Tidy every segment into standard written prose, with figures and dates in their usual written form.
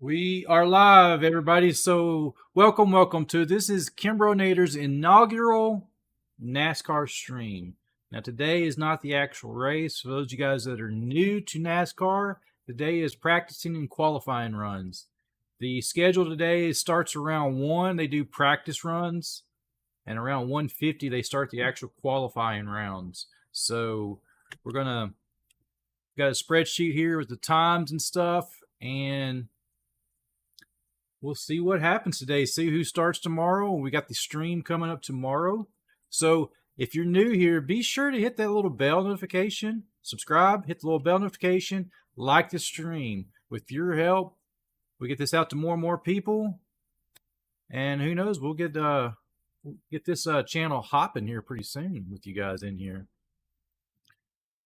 We are live, everybody. So, welcome to this is KimbroNator's inaugural NASCAR stream. Now, today is not the actual race. For those of you guys that are new to NASCAR, today is practicing and qualifying runs. The schedule today starts around 1. They do practice runs, and around 1:50 they start the actual qualifying rounds. So, we're gonna got a spreadsheet here with the times and stuff, and we'll see what happens today. See who starts tomorrow. We got the stream coming up tomorrow. So if you're new here, be sure to hit that little bell notification, subscribe, hit the little bell notification, like the stream. With your help, we get this out to more and more people. And who knows, we'll get this channel hopping here pretty soon with you guys in here.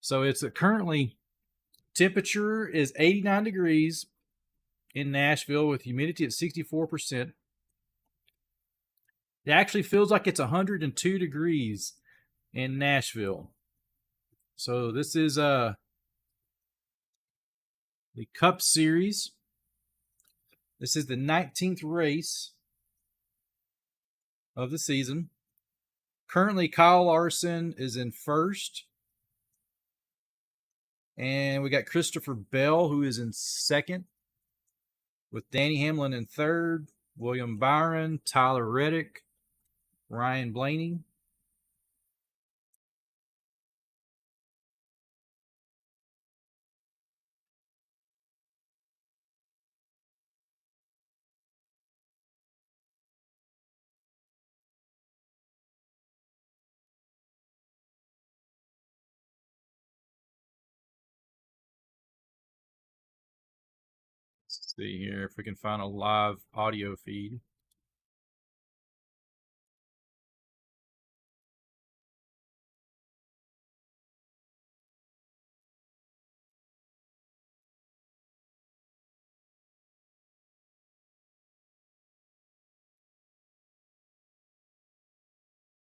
So it's currently temperature is 89 degrees in Nashville with humidity at 64%. It actually feels like it's 102 degrees in Nashville. So this is the Cup Series. This is the 19th race of the season. Currently, Kyle Larson is in first. And we got Christopher Bell, who is in second, with Danny Hamlin in third, William Byron, Tyler Reddick, Ryan Blaney. Let's see here if we can find a live audio feed.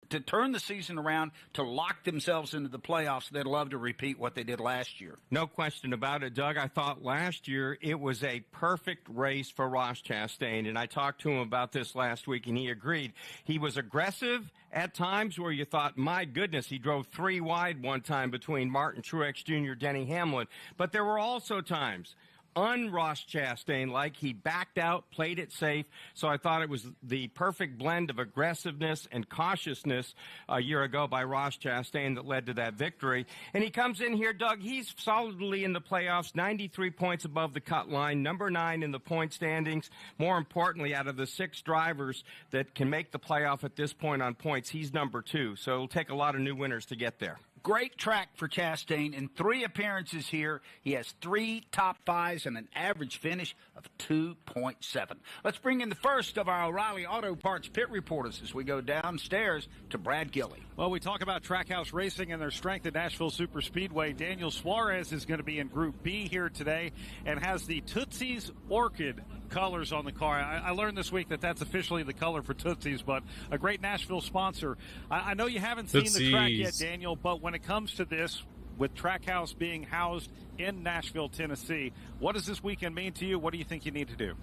To turn the season around, to lock themselves into the playoffs, they'd love to repeat what they did last year. No question about it, Doug. I thought last year it was a perfect race for Ross Chastain, and I talked to him about this last week, and he agreed. He was aggressive at times where you thought, my goodness, he drove 3 wide one time between Martin Truex Jr., Denny Hamlin. But there were also times un-Ross Chastain, like he backed out, played it safe. So I thought it was the perfect blend of aggressiveness and cautiousness a year ago by Ross Chastain that led to that victory. And he comes in here, Doug, he's solidly in the playoffs, 93 points above the cut line, number 9 in the point standings. More importantly, out of the 6 drivers that can make the playoff at this point on points, he's number 2. So it'll take a lot of new winners to get there. Great track for Chastain. In 3 appearances here, he has 3 top 5s and an average finish of 2.7. Let's bring in the first of our O'Reilly Auto Parts pit reporters as we go downstairs to Brad Gilley. Well, we talk about Trackhouse Racing and their strength at Nashville Superspeedway. Daniel Suarez is going to be in Group B here today and has the Tootsie's Orchid colors on the car. I learned this week that that's officially the color for Tootsie's, but a great Nashville sponsor. I know you haven't seen the track yet, Daniel, but when it comes to this, with Trackhouse being housed in Nashville, Tennessee, what does this weekend mean to you? What do you think you need to do?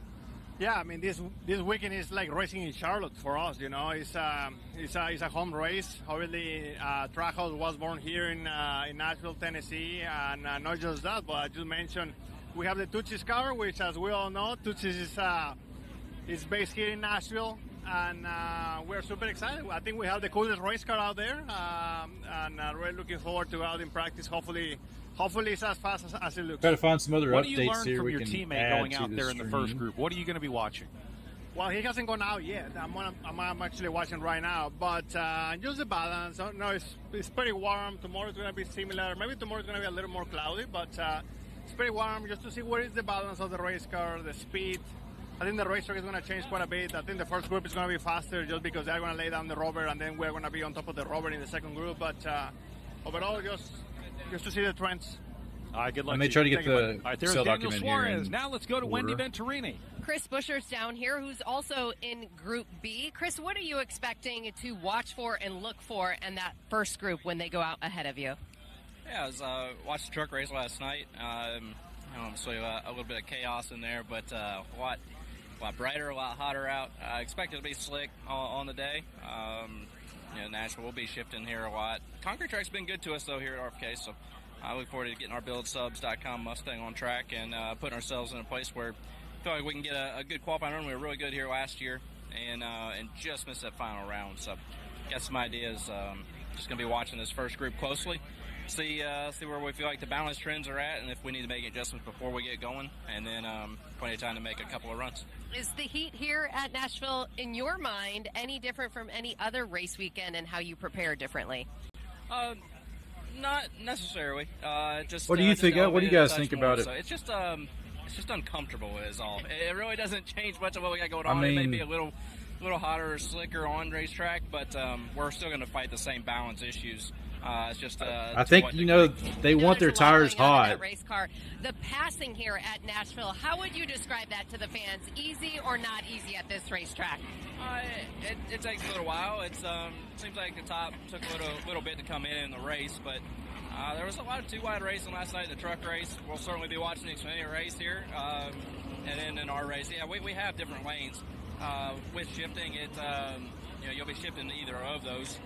Yeah, I mean, this weekend is like racing in Charlotte for us. You know, it's a home race. Obviously, Trackhouse was born here in Nashville, Tennessee, and not just that, but I just mentioned we have the Tootsie's car, which, as we all know, Tootsie's is based here in Nashville, and we're super excited. I think we have the coolest race car out there, and really looking forward to out in practice. Hopefully it's as fast as it looks. Try to find some other What do updates you learn here. from We your can teammate going out there in the first group? What are you going to be watching? Well, he hasn't gone out yet. I'm actually watching right now, but just the balance. No, it's pretty warm. Tomorrow's going to be similar. Maybe tomorrow's going to be a little more cloudy, but it's pretty warm just to see what is the balance of the race car, the speed. I think the racetrack is going to change quite a bit. I think the first group is going to be faster just because they're going to lay down the rubber, and then we're going to be on top of the rubber in the second group. But overall, just to see the trends. All right, good luck. I may try to get the All right, there's cell Daniel document Suarez. here. Now let's go to Wendy Venturini. Chris Buescher's down here, who's also in Group B. Chris, what are you expecting to watch for and look for in that first group when they go out ahead of you? Yeah, I was watched the truck race last night. So a little bit of chaos in there, but a lot brighter, a lot hotter out. I expect it to be slick on the day. Nashville will be shifting here a lot. Concrete track's been good to us, though, here at RFK, so I look forward to getting our buildsubs.com Mustang on track and putting ourselves in a place where I feel like we can get a good qualifying run. We were really good here last year and just missed that final round. So got some ideas. Just going to be watching this first group closely, see where we feel like the balance trends are at and if we need to make adjustments before we get going, and then plenty of time to make a couple of runs. Is the heat here at Nashville, in your mind, any different from any other race weekend and how you prepare differently? Not necessarily. Just what do you think? What do you guys think about it? So it's just uncomfortable is all. It really doesn't change much of what we got going on. It may be a little hotter or slicker on racetrack, but we're still going to fight the same balance issues. It's just I think they want their tires hot. Race car. The passing here at Nashville, how would you describe that to the fans? Easy or not easy at this racetrack? It takes a little while. It seems like the top took a little bit to come in the race, but there was a lot of two-wide racing last night in the truck race. We'll certainly be watching the Xfinity race here, and then in our race. Yeah, we have different lanes. With shifting, you'll be shifting either of those.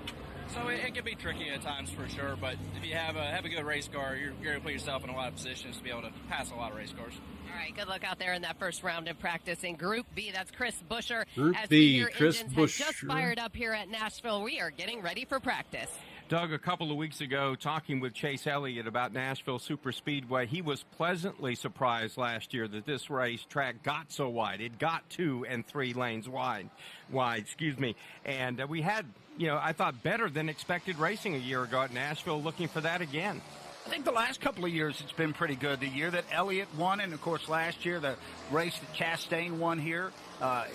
So it can be tricky at times for sure, but if you have a good race car, you're going to put yourself in a lot of positions to be able to pass a lot of race cars. All right, good luck out there in that first round of practice in Group B. That's Chris Buescher. Group As B, Chris Buescher just fired up here at Nashville. We are getting ready for practice. Doug, a couple of weeks ago, talking with Chase Elliott about Nashville Superspeedway, he was pleasantly surprised last year that this racetrack got so wide. It got 2 and 3 lanes wide, and we had, I thought better than expected racing a year ago at Nashville. Looking for that again. I think the last couple of years it's been pretty good. The year that Elliott won, and of course last year the race that Chastain won here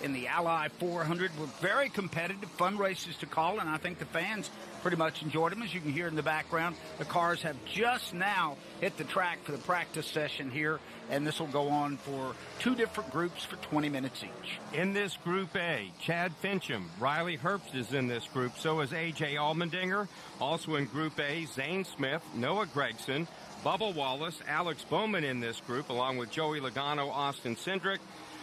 in the Ally 400 were very competitive, fun races to call, and I think the fans pretty much enjoyed them. As you can hear in the background, the cars have just now hit the track for the practice session here, and this will go on for 2 different groups for 20 minutes each. In this Group A, Chad Fincham, Riley Herbst is in this group. So is A.J. Allmendinger. Also in Group A, Zane Smith, Noah Gragson, Bubba Wallace, Alex Bowman in this group, along with Joey Logano, Austin Cindric.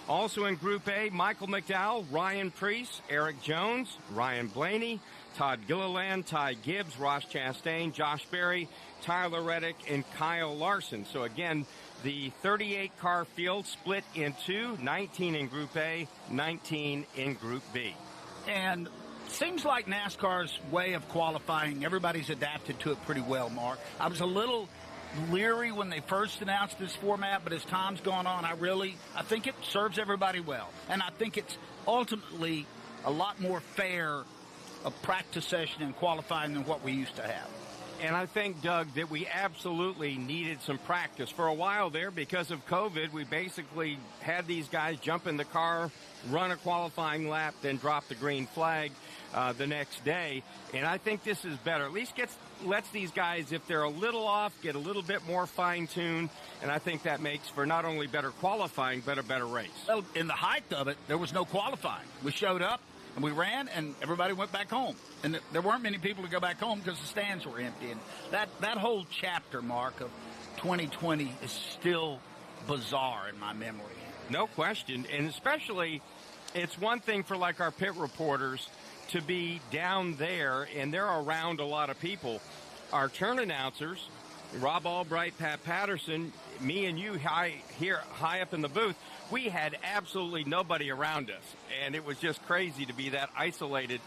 Also in Group A, Michael McDowell, Ryan Preece, Eric Jones, Ryan Blaney, Todd Gilliland, Ty Gibbs, Ross Chastain, Josh Berry, Tyler Reddick, and Kyle Larson. So again, the 38-car field split in 2, 19 in Group A, 19 in Group B. And seems like NASCAR's way of qualifying, everybody's adapted to it pretty well, Mark. I was a little leery when they first announced this format, but as time's gone on, I think it serves everybody well. And I think it's ultimately a lot more fair a practice session and qualifying than what we used to have. And I think, Doug, that we absolutely needed some practice. For a while there, because of COVID, we basically had these guys jump in the car, run a qualifying lap, then drop the green flag the next day. And I think this is better. At least lets these guys, if they're a little off, get a little bit more fine-tuned. And I think that makes for not only better qualifying, but a better race. Well, in the height of it, there was no qualifying. We showed up, and we ran, and everybody went back home. And there weren't many people to go back home because the stands were empty. And that whole chapter, Mark, of 2020 is still bizarre in my memory. No question. And especially, it's one thing for like our pit reporters to be down there, and they're around a lot of people. Our turn announcers, Rob Albright, Pat Patterson, me and you high up in the booth, we had absolutely nobody around us, and it was just crazy to be that isolated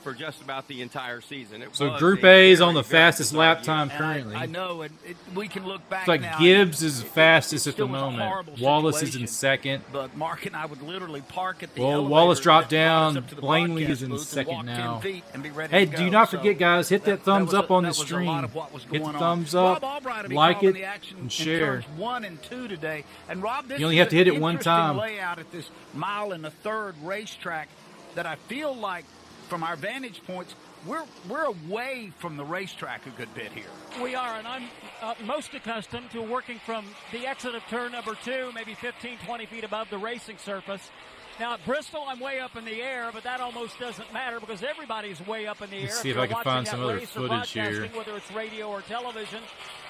for just about the entire season. So Group A is on the fastest lap time currently. I know, and we can look back. It's like now, Gibbs is fastest at the moment. Wallace is in second. But Mark and I would literally park at the elevator. Wallace dropped down. Blaney is in second now. Hey, do not forget, guys, hit that thumbs up on the stream. Hit the thumbs up, like it, and share. 1 and 2 today, and Rob, this you only have to hit it one time. Layout at this 1 1/3 racetrack that I feel like, from our vantage points, we're away from the racetrack a good bit here. We are, and I'm most accustomed to working from the exit of turn number 2, maybe 15, 20 feet above the racing surface. Now at Bristol, I'm way up in the air, but that almost doesn't matter because everybody's way up in the air. Let's see if I can find some other footage here. Whether it's radio or television.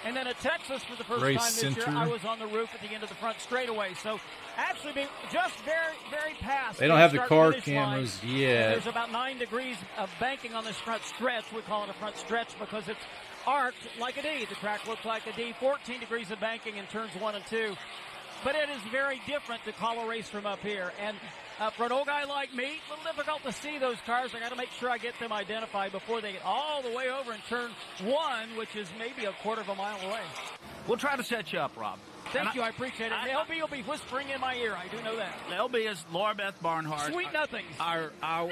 And then at Texas, for the first Race time this center. year, I was on the roof at the end of the front straightaway. So actually, just very, very past. They don't have the car start-finish cameras line. yet. There's about 9 degrees of banking on this front stretch. We call it a front stretch because it's arced like a D. The track looks like a D. 14 degrees of banking in turns 1 and 2. But it is very different to call a race from up here. And for an old guy like me, a little difficult to see those cars. I got to make sure I get them identified before they get all the way over in turn 1, which is maybe a quarter of a mile away. We'll try to set you up, Rob. Thank you, I appreciate it. LB will be whispering in my ear. I do know that. LB is Laura Beth Barnhart. Sweet nothings. Well,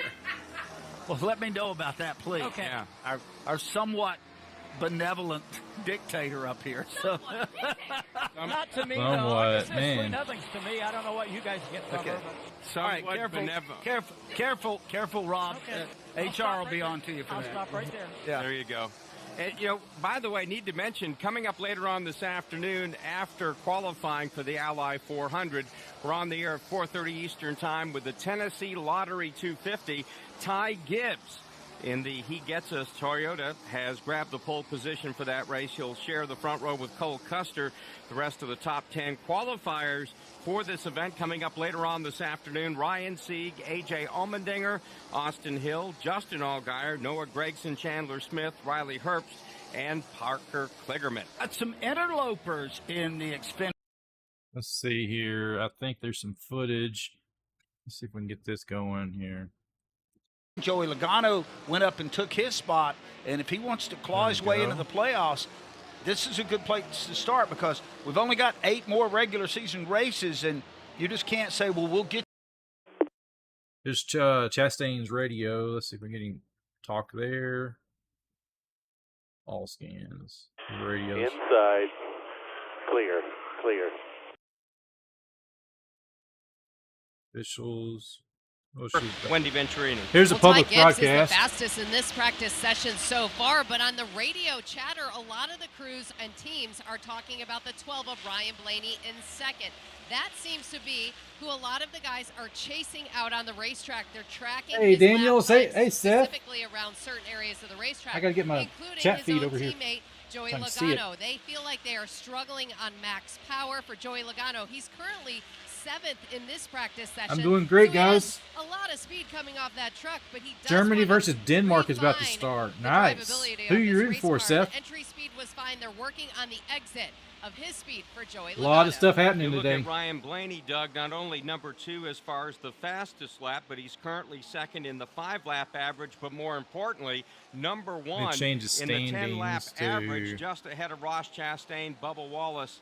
let me know about that, please. Okay. Yeah. Our somewhat benevolent dictator up here. So not to me, Somewhat, though. Like I said, man. Sweet nothings to me. I don't know what you guys get from her. But. all right, careful, Rob. Okay. HR will be on to you for I'll that. stop right there. Yeah. There you go. And, by the way, need to mention, coming up later on this afternoon after qualifying for the Ally 400, we're on the air at 4:30 Eastern Time with the Tennessee Lottery 250. Ty Gibbs in the He Gets Us Toyota has grabbed the pole position for that race. He'll share the front row with Cole Custer. The rest of the top 10 qualifiers for this event coming up later on this afternoon. Ryan Sieg, A.J. Allmendinger, Austin Hill, Justin Allgaier, Noah Gregson, Chandler Smith, Riley Herbst, and Parker Kligerman. Got some interlopers in the Xfinity. Let's see here. I think there's some footage. Let's see if we can get this going here. Joey Logano went up and took his spot, and if he wants to claw his way into the playoffs, this is a good place to start because we've only got 8 more regular season races, and you just can't say, well, we'll get. There's Chastain's radio. Let's see if we're getting talk there. All scans. Radios. Inside. Clear. Officials. Oh, Wendy Venturini. Here's a public Ty Gibbs broadcast. is the fastest in this practice session so far, but on the radio chatter, a lot of the crews and teams are talking about the 12 of Ryan Blaney in second. That seems to be who a lot of the guys are chasing out on the racetrack. They're tracking Hey, his Daniel, lap say, times hey, Seth. specifically around certain areas of the racetrack. I gotta get my including chat his feed own over here. teammate, Joey I can see it. Logano. They feel like they are struggling on max power for Joey Logano. He's currently 7th in this practice session. I'm doing great, So he has guys. a lot of speed coming off that truck, but he does Germany want to versus Denmark is about to refine start. the Nice. drivability Who of you this rooting race for, car. Seth? The entry speed was fine. They're working on the exit of his speed for Joey A lot of Logano. stuff You happening look today. at Ryan Blaney, Doug, not only number 2 as far as the fastest lap, but he's currently second in the 5-lap average, but more importantly, number 1 change the in the 10-lap standings to- average, just ahead of Ross Chastain, Bubba Wallace,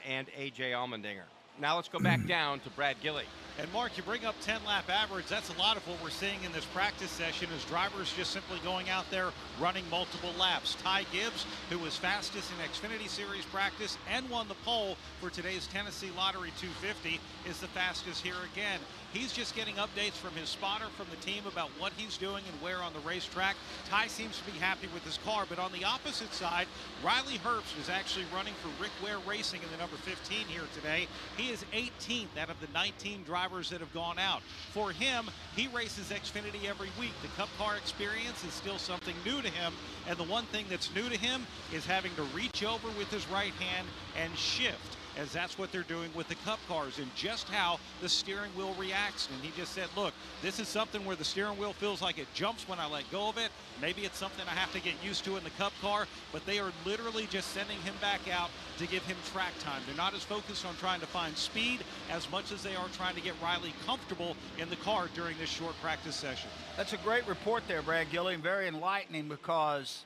and A.J. Allmendinger. Now let's go back down to Brad Gilley. And Mark, you bring up 10-lap average. That's a lot of what we're seeing in this practice session is drivers just simply going out there running multiple laps. Ty Gibbs, who was fastest in Xfinity Series practice and won the pole for today's Tennessee Lottery 250, is the fastest here again. He's just getting updates from his spotter from the team about what he's doing and where on the racetrack. Ty seems to be happy with his car, but on the opposite side, Riley Herbst is actually running for Rick Ware Racing in the number 15 here today. He is 18th out of the 19 drivers that have gone out. For him, he races Xfinity every week. The Cup car experience is still something new to him, and the one thing that's new to him is having to reach over with his right hand and shift, as that's what they're doing with the Cup cars and just how the steering wheel reacts. And he just said, look, this is something where the steering wheel feels like it jumps when I let go of it. Maybe it's something I have to get used to in the Cup car, but they are literally just sending him back out to give him track time. They're not as focused on trying to find speed as much as they are trying to get Riley comfortable in the car during this short practice session. That's a great report there, Brad Gilley, and very enlightening because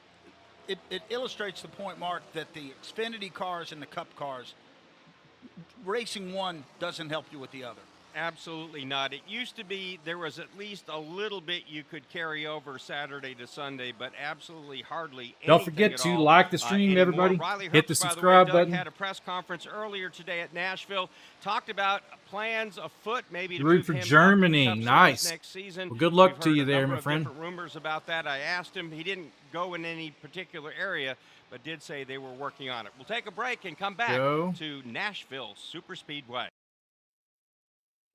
it illustrates the point, Mark, that the Xfinity cars and the Cup cars, racing one doesn't help you with the other. Absolutely not. It used to be there was at least a little bit you could carry over Saturday to Sunday, but absolutely hardly Don't anything forget at to all, like the stream, anymore. everybody. Riley Hit Herbst, the by subscribe way, Doug, button. had a press conference earlier today at Nashville, talked about plans afoot maybe to Root move for him up Germany. Cup Series Nice. next season. Well, good luck We've to heard you a there, number my of friend. different rumors about that. I asked him. He didn't go in any particular area, but did say they were working on it. We'll take a break and come back Go. to Nashville Superspeedway.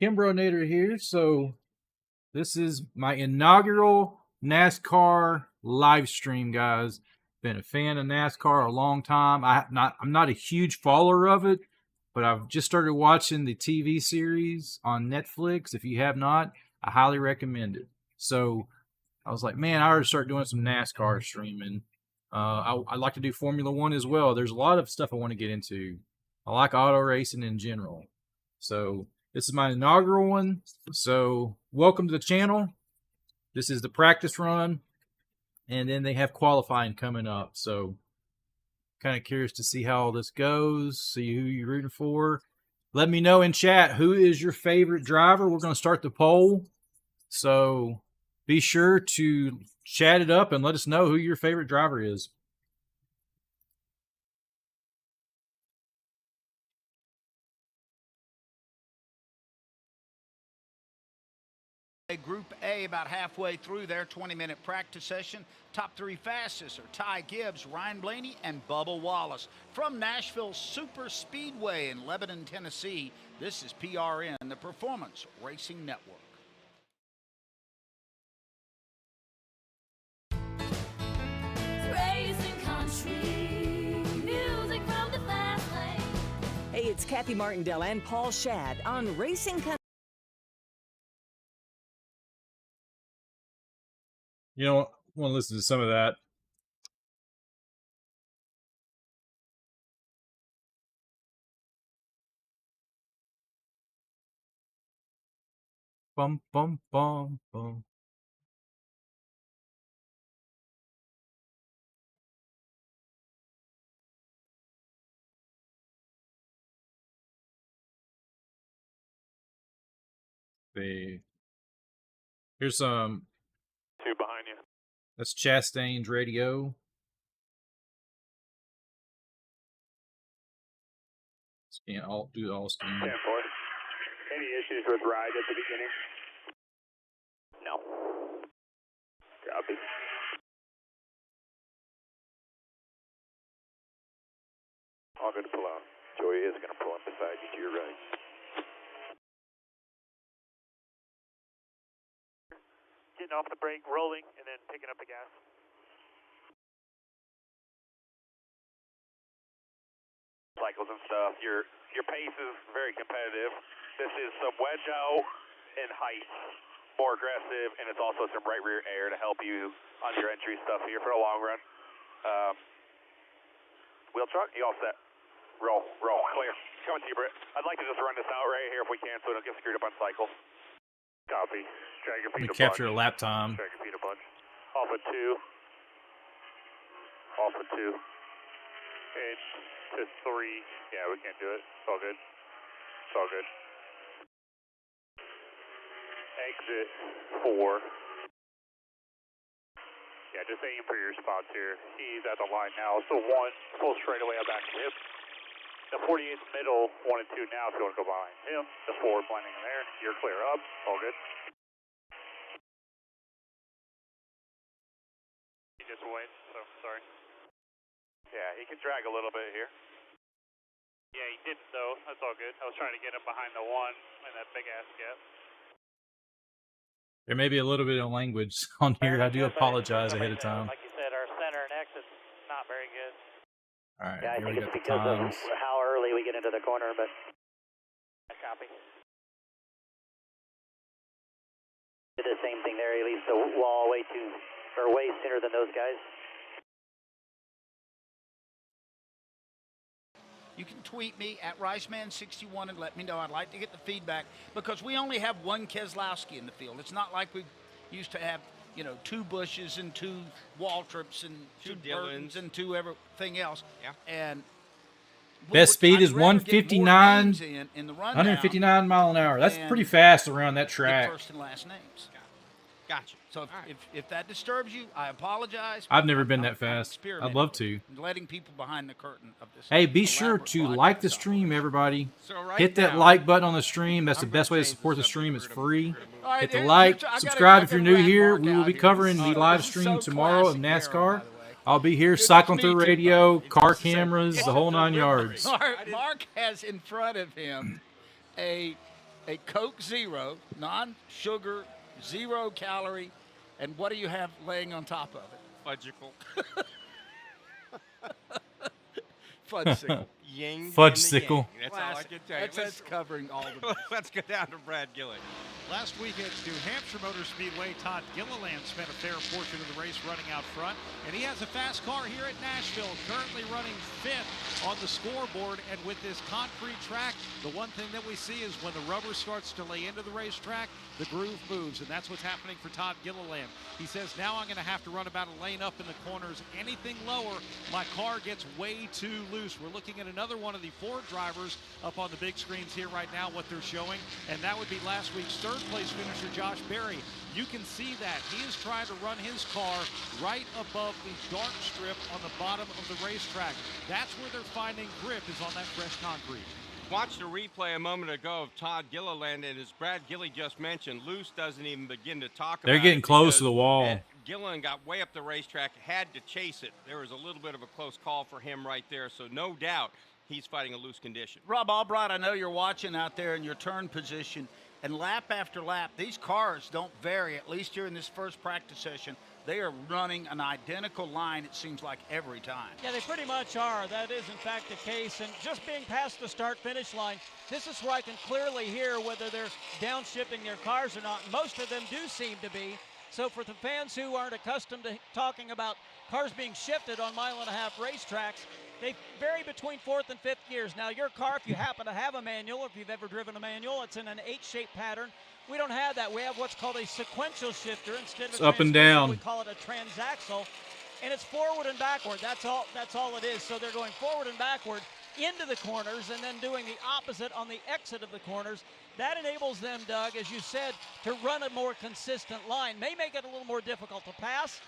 KimbroNator here. So this is my inaugural NASCAR live stream, guys. Been a fan of NASCAR a long time. I'm not a huge follower of it, but I've just started watching the TV series on Netflix. If you have not, I highly recommend it. So I was like, man, I ought to start doing some NASCAR streaming. I like to do Formula One as well. There's a lot of stuff I want to get into. I like auto racing in general. So this is my inaugural one. So welcome to the channel. This is the practice run. And then they have qualifying coming up. So kind of curious to see how all this goes. See who you're rooting for. Let me know in chat, who is your favorite driver? We're going to start the poll. So be sure to chat it up and let us know who your favorite driver is. Group A about halfway through their 20-minute practice session. Top three fastest are Ty Gibbs, Ryan Blaney, and Bubba Wallace. From Nashville Superspeedway in Lebanon, Tennessee, this is PRN, the Performance Racing Network. Hey, it's Kathy Martindale and Paul Shad on Racing Country. You know, I want to listen to some of that. Bum, bum, bum, bum. Here's some. Two behind you. That's Chastain's radio. Scan all, do all scan. 10-4. Any issues with ride at the beginning? No. Copy. All good to pull out. Joey is going to pull in beside you to your right. Getting off the brake, rolling, and then picking up the gas. Cycles and stuff. Your pace is very competitive. This is some wedge out and height, more aggressive, and it's also some right rear air to help you on your entry stuff here for a long run. Wheel truck, you all set? Roll, clear. Coming to you, Britt. I'd like to just run this out right here if we can, so we don't get screwed up on cycle. Copy. Drag your feet a bunch. Capture a lap time. Drag your feet a bunch. Off of 2. Off of 2. And to 3. Yeah, we can't do it. It's all good. It's all good. Exit 4. Yeah, just aim for your spots here. He's at the line now. So 1, full straightaway out back to him. The 48's middle, 1 and 2 now if you want to go behind him. The 4 blending in there. You're clear up. All good. He just went, so sorry. Yeah, he can drag a little bit here. Yeah, he didn't though. That's all good. I was trying to get him behind the 1 in that big ass gap. There may be a little bit of language on here. I do apologize ahead of time. Like you said, our center and exit's not very good. All right, yeah, I here think we it's got the because of times. how early we get into the corner, but I copy. did the same thing there. He leaves the wall way sooner than those guys. You can tweet me at RiceMan61 and let me know. I'd like to get the feedback because we only have one Keselowski in the field. It's not like we used to have, 2 Bushes and 2 Waltrips and 2 Burtons and 2 everything else. Yeah. And Best speed is 159, in the 159 mile an hour. That's pretty fast around that track. First and last names. Gotcha. So if that disturbs you, I apologize. I've never been that fast. I'd love to. Letting people behind the curtain of this. Hey, be sure to like the stream, everybody. So right Hit that now, like button on the stream. That's the I'm best gonna way to change support the the stream. It's subject. free. All right, Hit the here- like, I gotta subscribe if you're new rat here. Mark We will out be here. covering This the is live so stream tomorrow of classic Darryl, NASCAR. by the way. I'll be here Good cycling to meet through you, radio, buddy. car cameras, the whole 9 yards. Mark has in front of him a a Coke Zero, non-sugar, 0 calorie, and what do you have laying on top of it? Fudgicle. Fudgesicle. Ying Fudgesicle. and the yang. That's all I can tell you. That's covering all the Let's go down to Brad Gilly. Last weekend, New Hampshire Motor Speedway, Todd Gilliland spent a fair portion of the race running out front, and he has a fast car here at Nashville, currently running 5th on the scoreboard. And with this concrete track, the one thing that we see is when the rubber starts to lay into the racetrack, the groove moves, and that's what's happening for Todd Gilliland. He says, now I'm going to have to run about a lane up in the corners. Anything lower, my car gets way too loose. We're looking at another one of the Ford drivers up on the big screens here right now, what they're showing, and that would be last week's third-place finisher, Josh Berry. You can see that. He is trying to run his car right above the dark strip on the bottom of the racetrack. That's where they're finding grip, is on that fresh concrete. Watched a replay a moment ago of Todd Gilliland, and as Brad Gilly just mentioned, Luce doesn't even begin to talk about it. They're getting close to the wall. Gilliland got way up the racetrack, had to chase it. There was a little bit of a close call for him right there, so no doubt he's fighting a loose condition. Rob Albright, I know you're watching out there in your turn position, and lap after lap, these cars don't vary, at least here in this first practice session. They are running an identical line, it seems like, every time. Yeah, they pretty much are. That is, in fact, the case. And just being past the start-finish line, this is where I can clearly hear whether they're downshifting their cars or not. Most of them do seem to be. So for the fans who aren't accustomed to talking about cars being shifted on mile-and-a-half racetracks, they vary between 4th and 5th gears. Now, your car, if you happen to have a manual, or if you've ever driven a manual, it's in an H-shaped pattern. We don't have that. We have what's called a sequential shifter instead of it's up and down. We call it a transaxle, and it's forward and backward. That's all it is. So they're going forward and backward into the corners and then doing the opposite on the exit of the corners. That enables them, Doug, as you said, to run a more consistent line. May make it a little more difficult to pass.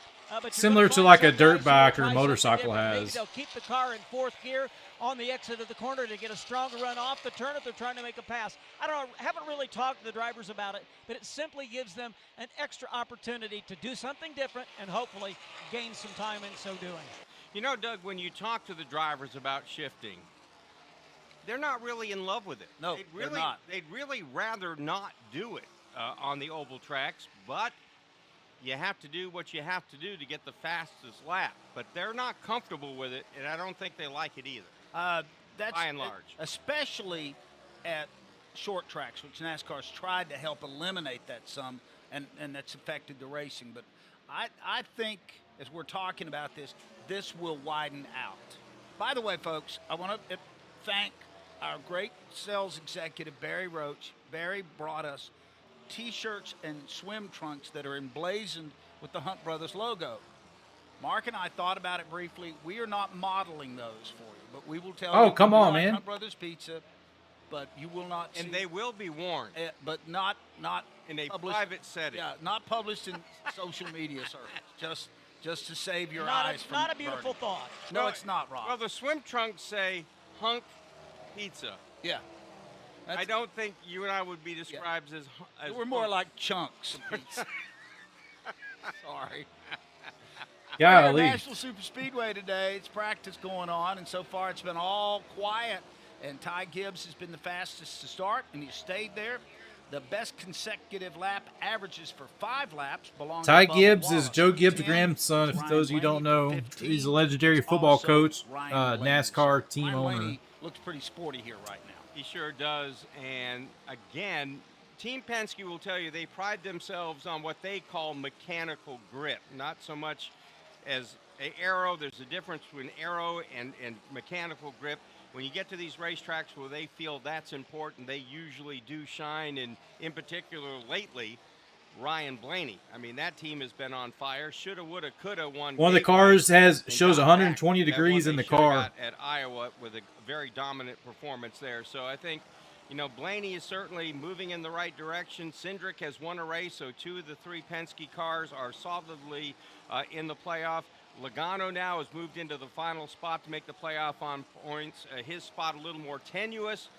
But similar to like a dirt bike or a motorcycle has. Maybe they'll keep the car in 4th gear on the exit of the corner to get a stronger run off the turn if they're trying to make a pass. I don't know, haven't really talked to the drivers about it, but it simply gives them an extra opportunity to do something different and hopefully gain some time in so doing. You know, Doug, when you talk to the drivers about shifting, they're not really in love with it. No, they're not. They'd really rather not do it on the oval tracks, but you have to do what you have to do to get the fastest lap. But they're not comfortable with it, and I don't think they like it either, That's by and large. Especially at short tracks, which NASCAR's tried to help eliminate that some, and that's affected the racing. But I think, as we're talking about this will widen out. By the way, folks, I want to thank our great sales executive, Barry Roach. Barry brought us T-shirts and swim trunks that are emblazoned with the Hunt Brothers logo. Mark and I thought about it briefly. We are not modeling those for you, but we will tell you. Oh, come on, like man. Hunt Brothers Pizza, but you will not see. And they will be worn. But not in a published, private setting. Yeah, not published in social media circles. Just to save your Not eyes from not a beautiful burning. thought. No, it's not, Rob. Well, the swim trunks say Hunk Pizza. Yeah. I don't think you and I would be described as We're more like chunks of pizza. Sorry. Yeah, We're at at least. Nashville Superspeedway today. It's practice going on, and so far it's been all quiet. And Ty Gibbs has been the fastest to start, and he stayed there. The best consecutive lap averages for 5 laps belong Ty to Bubba Gibbs is Wallace. Joe Gibbs' 10, grandson. If Ryan those of you don't Blaney, know, 15. he's a legendary football Also coach, Ryan Blaney. NASCAR team Ryan owner. Blaney looks pretty sporty here right now. He sure does. And again, Team Penske will tell you they pride themselves on what they call mechanical grip, not so much as an aero. There's a difference between aero and mechanical grip. When you get to these racetracks where they feel that's important, they usually do shine. And in particular, lately, Ryan Blaney. I mean, that team has been on fire. Shoulda, woulda, coulda won. One of the cars shows 120 degrees in the car. At Iowa with a very dominant performance there. So I think, you know, Blaney is certainly moving in the right direction. Cindric has won a race, so 2 of the 3 Penske cars are solidly in the playoff. Logano now has moved into the final spot to make the playoff on points. His spot a little more tenuous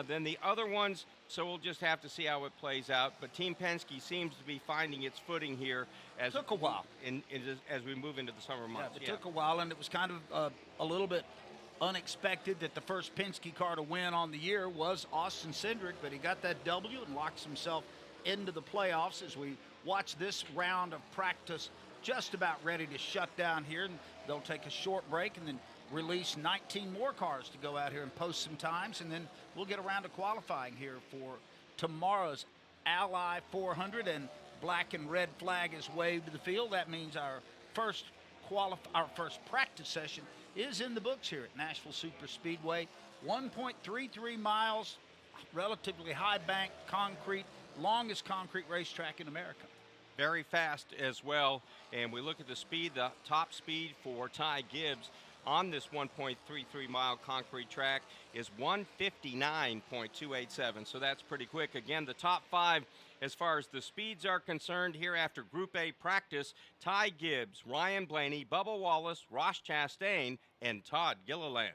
than the other ones, so we'll just have to see how it plays out. But Team Penske seems to be finding its footing here as Took a while. as we move into the summer months. Yeah, it took a while, and it was kind of a little bit unexpected that the first Penske car to win on the year was Austin Cindric, but he got that W and locks himself into the playoffs as we watch this round of practice just about ready to shut down here. And they'll take a short break and then release 19 more cars to go out here and post some times, and then we'll get around to qualifying here for tomorrow's Ally 400, and black and red flag is waved to the field. That means our first practice session is in the books here at Nashville Superspeedway. 1.33 miles, relatively high bank concrete, longest concrete racetrack in America. Very fast as well. And we look at the speed, the top speed for Ty Gibbs on this 1.33 mile concrete track is 159.287. So that's pretty quick. Again, the top 5 as far as the speeds are concerned here after Group A practice: Ty Gibbs, Ryan Blaney, Bubba Wallace, Ross Chastain, and Todd Gilliland.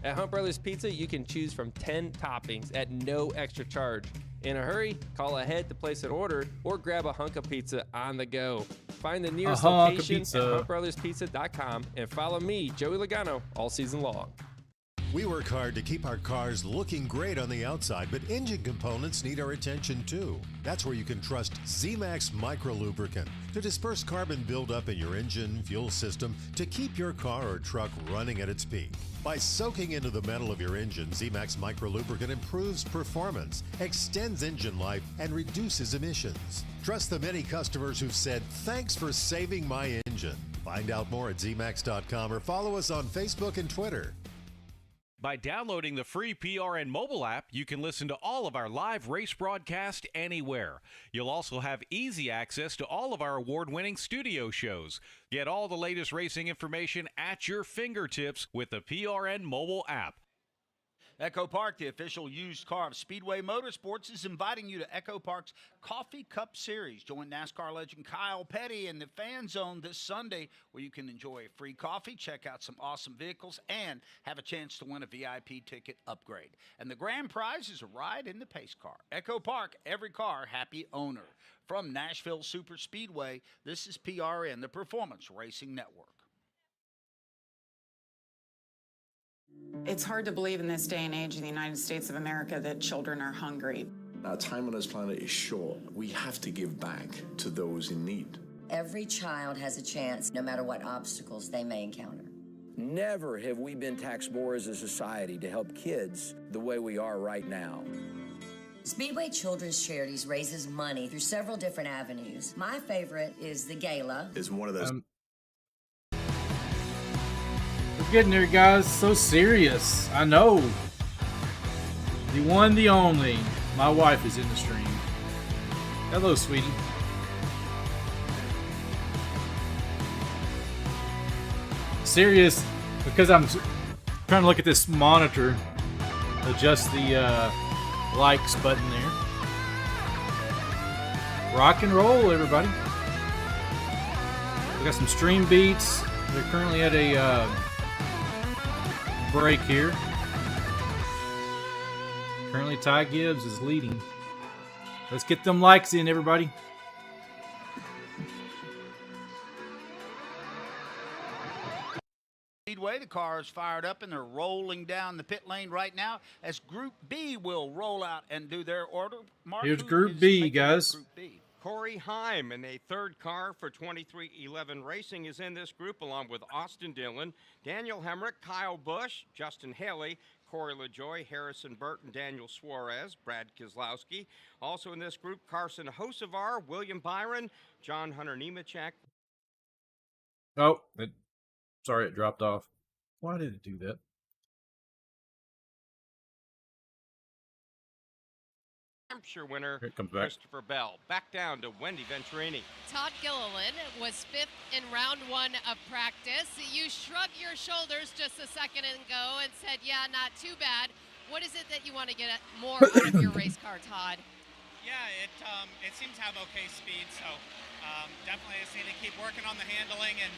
At Hunt Brothers Pizza, you can choose from 10 toppings at no extra charge. In a hurry, call ahead to place an order or grab a hunk of pizza on the go. Find the nearest location at huntbrotherspizza.com and follow me, Joey Logano, all season long. We work hard to keep our cars looking great on the outside, but engine components need our attention too. That's where you can trust Z-Max Micro Lubricant to disperse carbon buildup in your engine, fuel system to keep your car or truck running at its peak. By soaking into the metal of your engine, Z-Max Micro Lubricant improves performance, extends engine life, and reduces emissions. Trust the many customers who've said, "Thanks for saving my engine." Find out more at zmax.com or follow us on Facebook and Twitter. By downloading the free PRN mobile app, you can listen to all of our live race broadcast anywhere. You'll also have easy access to all of our award-winning studio shows. Get all the latest racing information at your fingertips with the PRN mobile app. Echo Park, the official used car of Speedway Motorsports, is inviting you to Echo Park's Coffee Cup Series. Join NASCAR legend Kyle Petty in the Fan Zone this Sunday, where you can enjoy a free coffee, check out some awesome vehicles, and have a chance to win a VIP ticket upgrade. And the grand prize is a ride in the pace car. Echo Park, every car, happy owner. From Nashville Superspeedway, this is PRN, the Performance Racing Network. It's hard to believe in this day and age in the United States of America that children are hungry. Our time on this planet is short. We have to give back to those in need. Every child has a chance, no matter what obstacles they may encounter. Never have we been taxed more as a society to help kids the way we are right now. Speedway Children's Charities raises money through several different avenues. My favorite is the Gala. It's one of those. We're getting there, guys. So serious. I know. The one, the only. My wife is in the stream. Hello, sweetie. Serious because I'm trying to look at this monitor. Adjust the likes button there. Rock and roll, everybody. We got some stream beats. They're currently at a break here. Currently, Ty Gibbs is leading. Let's get them likes in, everybody. Speedway, the car is fired up and they're rolling down the pit lane right now as Group B will roll out and do their order. Mark, here's Group B, guys. Group B? Corey Heim in a third car for 2311 Racing is in this group, along with Austin Dillon, Daniel Hemrick, Kyle Busch, Justin Haley, Corey LaJoy, Harrison Burton, Daniel Suarez, Brad Keselowski. Also in this group, Carson Hocevar, William Byron, John Hunter Nemechek. Oh, sorry, it dropped off. Why did it do that? Hampshire winner back. Christopher Bell. Back down to Wendy Venturini. Todd Gilliland was 5th in round 1 of practice. You shrugged your shoulders just a second ago and said, yeah, not too bad. What is it that you want to get more out of your race car, Todd? Yeah, it seems to have okay speed, so definitely just need to keep working on the handling and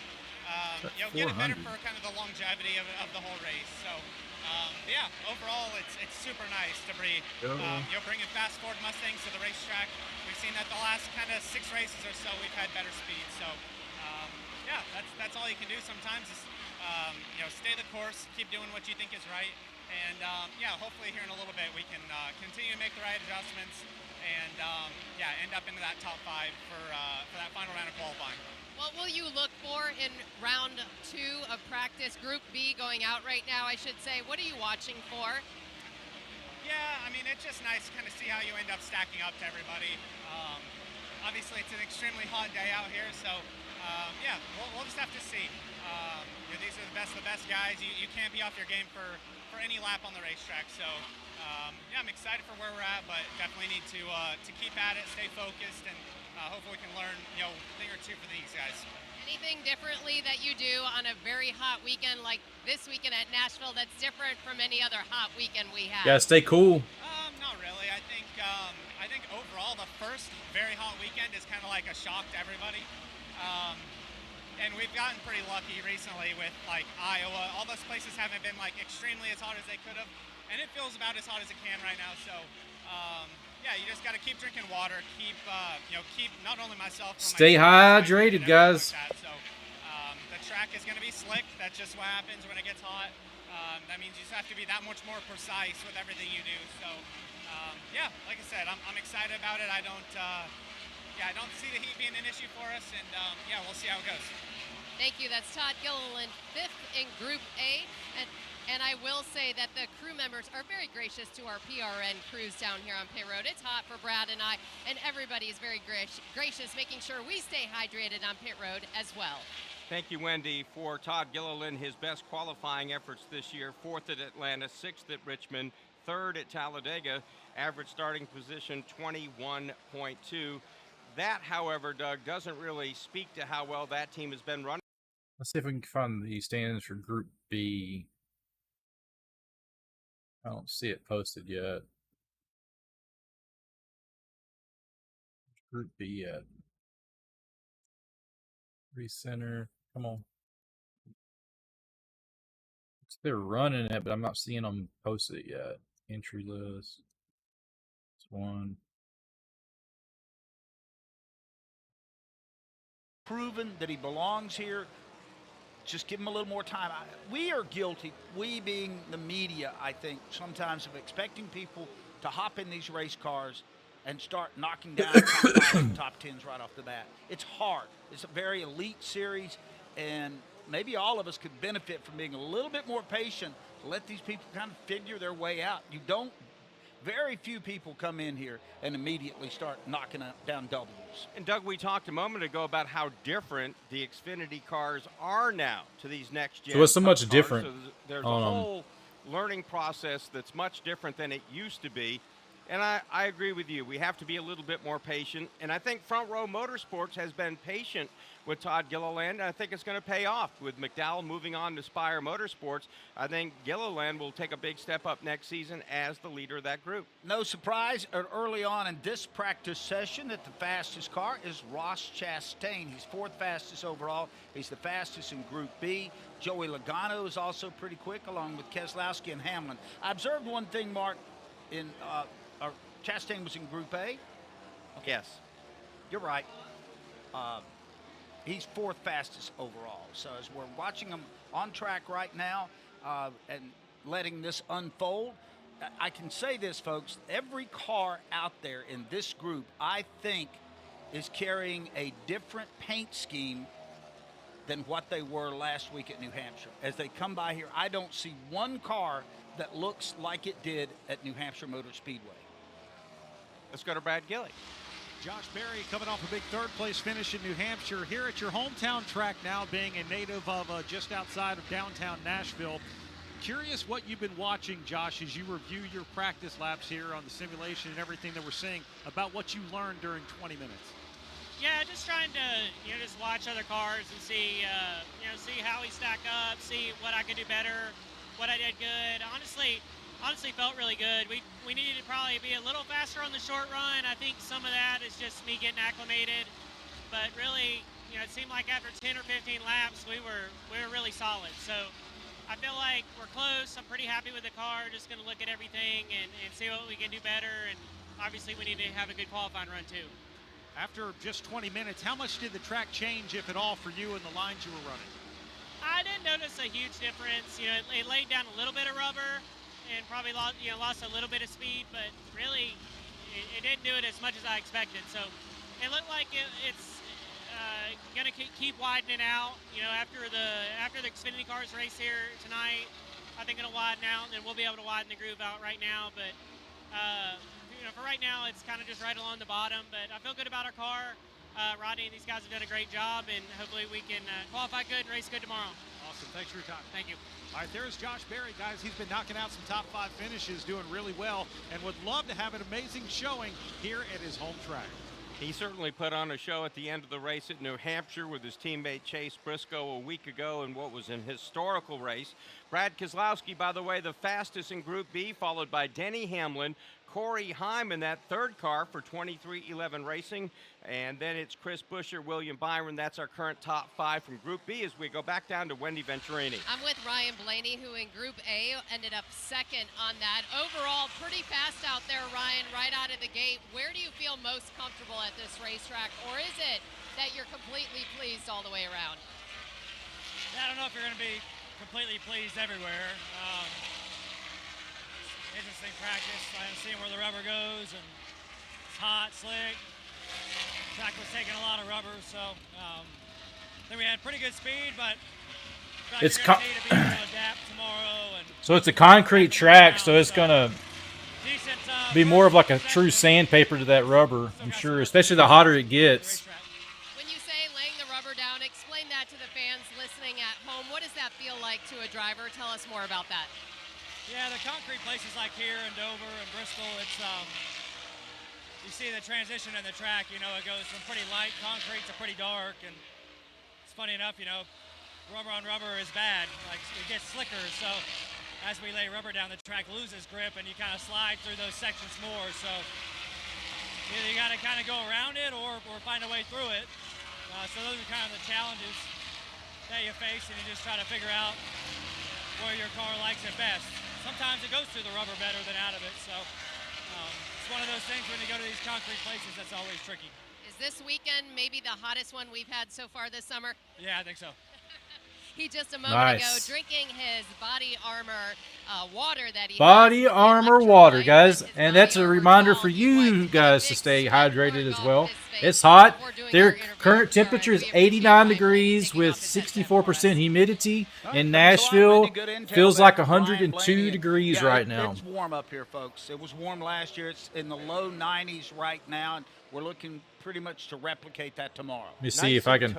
get it better for kind of the longevity of the whole race. So yeah, overall it's super nice to bring bringing fast Ford Mustangs to the racetrack. We've seen that the last kind of 6 races or so we've had better speed. So yeah, that's all you can do sometimes is stay the course, keep doing what you think is right, and hopefully here in a little bit we can continue to make the right adjustments and end up into that top 5 for that final round of qualifying. What will you look for in round 2 of practice, Group B going out right now, I should say? What are you watching for? Yeah, I mean, it's just nice to kind of see how you end up stacking up to everybody. Obviously, it's an extremely hot day out here, so we'll just have to see. These are the best guys. You can't be off your game for any lap on the racetrack. So, I'm excited for where we're at, but definitely need to keep at it, stay focused, and hopefully we can learn a thing or two for these guys. Anything differently that you do on a very hot weekend like this weekend at Nashville that's different from any other hot weekend we have? Yeah, stay cool. Not really. I think overall the first very hot weekend is kind of like a shock to everybody. And we've gotten pretty lucky recently with like Iowa. All those places haven't been like extremely as hot as they could have, and it feels about as hot as it can right now. So, you just got to keep drinking water, keep not only myself, but stay hydrated, guys. Like that. So, the track is going to be slick. That's just what happens when it gets hot. That means you just have to be that much more precise with everything you do. So, like I said, I'm excited about it. I don't see the heat being an issue for us, and we'll see how it goes. Thank you. That's Todd Gilliland, 5th in Group A. And I will say that the crew members are very gracious to our PRN crews down here on pit road. It's hot for Brad and I, and everybody is very gracious, making sure we stay hydrated on pit road as well. Thank you, Wendy. For Todd Gilliland, his best qualifying efforts this year: 4th at Atlanta, 6th at Richmond, 3rd at Talladega, average starting position 21.2. That, however, Doug, doesn't really speak to how well that team has been running. Let's see if we can find the standings for Group B. I don't see it posted yet. Group B yet. Recenter. Come on. They're running it, but I'm not seeing them post it yet. Entry list. It's one. Proven that he belongs here. Just give him a little more time. We are guilty, we being the media, I think, sometimes of expecting people to hop in these race cars and start knocking down top 5 and top 10s right off the bat. It's hard. It's a very elite series, and maybe all of us could benefit from being a little bit more patient to let these people kind of figure their way out. Very few people come in here and immediately start knocking down W's. And Doug, we talked a moment ago about how different the Xfinity cars are now to these next gen. So it's so much cars. different. So there's a whole learning process that's much different than it used to be. And I agree with you. We have to be a little bit more patient. And I think Front Row Motorsports has been patient with Todd Gilliland. I think it's going to pay off. With McDowell moving on to Spire Motorsports, I think Gilliland will take a big step up next season as the leader of that group. No surprise, early on in this practice session, that the fastest car is Ross Chastain. He's 4th fastest overall. He's the fastest in Group B. Joey Logano is also pretty quick, along with Keselowski and Hamlin. I observed one thing, Mark, in Chastain was in Group A? Okay. Yes. You're right. He's 4th fastest overall. So as we're watching him on track right now and letting this unfold, I can say this, folks, every car out there in this group, I think, is carrying a different paint scheme than what they were last week at New Hampshire. As they come by here, I don't see one car that looks like it did at New Hampshire Motor Speedway. Let's go to Brad Gilley. Josh Berry coming off a big 3rd place finish in New Hampshire, here at your hometown track now, being a native of just outside of downtown Nashville. Curious what you've been watching, Josh, as you review your practice laps here on the simulation and everything that we're seeing, about what you learned during 20 minutes. Yeah, just trying to just watch other cars and see see how we stack up, see what I could do better, what I did good. Honestly felt really good. We needed to probably be a little faster on the short run. I think some of that is just me getting acclimated, but really, it seemed like after 10 or 15 laps, we were really solid. So I feel like we're close. I'm pretty happy with the car. Just going to look at everything and see what we can do better. And obviously, we need to have a good qualifying run too. After just 20 minutes, how much did the track change, if at all, for you and the lines you were running? I didn't notice a huge difference. You know, it laid down a little bit of rubber and probably lost a little bit of speed, but really it didn't do it as much as I expected. So it looked like it's going to keep widening out. You know, after the Xfinity cars race here tonight, I think it'll widen out, and we'll be able to widen the groove out right now. But you know, for right now, it's kind of just right along the bottom. But I feel good about our car. Rodney and these guys have done a great job, and hopefully we can qualify good and race good tomorrow. Awesome. Thanks for your time. Thank you. All right, there's Josh Berry, guys. He's been knocking out some top 5 finishes, doing really well, and would love to have an amazing showing here at his home track. He certainly put on a show at the end of the race at New Hampshire with his teammate Chase Briscoe a week ago in what was an historical race. Brad Keselowski, by the way, the fastest in Group B, followed by Denny Hamlin, Corey Heim in that third car for 2311 Racing, and then it's Chris Buescher, William Byron. That's our current top 5 from Group B as we go back down to Wendy Venturini. I'm with Ryan Blaney, who in Group A ended up second on that. Overall, pretty fast out there, Ryan, right out of the gate. Where do you feel most comfortable at this racetrack, or is it that you're completely pleased all the way around? I don't know if you're going to be completely pleased everywhere. Interesting practice. I'm seeing where the rubber goes, and it's hot, slick. The track was taking a lot of rubber, so I think we had pretty good speed, but it's need to be able to adapt tomorrow. And so it's a concrete track, so it's gonna be more of like a true sandpaper to that rubber, I'm sure, especially the hotter it gets. When you say laying the rubber down, explain that to the fans listening at home. What does that feel like to a driver? Tell us more about that. Yeah, the concrete places like here in Dover and Bristol, it's you see the transition in the track. You know, it goes from pretty light concrete to pretty dark, and it's funny enough, you know, rubber on rubber is bad. Like, it gets slicker, so as we lay rubber down, the track loses grip, and you kind of slide through those sections more. So either you got to kind of go around it or find a way through it. So those are kind of the challenges that you face, and you just try to figure out where your car likes it best. Sometimes it goes through the rubber better than out of it, so it's one of those things when you go to these concrete places that's always tricky. Is this weekend maybe the hottest one we've had so far this summer? Yeah, I think so. He just a moment ago drinking his body armor water that he Body armor water, guys, and that's a reminder for you guys to stay hydrated as well. It's hot. Their current temperature is 89 degrees with 64% humidity. In Nashville, feels like 102 degrees right now. It's warm up here, folks. It was warm last year. It's in the low 90s right now, and we're looking pretty much to replicate that tomorrow. Let me see if I can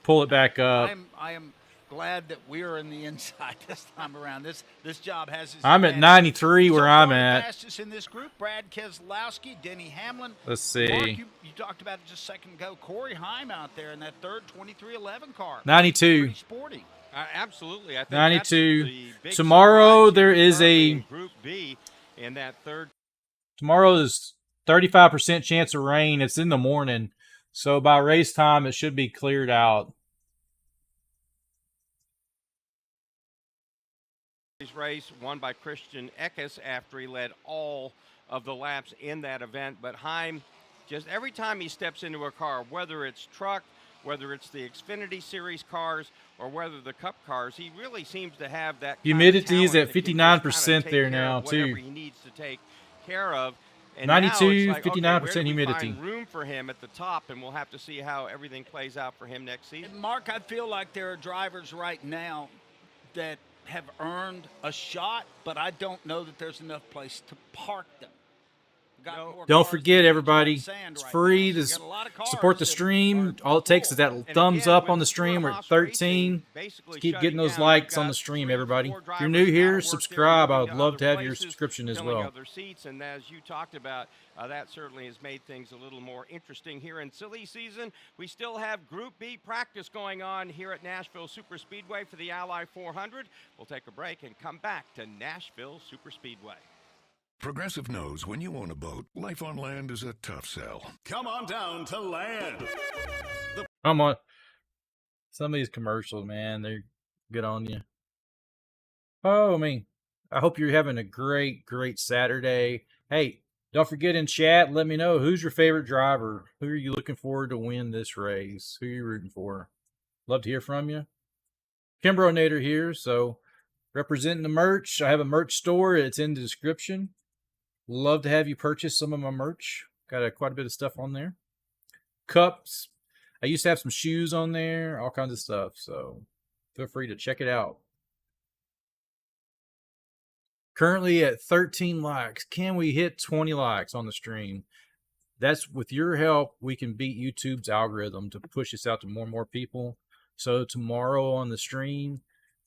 pull it back up. I am glad that we're in the inside this time around. This job has its I'm at 93 where I'm at. Fastest in this group, Brad Keselowski, Denny Hamlin. Let's see. Mark, you talked about it just a second ago. Corey Heim out there in that third 2311 car. 92. Pretty sporty. Absolutely. I think 92. Tomorrow there is a Group B in that third. Tomorrow is 35% chance of rain. It's in the morning. So by race time it should be cleared out. Race won by Christian Eckes after he led all of the laps in that event. But Heim, just every time he steps into a car, whether it's truck, whether it's the Xfinity Series cars, or whether the Cup cars, he really seems to have that humidity is at 59% there now too. He needs to take care of. And 92, like, 59% humidity. Find room for him at the top, and we'll have to see how everything plays out for him next season. And Mark, I feel like there are drivers right now that have earned a shot, but I don't know that there's enough place to park them. Don't forget, everybody, it's free to support the stream. All it takes is that thumbs up on the stream. We're at 13. Let's keep getting those likes on the stream, everybody. If you're new here, subscribe. I would love to have your subscription as well. Other seats, and as you talked about, that certainly has made things a little more interesting here in silly season. We still have Group B practice going on here at Nashville Superspeedway for the Ally 400. We'll take a break and come back to Nashville Superspeedway. Progressive knows when you own a boat, life on land is a tough sell. Come on down to land. Come on. Some of these commercials, man, they're good on you. Oh, I mean, I hope you're having a great Saturday. Hey, don't forget in chat, let me know who's your favorite driver. Who are you looking forward to win this race? Who are you rooting for? Love to hear from you. KimbroNator here. So representing the merch. I have a merch store. It's in the description. Love to have you purchase some of my merch. Got quite a bit of stuff on there. Cups. I used to have some shoes on there. All kinds of stuff. So feel free to check it out. Currently at 13 likes. Can we hit 20 likes on the stream? That's with your help. We can beat YouTube's algorithm to push this out to more and more people. So tomorrow on the stream,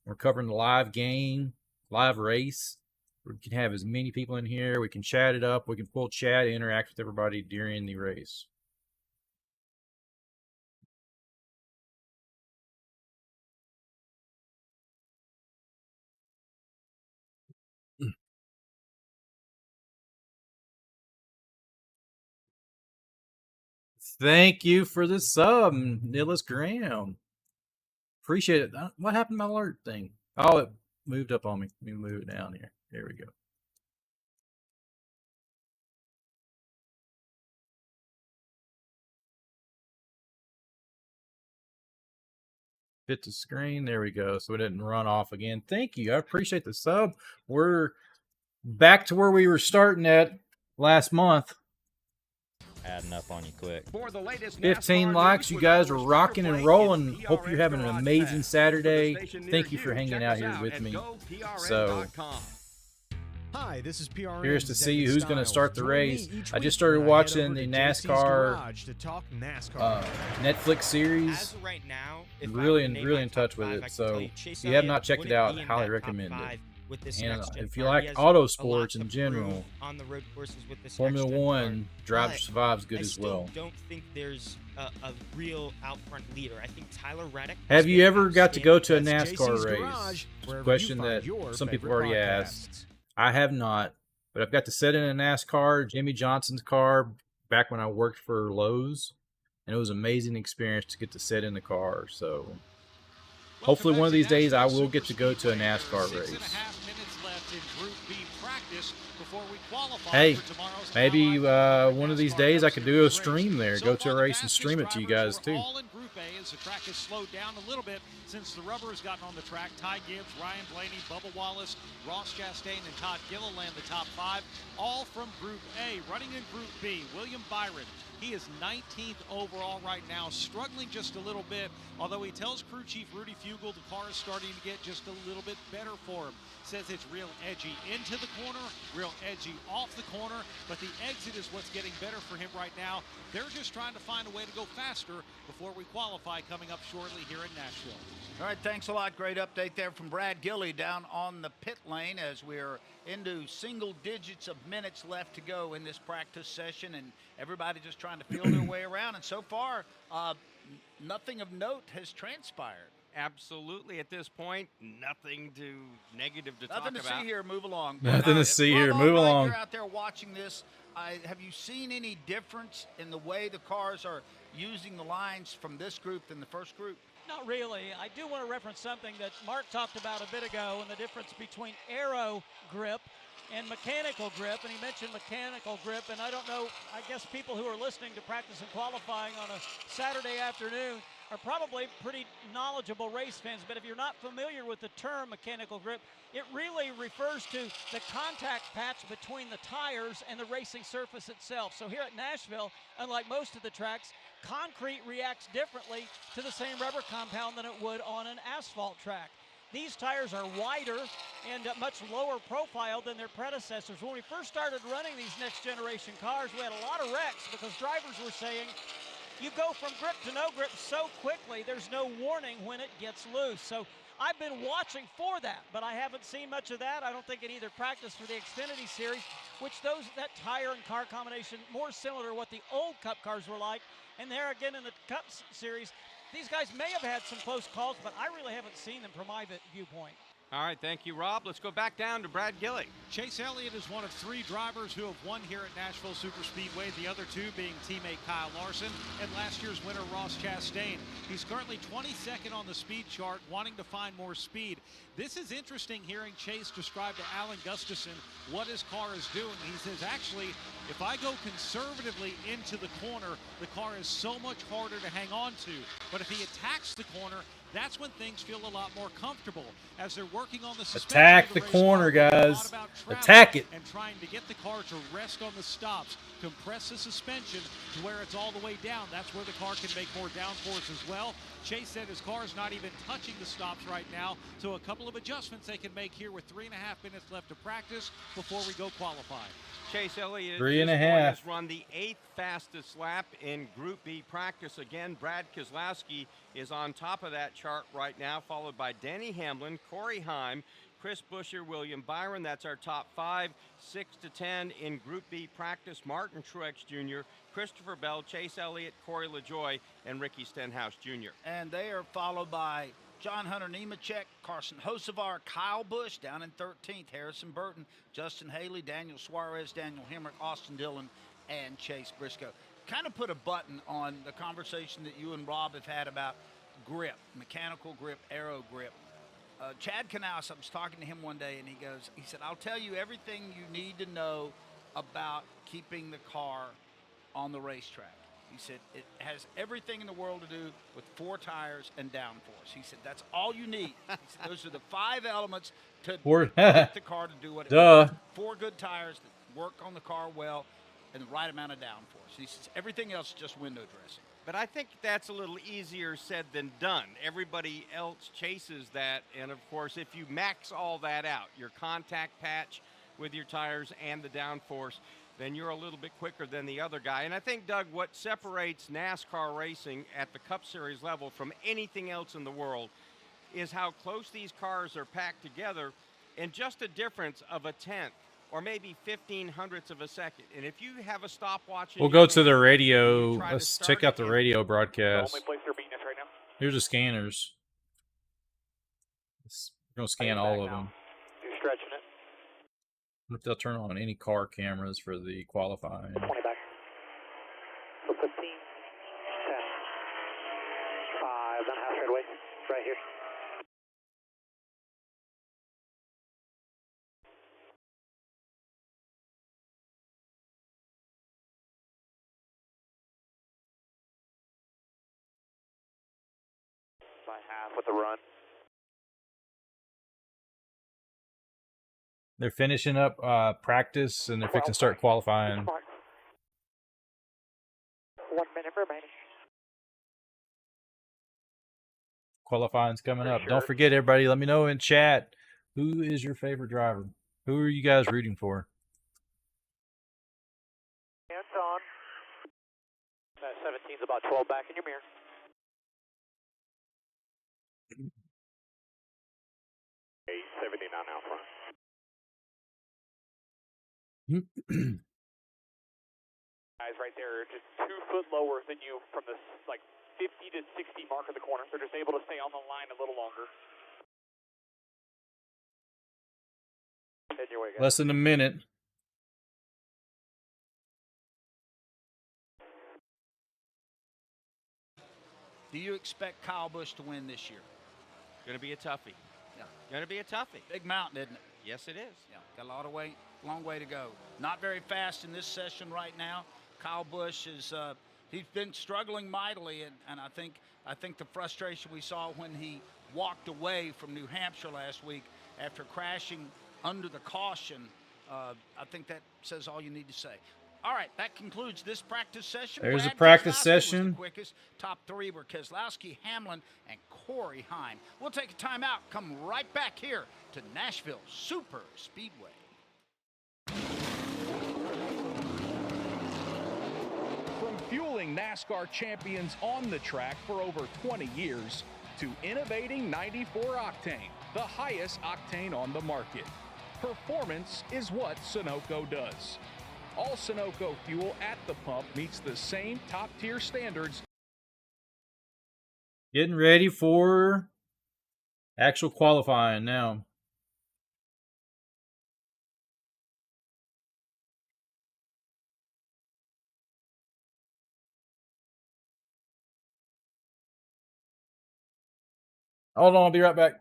we're covering the live game, live race. We can have as many people in here. We can chat it up. We can pull chat and interact with everybody during the race. Thank you for the sub, Nillis Graham. Appreciate it. What happened to my alert thing? Oh, it moved up on me. Let me move it down here. There we go. Fit the screen. There we go. So it didn't run off again. Thank you. I appreciate the sub. We're back to where we were starting at last month. Adding up on you quick. 15 likes. You guys are rocking and rolling. Hope you're having an amazing Saturday. Thank you for hanging out here with me. So, hi, this is PRN. Curious to see who's going to start the race. I just started watching the NASCAR Netflix series. Really in touch with it. So, if you have not checked it out, I highly recommend it. And if you like auto sports in general, on the road courses with this Formula One, Drive to Survive is good as well. I don't think there's a real out front leader. I think Tyler Reddick. Have you ever got to go to a NASCAR race? Question that some people already asked. I have not, but I've got to sit in a NASCAR, Jimmy Johnson's car, back when I worked for Lowe's, and it was an amazing experience to get to sit in the car. So hopefully one of these days I will get to go to a NASCAR race. Hey, maybe one of these days I could do a stream there, go to a race and stream it to you guys too. The track has slowed down a little bit since the rubber has gotten on the track. Ty Gibbs, Ryan Blaney, Bubba Wallace, Ross Chastain, and Todd Gilliland, the top 5, all from Group A. Running in Group B, William Byron. He is 19th overall right now, struggling just a little bit, although he tells crew chief Rudy Fugle the car is starting to get just a little bit better for him. Says it's real edgy into the corner, real edgy off the corner, but the exit is what's getting better for him right now. They're just trying to find a way to go faster before we qualify coming up shortly here in Nashville. All right, thanks a lot. Great update there from Brad Gilley down on the pit lane as we're into single digits of minutes left to go in this practice session, and everybody just trying to feel their way around. And so far, nothing of note has transpired. Absolutely. At this point, nothing negative to talk about. Nothing to see here. Move along. Nothing to see here. Move along. You're out there watching this. Have you seen any difference in the way the cars are using the lines from this group than the first group? Not really. I do want to reference something that Mark talked about a bit ago, and the difference between aero grip and mechanical grip, and he mentioned mechanical grip, and I don't know, I guess people who are listening to practice and qualifying on a Saturday afternoon are probably pretty knowledgeable race fans, but if you're not familiar with the term mechanical grip, it really refers to the contact patch between the tires and the racing surface itself. So here at Nashville, unlike most of the tracks, concrete reacts differently to the same rubber compound than it would on an asphalt track. These tires are wider and much lower profile than their predecessors. When we first started running these next generation cars, we had a lot of wrecks because drivers were saying, you go from grip to no grip so quickly, there's no warning when it gets loose. So I've been watching for that, but I haven't seen much of that. I don't think in either practice for the Xfinity Series, which that tire and car combination more similar to what the old Cup cars were like. And there again in the Cup Series, these guys may have had some close calls, but I really haven't seen them from my viewpoint. All right, thank you, Rob. Let's go back down to Brad Gilley. Chase Elliott is one of 3 drivers who have won here at Nashville Superspeedway, the other 2 being teammate Kyle Larson and last year's winner Ross Chastain. He's currently 22nd on the speed chart, wanting to find more speed. This is interesting hearing Chase describe to Alan Gustafson what his car is doing. He says, actually, if I go conservatively into the corner, the car is so much harder to hang on to. But if he attacks the corner, that's when things feel a lot more comfortable as they're working on the suspension. Attack the corner, guys. Attack it. And trying to get the car to rest on the stops, compress the suspension to where it's all the way down. That's where the car can make more downforce as well. Chase said his car is not even touching the stops right now, so a couple of adjustments they can make here with 3.5 minutes left to practice before we go qualify. Chase Elliott 3.5 has run the 8th fastest lap in Group B practice. Again, Brad Keselowski is on top of that chart right now, followed by Denny Hamlin, Corey Heim, Chris Buescher, William Byron. That's our top 5. 6 to 10 in Group B practice. Martin Truex Jr., Christopher Bell, Chase Elliott, Corey LaJoie, and Ricky Stenhouse Jr. And they are followed by John Hunter Nemechek, Carson Hocevar, Kyle Busch down in 13th, Harrison Burton, Justin Haley, Daniel Suarez, Daniel Hemrick, Austin Dillon, and Chase Briscoe. Kind of put a button on the conversation that you and Rob have had about grip, mechanical grip, aero grip. Chad Knaus, I was talking to him one day, and he said, I'll tell you everything you need to know about keeping the car on the racetrack. He said, it has everything in the world to do with 4 tires and downforce. He said, that's all you need. He said, those are the 5 elements to get the car to do what it does. 4 good tires that work on the car well and the right amount of downforce. He says, everything else is just window dressing. But I think that's a little easier said than done. Everybody else chases that, and of course, if you max all that out, your contact patch with your tires and the downforce, then you're a little bit quicker than the other guy. And I think, Doug, what separates NASCAR racing at the Cup Series level from anything else in the world is how close these cars are packed together in just a difference of a tenth or maybe 15/100ths of a second. And if you have a stopwatch, we'll go to the radio. Let's check out the radio broadcast. Only place they're beating us right now. Here's the scanners. We're going to scan all of them. You're stretching it. If they'll turn on any car cameras for the qualifying. 20 back. So 15, 10, 5, then half straightaway, right here. By half with the run. They're finishing up practice, and they're fixing to start qualifying. 1 minute remaining. Qualifying's coming up. Don't forget, everybody, let me know in chat, who is your favorite driver? Who are you guys rooting for? Hands on. 17's about 12 back in your mirror. Eight 79 out front. Guys right there are just 2 foot lower than you from the 50 to 60 mark of the corner. They're just able to stay on the line a little longer. Head your way, guys. Less than a minute. Do you expect Kyle Busch to win this year? Going to be a toughie. Yeah. Going to be a toughie. Big mountain, isn't it? Yes, it is. Yeah, got a long way to go. Not very fast in this session right now. Kyle Busch is he's been struggling mightily, and I think the frustration we saw when he walked away from New Hampshire last week after crashing under the caution, I think that says all you need to say. All right, that concludes this practice session. There's Brad a practice Keselowski session. was the quickest. Top 3 were Keselowski, Hamlin, and Corey Heim. We'll take a timeout. Come right back here to Nashville Superspeedway. From fueling NASCAR champions on the track for over 20 years to innovating 94 octane, the highest octane on the market. Performance is what Sunoco does. All Sunoco fuel at the pump meets the same top-tier standards. Getting ready for actual qualifying now. Hold on, I'll be right back.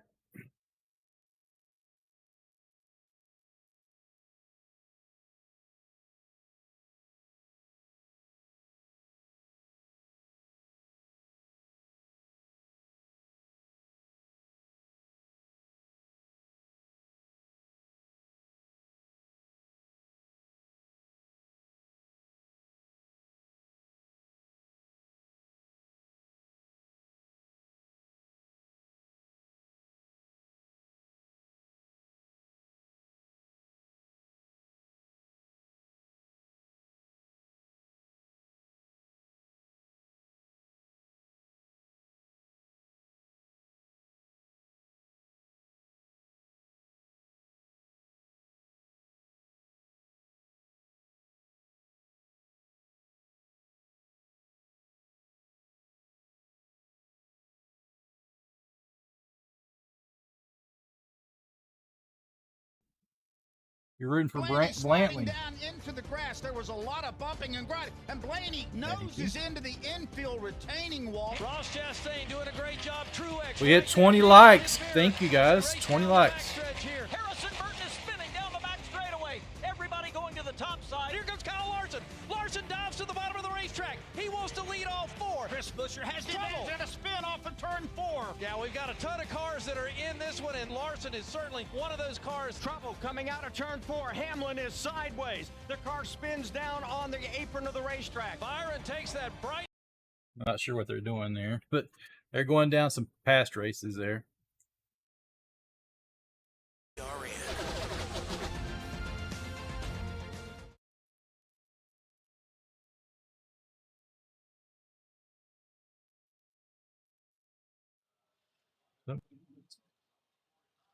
You're rooting for Sliding Blantley. down into the grass. There was a lot of bumping and grinding. And Blaney noses into the infield retaining wall. Ross Chastain doing a great job. Truex. We hit 20 likes. Thank you, guys. 20 likes. Harrison Burton is spinning down the back straightaway. Everybody going to the top side. Here comes Kyle Larson. Larson dives to the bottom of the racetrack. He wants to lead all four. Chris Buescher has trouble and a spin off of turn 4. Yeah, we've got a ton of cars that are in this one, and Larson is certainly one of those cars. Trouble coming out of turn 4. Hamlin is sideways. The car spins down on the apron of the racetrack. Byron takes that bright. I'm not sure what they're doing there, but they're going down some past races there.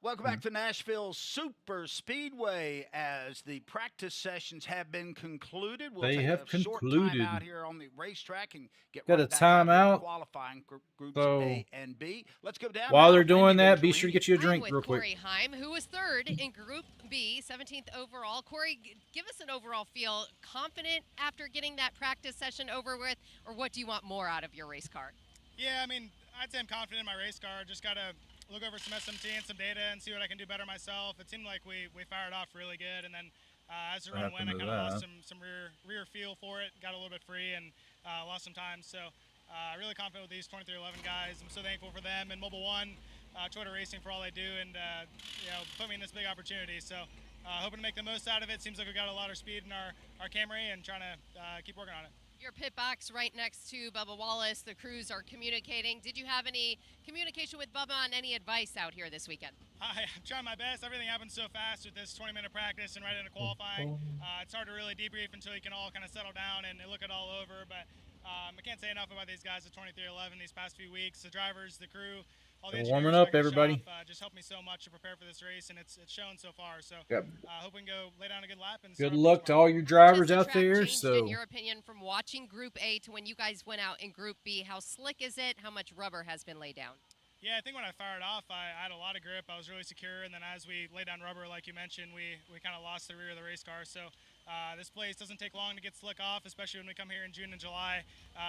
Welcome back to Nashville Superspeedway. As the practice sessions have been concluded, we'll take a short time out here on the racetrack and get Got right a back timeout. to qualifying groups So, A and B. Let's go down. While now. they're doing Randy that, be Venturini. sure to get you a drink with real quick. Corey Heim, who was third in Group B, 17th overall. Corey, give us an overall feel. Confident after getting that practice session over with, or what do you want more out of your race car? Yeah, I mean, I'd say I'm confident in my race car. Just got to look over some SMT and some data and see what I can do better myself. It seemed like we fired off really good, and then as the run went, I kind of lost some rear feel for it, got a little bit free, and lost some time. So really confident with these 2311 guys. I'm so thankful for them and Mobile One, Toyota Racing for all they do, and you know, put me in this big opportunity. So hoping to make the most out of it. Seems like we got a lot of speed in our Camry, and trying to keep working on it. Your pit box right next to Bubba Wallace. The crews are communicating. Did you have any communication with Bubba on any advice out here this weekend? I'm trying my best. Everything happens so fast with this 20-minute practice and right into qualifying. It's hard to really debrief until you can all kind of settle down and look it all over. But I can't say enough about these guys at 2311 these past few weeks. The drivers, the crew, all the warming up, everybody. Just helped me so much to prepare for this race, and it's shown so far. So hope we can go lay down a good lap. And Good luck to all your drivers out there. So, in your opinion, from watching Group A to when you guys went out in Group B, how slick is it? How much rubber has been laid down? Yeah, I think when I fired off, I had a lot of grip. I was really secure, and then as we laid down rubber, like you mentioned, we kind of lost the rear of the race car. So this place doesn't take long to get slick off, especially when we come here in June and July,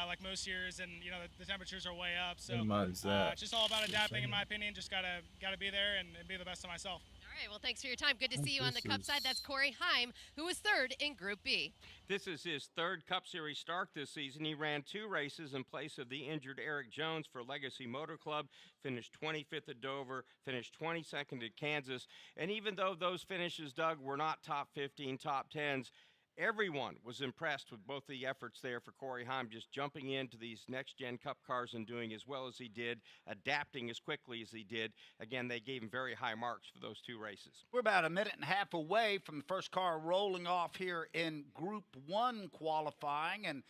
like most years, and you know the temperatures are way up. So it's just all about adapting, in my opinion. Just gotta be there and be the best of myself. All right, well, thanks for your time. Good to see you on the Cup side. That's Corey Heim, who was third in Group B. This is his third Cup Series start this season. He ran 2 races in place of the injured Eric Jones for Legacy Motor Club, finished 25th at Dover, finished 22nd at Kansas. And even though those finishes, Doug, were not top 15, top 10s, everyone was impressed with both the efforts there for Corey Heim, just jumping into these next-gen Cup cars and doing as well as he did, adapting as quickly as he did. Again, they gave him very high marks for those 2 races. We're about a minute and a half away from the first car rolling off here in Group 1 qualifying, and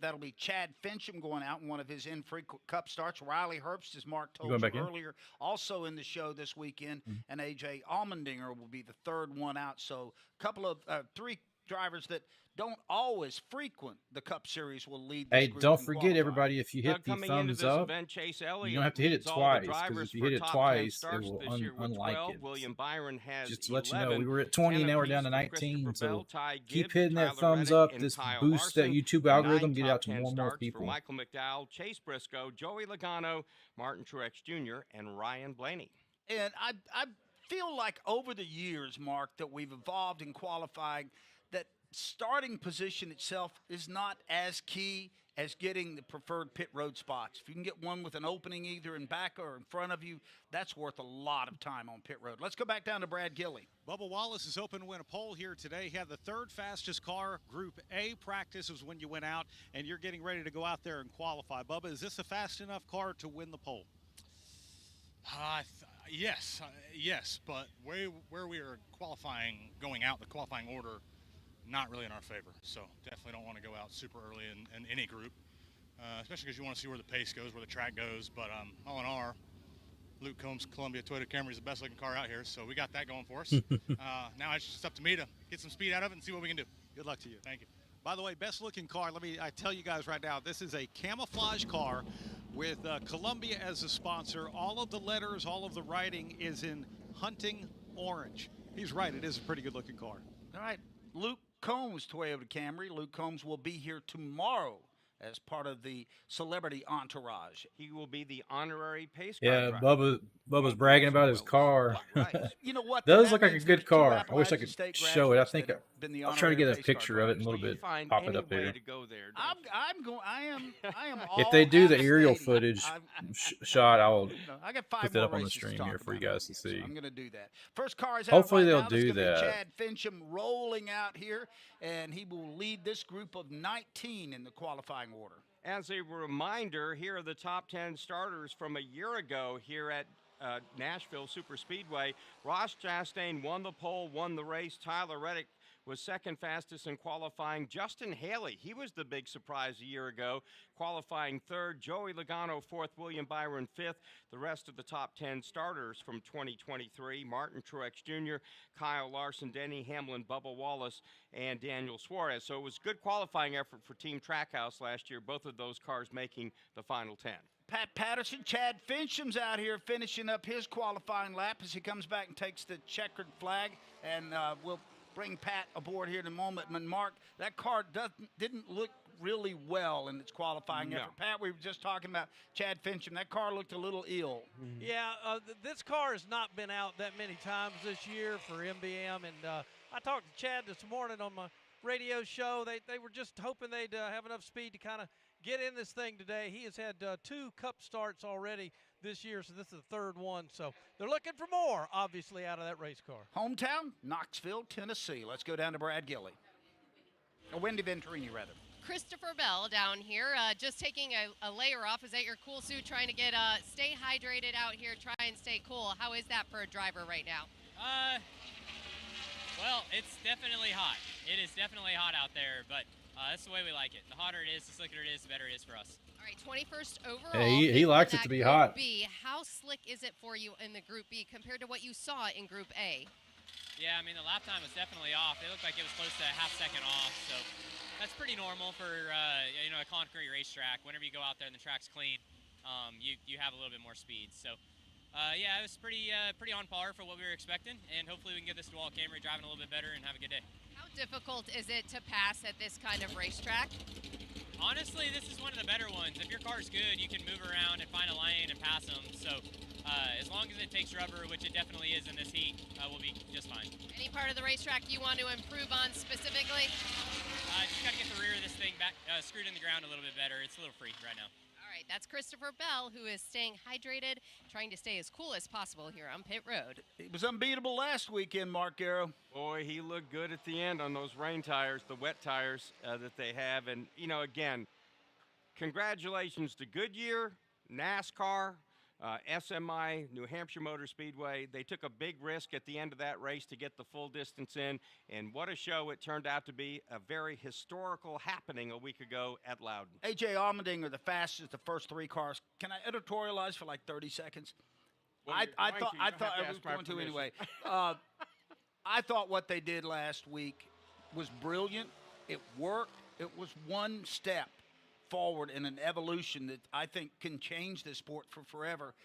that'll be Chad Fincham going out in one of his infrequent Cup starts. Riley Herbst, as Mark told you earlier, also in the show this weekend, and A.J. Allmendinger will be the third one out. So a couple of 3 drivers that don't always frequent the Cup Series will lead this group. Don't forget, everybody, if you hit the thumbs up, event, Chase Elliott you don't have to hit it twice, because if you hit it twice, it will unlike it. William Byron has just to let 11, you know, we were at 20 and now we're down to 19, so keep hitting that thumbs up. This boosts that YouTube algorithm, get out to more and more people. For Michael McDowell, Chase Briscoe, Joey Logano, Martin Truex Jr., and Ryan Blaney. And I feel like over the years, Mark, that we've evolved in qualifying, that starting position itself is not as key as getting the preferred pit road spots. If you can get one with an opening either in back or in front of you, that's worth a lot of time on pit road. Let's go back down to Brad Gilly. Bubba Wallace is hoping to win a pole here today. He had the 3rd fastest car. Group A practice was when you went out, and you're getting ready to go out there and qualify. Bubba, is this a fast enough car to win the pole? Yes, but where we are qualifying, going out, the qualifying order, not really in our favor. So definitely don't want to go out super early in any group, especially because you want to see where the pace goes, where the track goes. But all in all, Luke Combs' Columbia Toyota Camry is the best looking car out here, so we got that going for us. Now it's just up to me to get some speed out of it and see what we can do. Good luck to you. Thank you. By the way, best looking car, I tell you guys right now, this is a camouflage car with Columbia as a sponsor. All of the letters, all of the writing is in hunting orange. He's right, it is a pretty good looking car. All right, Luke Combs, Toyota Camry. Luke Combs will be here tomorrow as part of the celebrity entourage. He will be the honorary pace car Yeah, driver. Bubba's bragging about his car. You know what? Does That look like a means good there's two car. I wish I Appalachian could State show it. I graduates think that have been the I'll try to get a honorary pace car picture of it in a drivers. little bit. Find Pop it any up way here. to go there. I'm going. I am all If they do the out aerial stating. footage shot, I'll I got 5 put that more up on the races to stream talk here for you about guys to so see. I'm going to do that. First car is Hopefully out right they'll now. That's do gonna be that. Chad Fincham rolling out here, and he will lead this group of 19 in the qualifying order. As a reminder, here are the top 10 starters from a year ago here at Nashville Superspeedway. Ross Chastain won the pole, won the race. Tyler Reddick was second fastest in qualifying. Justin Haley, he was the big surprise a year ago, qualifying third. Joey Logano fourth, William Byron fifth. The rest of the top 10 starters from 2023, Martin Truex Jr., Kyle Larson, Denny Hamlin, Bubba Wallace, and Daniel Suarez. So it was a good qualifying effort for Team Trackhouse last year, both of those cars making the final 10. Pat Patterson, Chad Fincham's out here finishing up his qualifying lap as he comes back and takes the checkered flag, and we'll bring Pat aboard here in a moment. And Mark, that car didn't look really well in its qualifying effort. Pat, we were just talking about Chad Fincham. That car looked a little ill. Yeah, this car has not been out that many times this year for MBM, and I talked to Chad this morning on my radio show. They were just hoping they'd have enough speed to kind of get in this thing today. He has had 2 Cup starts already this year, so this is the 3rd one. So they're looking for more, obviously, out of that race car. Hometown, Knoxville, Tennessee. Let's go down to Brad Gilley. Or Wendy Venturini, rather. Christopher Bell down here, just taking a layer off. Is that your cool suit? Trying to get stay hydrated out here, try and stay cool. How is that for a driver right now? Well, it's definitely hot. It is definitely hot out there, but that's the way we like it. The hotter it is, the slicker it is, the better it is for us. All right, 21st overall. Yeah, he likes it to be hot. B, how slick is it for you in the Group B compared to what you saw in Group A? Yeah, I mean, the lap time was definitely off. It looked like it was close to a half second off, so that's pretty normal for a concrete racetrack. Whenever you go out there and the track's clean, you have a little bit more speed. So, yeah, it was pretty on par for what we were expecting, and hopefully we can get this dual Camry driving a little bit better and have a good day. How difficult is it to pass at this kind of racetrack? Honestly, this is one of the better ones. If your car's good, you can move around and find a lane and pass them. So as long as it takes rubber, which it definitely is in this heat, we'll be just fine. Any part of the racetrack you want to improve on specifically? Just got to get the rear of this thing back screwed in the ground a little bit better. It's a little free right now. All right, that's Christopher Bell, who is staying hydrated, trying to stay as cool as possible here on pit road. He was unbeatable last weekend, Mark Garrow. Boy, he looked good at the end on those rain tires, the wet tires that they have. And, again, congratulations to Goodyear, NASCAR, SMI, New Hampshire Motor Speedway. They took a big risk at the end of that race to get the full distance in. And what a show it turned out to be. A very historical happening a week ago at Loudon. A.J. Allmendinger, the fastest, the first 3 cars. Can I editorialize for like 30 seconds? Well, I thought I was going to anyway. I thought what they did last week was brilliant. It worked. It was one step forward in an evolution that I think can change this sport for forever.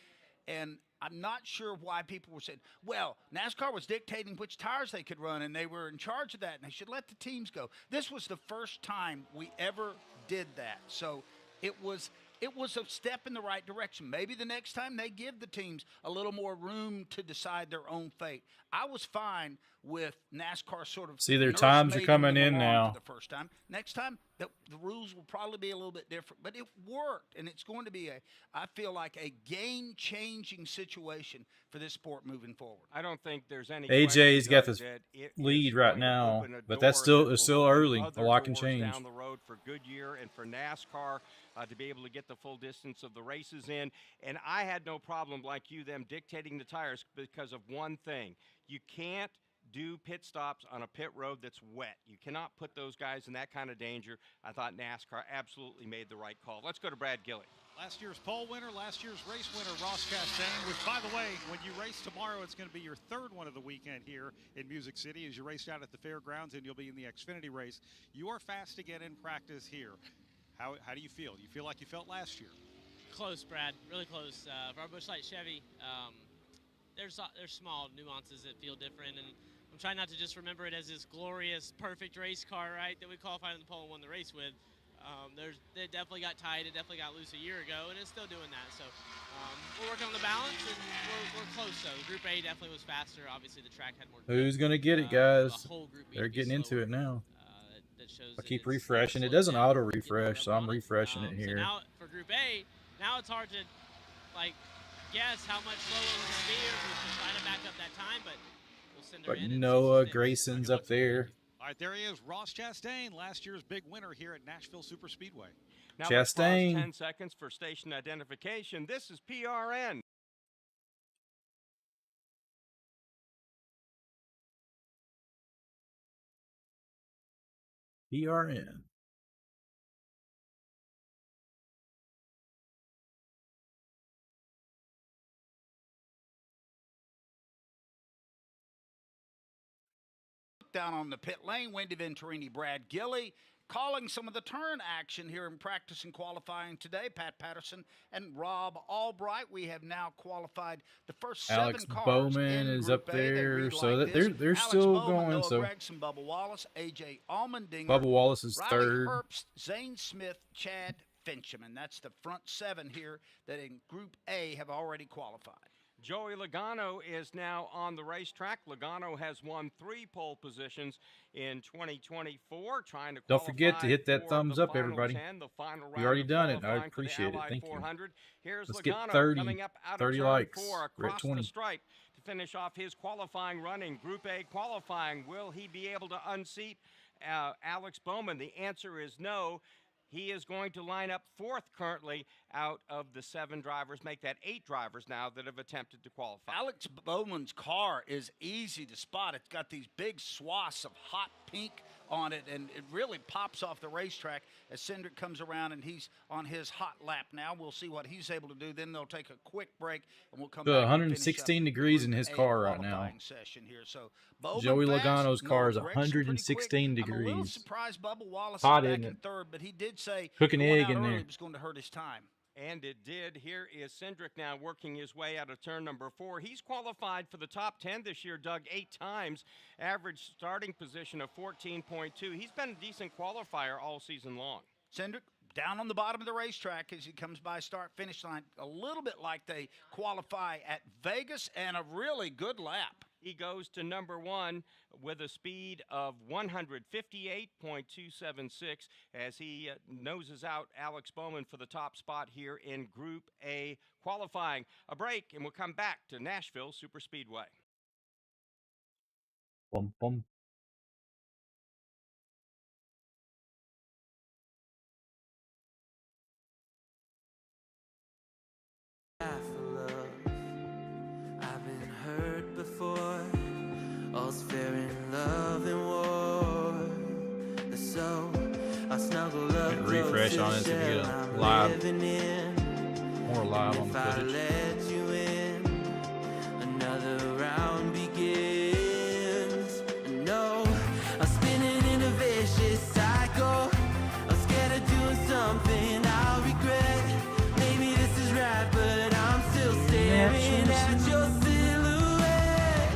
And I'm not sure why people were saying, well, NASCAR was dictating which tires they could run, and they were in charge of that, and they should let the teams go. This was the first time we ever did that. So it was a step in the right direction. Maybe the next time they give the teams a little more room to decide their own fate. I was fine with NASCAR sort of. See, their times are coming in now. The first time. Next time, the rules will probably be a little bit different, but it worked, and it's going to be I feel like a game-changing situation for this sport moving forward. I don't think there's any. AJ's got the lead right now, but it's still early. A lot can change. Down the road for Goodyear and for NASCAR to be able to get the full distance of the races in, and I had no problem like you them dictating the tires because of one thing: you can't do pit stops on a pit road that's wet. You cannot put those guys in that kind of danger. I thought NASCAR absolutely made the right call. Let's go to Brad Gilley. Last year's pole winner, last year's race winner, Ross Chastain, which, by the way, when you race tomorrow, it's going to be your 3rd one of the weekend here in Music City as you raced out at the fairgrounds, and you'll be in the Xfinity race. You are fast to get in practice here. How do you feel? You feel like you felt last year? Close, Brad. Really close. For our Busch Light Chevy, there's small nuances that feel different, and I'm trying not to just remember it as this glorious, perfect race car, right, that we qualified in the pole and won the race with. It definitely got tight. It definitely got loose a year ago, and it's still doing that. So we're working on the balance, and we're close. So Group A definitely was faster. Obviously, the track had more. Who's gonna get it, guys? They're getting into it now. That shows I keep refreshing. It doesn't auto refresh, so I'm refreshing it here. So now for Group A, now it's hard to guess how much slower we're going to be, or we can try to back up that time, but we'll send her in. Noah Grayson's up there. All right, there he is, Ross Chastain, last year's big winner here at Nashville Superspeedway. Now Chastain. 10 seconds for station identification. This is PRN. PRN. Down on the pit lane, Wendy Venturini, Brad Gilley, calling some of the turn action here in practice and qualifying today. Pat Patterson and Rob Albright. We have now qualified the first Alex 7 cars Bowman in is Group up A. there, so like that they're Alex still Bowman, going. Noah So Gragson, Bubba Wallace, AJ Allmendinger, Bubba Wallace is Riley third. Herbst, Zane Smith, Chad Fincham, and that's the front 7 here that in Group A have already qualified. Joey Logano is now on the racetrack. Logano has won 3 pole positions in 2024. Trying to Don't forget to hit that for thumbs the up, final everybody. 10, the final You already round of done it. I qualifying for the appreciate it. Allied Thank you. 400. Here's Let's Logano get 30, coming up out 30 of turn likes. 4 We're at across 20. the stripe to finish off his qualifying run in Group A qualifying. Will he be able to unseat Alex Bowman? The answer is no. He is going to line up 4th currently out of the 7 drivers, make that 8 drivers now that have attempted to qualify. Alex Bowman's car is easy to spot. It's got these big swaths of hot pink on it, and it really pops off the racetrack as Cindric comes around, and he's on his hot lap now. We'll see what he's able to do. Then they'll take a quick break, and we'll come back 116 degrees in his car right now. Session here. So Bowman Joey fast, Logano's car is Noah Gragson 116 pretty quick. I'm a little degrees. surprised Bubba Wallace Hot, is back isn't in it? 3rd, but he did say Cook an going egg out in early there. was going to hurt his time. And it did. Here is Cindric now working his way out of turn number 4. He's qualified for the top 10 this year, Doug, 8 times. Average starting position of 14.2. He's been a decent qualifier all season long. Cindric down on the bottom of the racetrack as he comes by start-finish line, a little bit like they qualify at Vegas, and a really good lap. He goes to number 1 with a speed of 158.276 as he noses out Alex Bowman for the top spot here in Group A qualifying. A break, and we'll come back to Nashville Superspeedway. Bum, bum. I've been hurt before. All's fair in love and war. So I snuggle up Refresh on it to get live, more live on the if I footage. let you in, another round begins. No, I'm spinning in a vicious cycle. I'm scared of doing something I'll regret. Maybe this is right, but I'm still staring at your silhouette.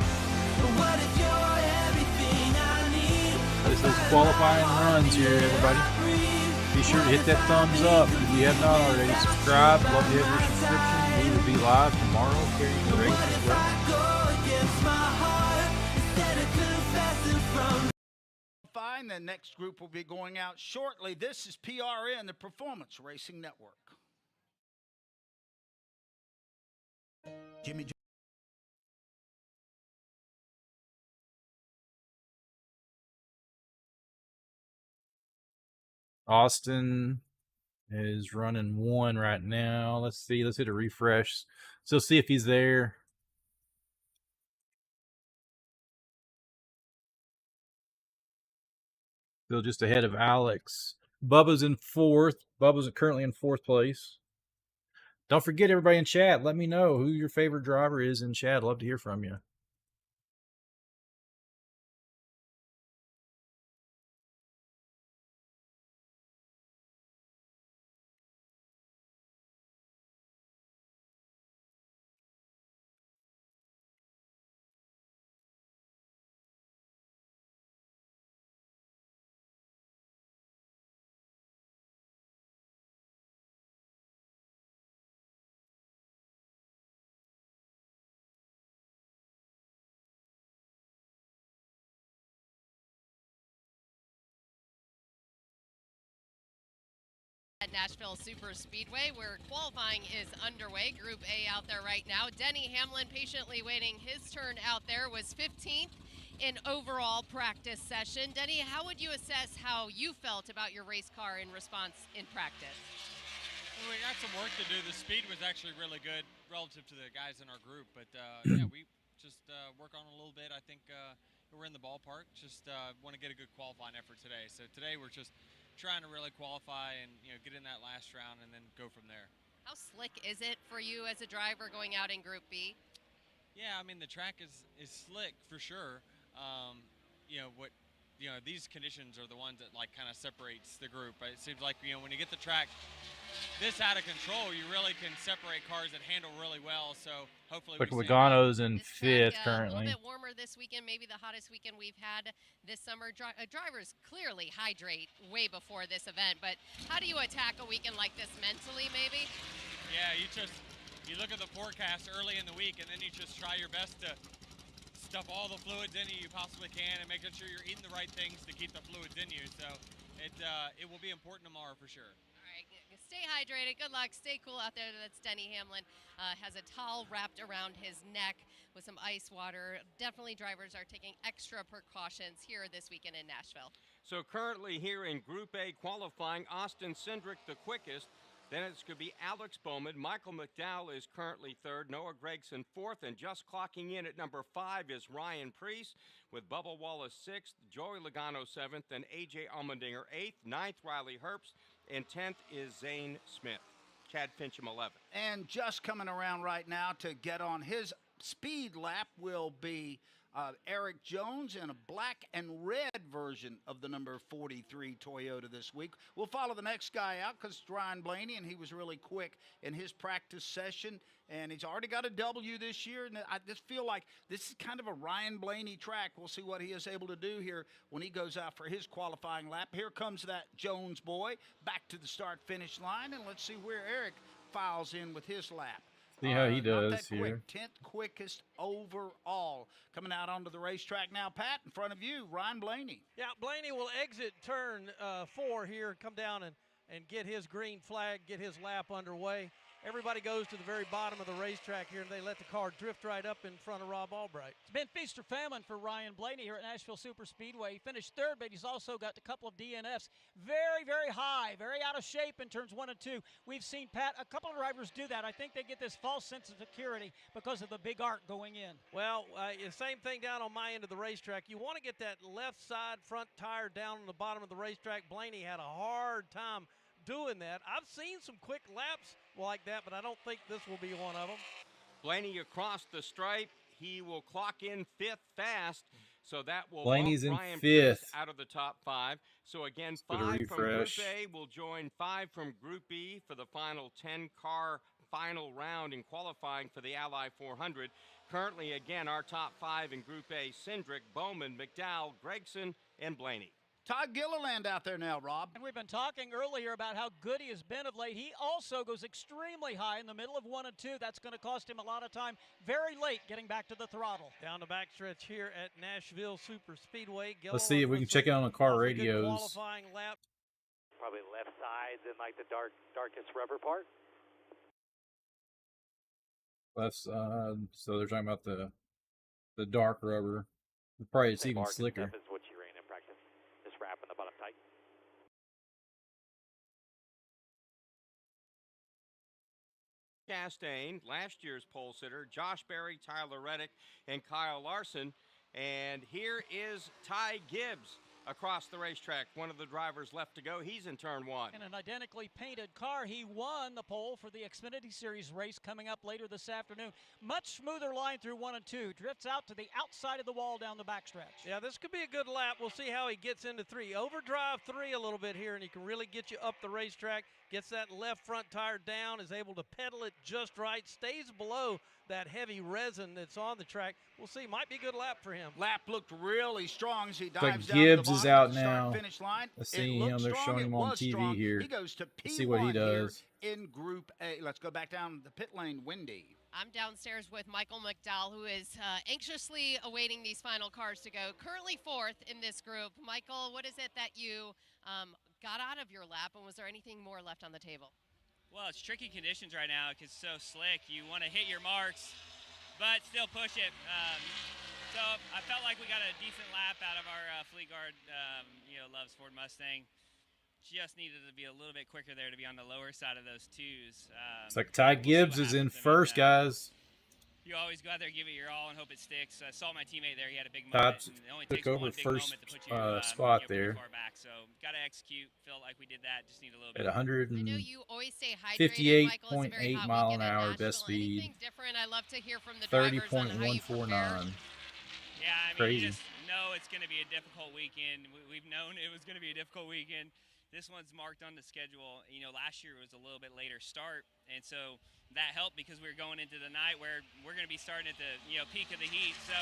What if you're everything I need? This is qualifying runs here, everybody. Be sure to hit that thumbs up if you have not already. Subscribe. Love to have your subscription. We will be live tomorrow carrying the race as well. Fine, the next group will be going out shortly. This is PRN, the Performance Racing Network. Jimmy. Austin is running 1 right now. Let's see. Let's hit a refresh. So see if he's there. Still just ahead of Alex. Bubba's in 4th. Bubba's currently in 4th place. Don't forget, everybody in chat, let me know who your favorite driver is in chat. I'd love to hear from you. at Nashville Superspeedway, where qualifying is underway. Group A out there right now. Denny Hamlin patiently waiting his turn out there, was 15th in overall practice session. Denny, how would you assess how you felt about your race car in response in practice? Well, we got some work to do. The speed was actually really good relative to the guys in our group, but yeah, we just work on it a little bit. I think we're in the ballpark. Just want to get a good qualifying effort today. So today we're just trying to really qualify and get in that last round and then go from there. How slick is it for you as a driver going out in Group B? Yeah, I mean the track is slick for sure. These conditions are the ones that like kind of separates the group. It seems like when you get the track this out of control, you really can separate cars that handle really well. So hopefully, Look, Logano's in this fifth track, currently. A little bit warmer this weekend, maybe the hottest weekend we've had this summer. Drivers clearly hydrate way before this event, but how do you attack a weekend like this mentally, maybe? Yeah, you look at the forecast early in the week, and then you just try your best to stuff all the fluids in you possibly can, and making sure you're eating the right things to keep the fluids in you. So it will be important tomorrow for sure. Stay hydrated. Good luck. Stay cool out there. That's Denny Hamlin. Has a towel wrapped around his neck with some ice water. Definitely drivers are taking extra precautions here this weekend in Nashville. So currently here in Group A qualifying, Austin Cindric the quickest. Then it's going to be Alex Bowman. Michael McDowell is currently third. Noah Gragson fourth. And just clocking in at number 5 is Ryan Preece, with Bubba Wallace sixth, Joey Logano seventh, and A.J. Allmendinger eighth, ninth Riley Herbst, and 10th is Zane Smith. Chad Fincham 11th. And just coming around right now to get on his speed lap will be Eric Jones in a black and red version of the number 43 Toyota this week. We'll follow the next guy out because it's Ryan Blaney, and he was really quick in his practice session, and he's already got a W this year. And I just feel like this is kind of a Ryan Blaney track. We'll see what he is able to do here when he goes out for his qualifying lap. Here comes that Jones boy back to the start-finish line, and let's see where Eric files in with his lap. See how he does here. 10th quickest overall. Coming out onto the racetrack now, Pat, in front of you, Ryan Blaney. Yeah, Blaney will exit turn 4 here, come down and get his green flag, get his lap underway. Everybody goes to the very bottom of the racetrack here, and they let the car drift right up in front of Rob Albright. It's been feast or famine for Ryan Blaney here at Nashville Superspeedway. He finished third, but he's also got a couple of DNFs. Very, very high, very out of shape in turns 1 and 2. We've seen, Pat, a couple of drivers do that. I think they get this false sense of security because of the big arc going in. Well, same thing down on my end of the racetrack. You want to get that left side front tire down on the bottom of the racetrack. Blaney had a hard time doing that. I've seen some quick laps like that, but I don't think this will be one of them. Blaney across the stripe. He will clock in 5th fast, so that will Blaney's bump in Ryan 5th. Preece out of the top 5. So again, Let's 5 from Group refresh. A will join 5 from Group B for the final 10-car final round in qualifying for the Ally 400. Currently, again, our top 5 in Group A: Cindric, Bowman, McDowell, Gragson, and Blaney. Todd Gilliland out there now, Rob. And we've been talking earlier about how good he has been of late. He also goes extremely high in the middle of 1 and 2. That's going to cost him a lot of time very late getting back to the throttle. Down the backstretch here at Nashville Superspeedway. Let's see if we can check it on the car radios. Qualifying lap. Probably left side, then like the darkest rubber part. Left side. So they're talking about the dark rubber. Probably it's even slicker. Is what you ran in practice. Just wrapping the bottom tight. Chastain, last year's pole sitter, Josh Berry, Tyler Reddick, and Kyle Larson. And here is Ty Gibbs across the racetrack. One of the drivers left to go. He's in turn 1. In an identically painted car, he won the pole for the Xfinity Series race coming up later this afternoon. Much smoother line through 1 and 2. Drifts out to the outside of the wall down the backstretch. Yeah, this could be a good lap. We'll see how he gets into 3. Overdrive 3 a little bit here, and he can really get you up the racetrack. Gets that left front tire down, is able to pedal it just right, stays below that heavy resin that's on the track. We'll see. Might be a good lap for him. Lap looked really strong as he Like dives down Gibbs to the is bottom out of the now. start-finish line. Let's see him. They're strong. showing him It on was TV strong. here. He goes to P1 Let's see what he does. here in Group A. Let's go back down the pit lane. Wendy. I'm downstairs with Michael McDowell, who is anxiously awaiting these final cars to go. Currently 4th in this group. Michael, what is it that you got out of your lap, and was there anything more left on the table? Well, it's tricky conditions right now because it's so slick. You want to hit your marks, but still push it. So I felt like we got a decent lap out of our Fleet Guard, Loves Ford Mustang. Just needed to be a little bit quicker there to be on the lower side of those twos. It's like Ty Gibbs is in first, guys. You always go out there, give it your all, and hope it sticks. I saw my teammate there; he had a big Todd moment. And it only took takes over one big first moment to put you spot pretty there. far back. So got to execute. Felt like we did that. Just need a little At bit. 158.8 mile an hour best speed. Anything different? I love to hear from the drivers on how you prepare. 30.149. Yeah, I mean, Crazy. you just know it's going to be a difficult weekend. We've known it was going to be a difficult weekend. This one's marked on the schedule. Last year was a little bit later start, and so that helped because we were going into the night where we're going to be starting at the peak of the heat. So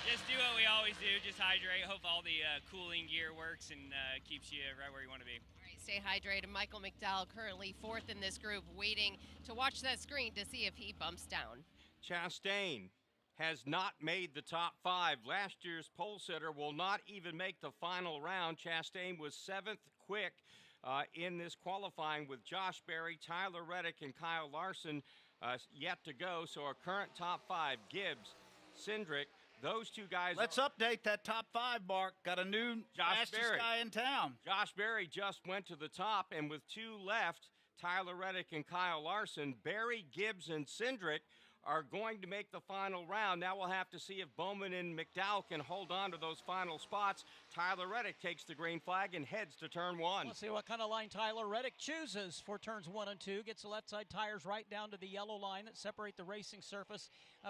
just do what we always do. Just hydrate. Hope all the cooling gear works and keeps you right where you want to be. All right, stay hydrated. Michael McDowell currently fourth in this group, waiting to watch that screen to see if he bumps down. Chastain has not made the top 5. Last year's pole sitter will not even make the final round. Chastain was 7th quick in this qualifying with Josh Berry, Tyler Reddick, and Kyle Larson yet to go. So our current top 5, Gibbs, Cindric, those two guys. Let's update that top 5, Mark. Got a new fastest guy in town. Josh Berry just went to the top, and with 2 left, Tyler Reddick and Kyle Larson, Berry, Gibbs, and Cindric are going to make the final round. Now we'll have to see if Bowman and McDowell can hold on to those final spots. Tyler Reddick takes the green flag and heads to turn 1. Let's see what kind of line Tyler Reddick chooses for turns 1 and 2. Gets the left side tires right down to the yellow line that separate the racing surface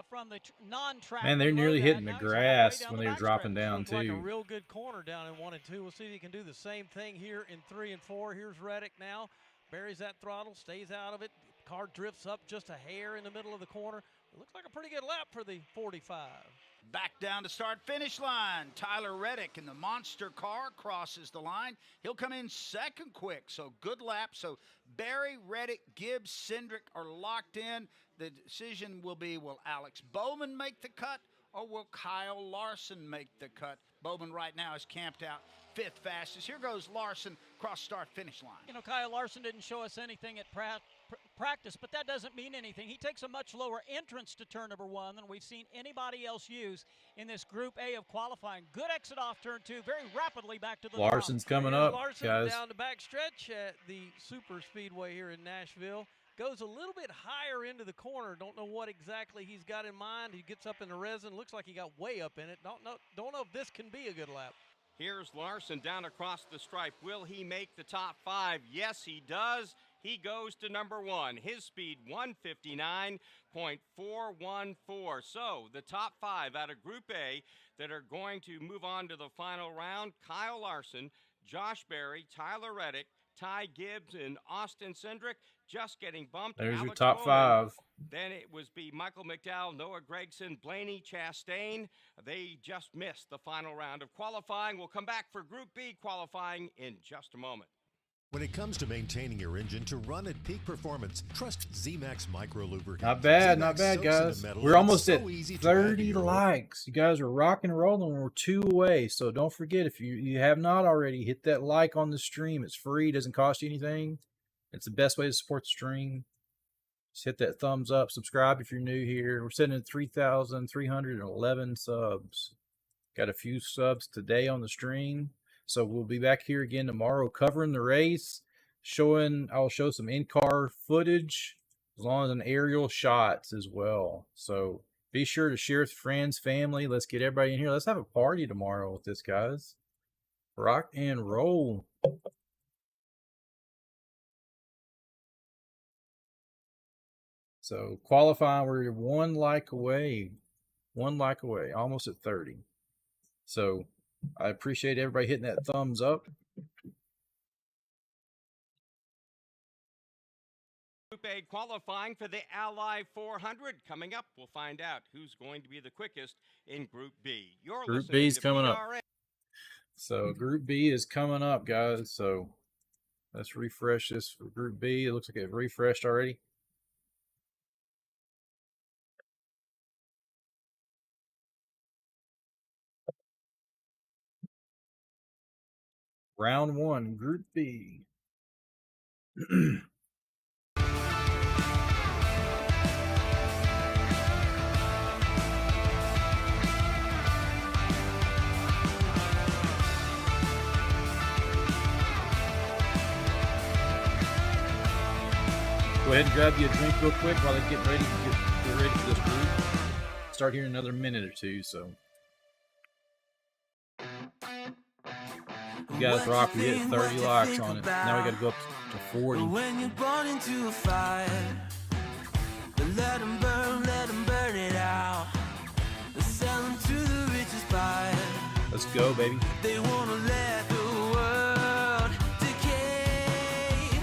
from the non-track. Man, they're nearly hitting the grass when they're dropping down, Looks like a too. real good corner down in 1 and 2. We'll see if he can do the same thing here in 3 and 4. Here's Reddick now. Buries that throttle, stays out of it. Car drifts up just a hair in the middle of the corner. It looks like a pretty good lap for the 45. Back down to start-finish line. Tyler Reddick in the monster car crosses the line. He'll come in second quick, so good lap. So Berry, Reddick, Gibbs, Cindric are locked in. The decision will be, will Alex Bowman make the cut or will Kyle Larson make the cut? Bowman right now is camped out 5th fastest. Here goes Larson across start-finish line. Kyle Larson didn't show us anything at practice, but that doesn't mean anything. He takes a much lower entrance to turn number 1 than we've seen anybody else use in this Group A of qualifying. Good exit off turn 2, very rapidly back to the Larson's top. coming up, Larson guys. down the back stretch at the Superspeedway here in Nashville. Goes a little bit higher into the corner. Don't know what exactly he's got in mind. He gets up in the resin. Looks like he got way up in it. Don't know if this can be a good lap. Here's Larson down across the stripe. Will he make the top 5? Yes, he does. He goes to number 1. His speed, 159.414. So the top 5 out of Group A that are going to move on to the final round, Kyle Larson, Josh Berry, Tyler Reddick, Ty Gibbs, and Austin Cindric just getting bumped. There's your Alex top Bowman. 5. Then it was Michael McDowell, Noah Gragson, Blaney Chastain. They just missed the final round of qualifying. We'll come back for Group B qualifying in just a moment. When it comes to maintaining your engine to run at peak performance, trust Z-Max Micro Lubricant. Not bad, Z-Max not bad, soaks into guys. metal, We're and almost it's at so easy to add to 30 your oil. likes. You guys are rocking and rolling. We're 2 away. So don't forget, if you have not already, hit that like on the stream. It's free. Doesn't cost you anything. It's the best way to support the stream. Just hit that thumbs up. Subscribe if you're new here. We're sitting at 3,311 subs. Got a few subs today on the stream. So we'll be back here again tomorrow covering the race. I'll show some in-car footage as long as an aerial shots as well. So be sure to share with friends, family. Let's get everybody in here. Let's have a party tomorrow with this, guys. Rock and roll. So qualifying, we're 1 like away. 1 like away, almost at 30. So I appreciate everybody hitting that thumbs up. Group A qualifying for the Ally 400 coming up. We'll find out who's going to be the quickest in Group B. You're Group listening B's to coming up. PRN. So Group B is coming up, guys. So let's refresh this for Group B. It looks like it refreshed already. Round 1, Group B. Go ahead and grab you a drink real quick while they're getting ready to get ready for this group. Start here in another minute or two, so. You guys rock, we hit 30 likes on it. Now we got to go up to 40. When you're born into a fire, let them burn it out. Sell them to the richest buyer. Let's go, baby. They want to let the world decay.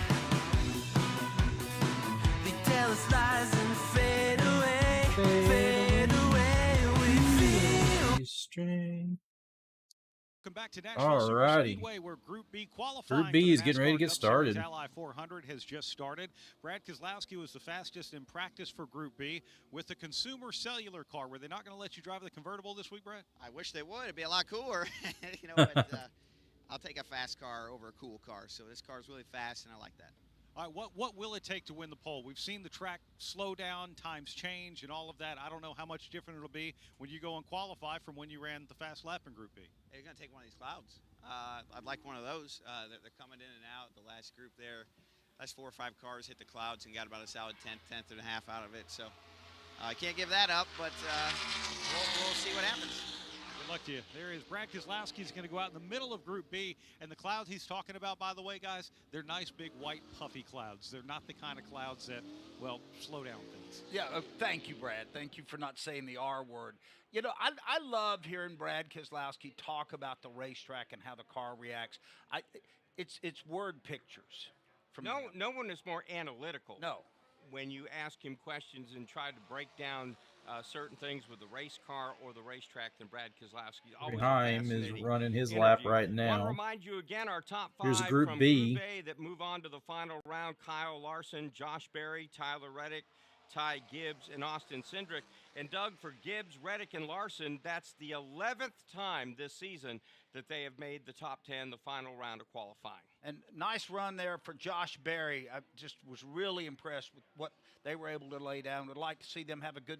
They tell us lies and fade away. Fade away. We feel string. Welcome back to Nashville Superspeedway, where Group B qualifying. Group B is getting ready to get started. Ally 400 has just started. Brad Keselowski was the fastest in practice for Group B with the consumer cellular car. Were they not going to let you drive the convertible this week, Brad? I wish they would. It'd be a lot cooler. You know, but I'll take a fast car over a cool car. So this car is really fast, and I like that. All right, what will it take to win the pole? We've seen the track slow down, times change, and all of that. I don't know how much different it'll be when you go and qualify from when you ran the fast lap in Group B. They're going to take one of these clouds. I'd like one of those. They're coming in and out. The last group there, last 4 or 5 cars hit the clouds and got about a solid tenth and a half out of it. So I can't give that up, but we'll see what happens. Good luck to you. There is Brad Keselowski. He's going to go out in the middle of Group B. And the clouds he's talking about, by the way, guys, they're nice, big, white, puffy clouds. They're not the kind of clouds that, well, slow down things. Yeah, thank you, Brad. Thank you for not saying the R word. You know, I love hearing Brad Keselowski talk about the racetrack and how the car reacts. It's word pictures. From no one is more analytical. No. When you ask him questions and try to break down certain things with the race car or the racetrack than Brad Keselowski. Heim is running his lap right I now. want to remind you again, our top 5 Here's Group from B. Group A that move on to the final round: Kyle Larson, Josh Berry, Tyler Reddick, Ty Gibbs, and Austin Cindric. And Doug, for Gibbs, Reddick, and Larson, that's the 11th time this season that they have made the top 10, the final round of qualifying. And nice run there for Josh Berry. I just was really impressed with what they were able to lay down. Would like to see them have a good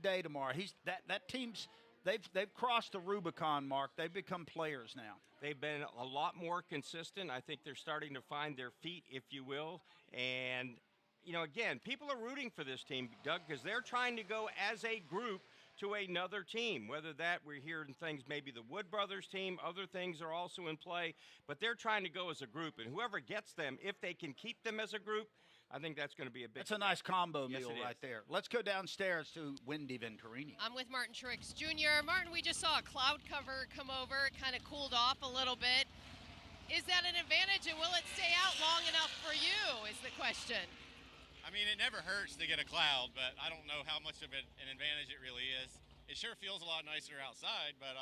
day tomorrow. That team's they've crossed the Rubicon mark. They've become players now. They've been a lot more consistent. I think they're starting to find their feet, if you will. And you know, again, people are rooting for this team, Doug, because they're trying to go as a group to another team. Whether that we're hearing things, maybe the Wood Brothers team, other things are also in play, but they're trying to go as a group. And whoever gets them, if they can keep them as a group, I think that's going to be a big. That's a nice combo Yes, meal it right is. there. Let's go downstairs to Wendy Venturini. I'm with Martin Truex Jr. Martin, we just saw a cloud cover come over. It kind of cooled off a little bit. Is that an advantage, and will it stay out long enough for you, is the question. I mean, it never hurts to get a cloud, but I don't know how much of an advantage it really is. It sure feels a lot nicer outside, but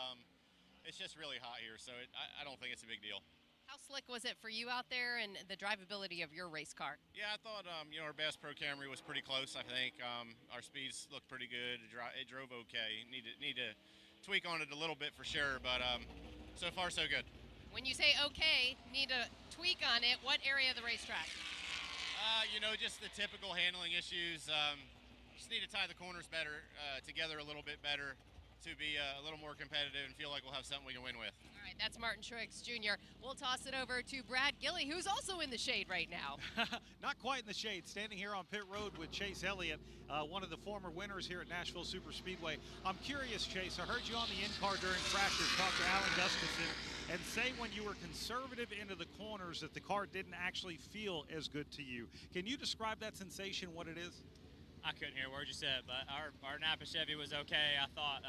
it's just really hot here, so I don't think it's a big deal. How slick was it for you out there and the drivability of your race car? Yeah, I thought, you know, our Bass Pro Camry was pretty close, I think. Our speeds looked pretty good. It drove okay. Need to tweak on it a little bit for sure, but so far so good. When you say okay, need to tweak on it, what area of the racetrack? You know, just the typical handling issues. Just need to tie the corners better, together a little bit better to be a little more competitive and feel like we'll have something we can win with. All right, that's Martin Truex Jr. We'll toss it over to Brad Gilley, who's also in the shade right now. Not quite in the shade, standing here on pit road with Chase Elliott, one of the former winners here at Nashville Superspeedway. I'm curious, Chase, I heard you on the in-car during practice talk to Alan Gustafson and say when you were conservative into the corners that the car didn't actually feel as good to you. Can you describe that sensation, what it is? I couldn't hear a word you said, but our Napa Chevy was okay. I thought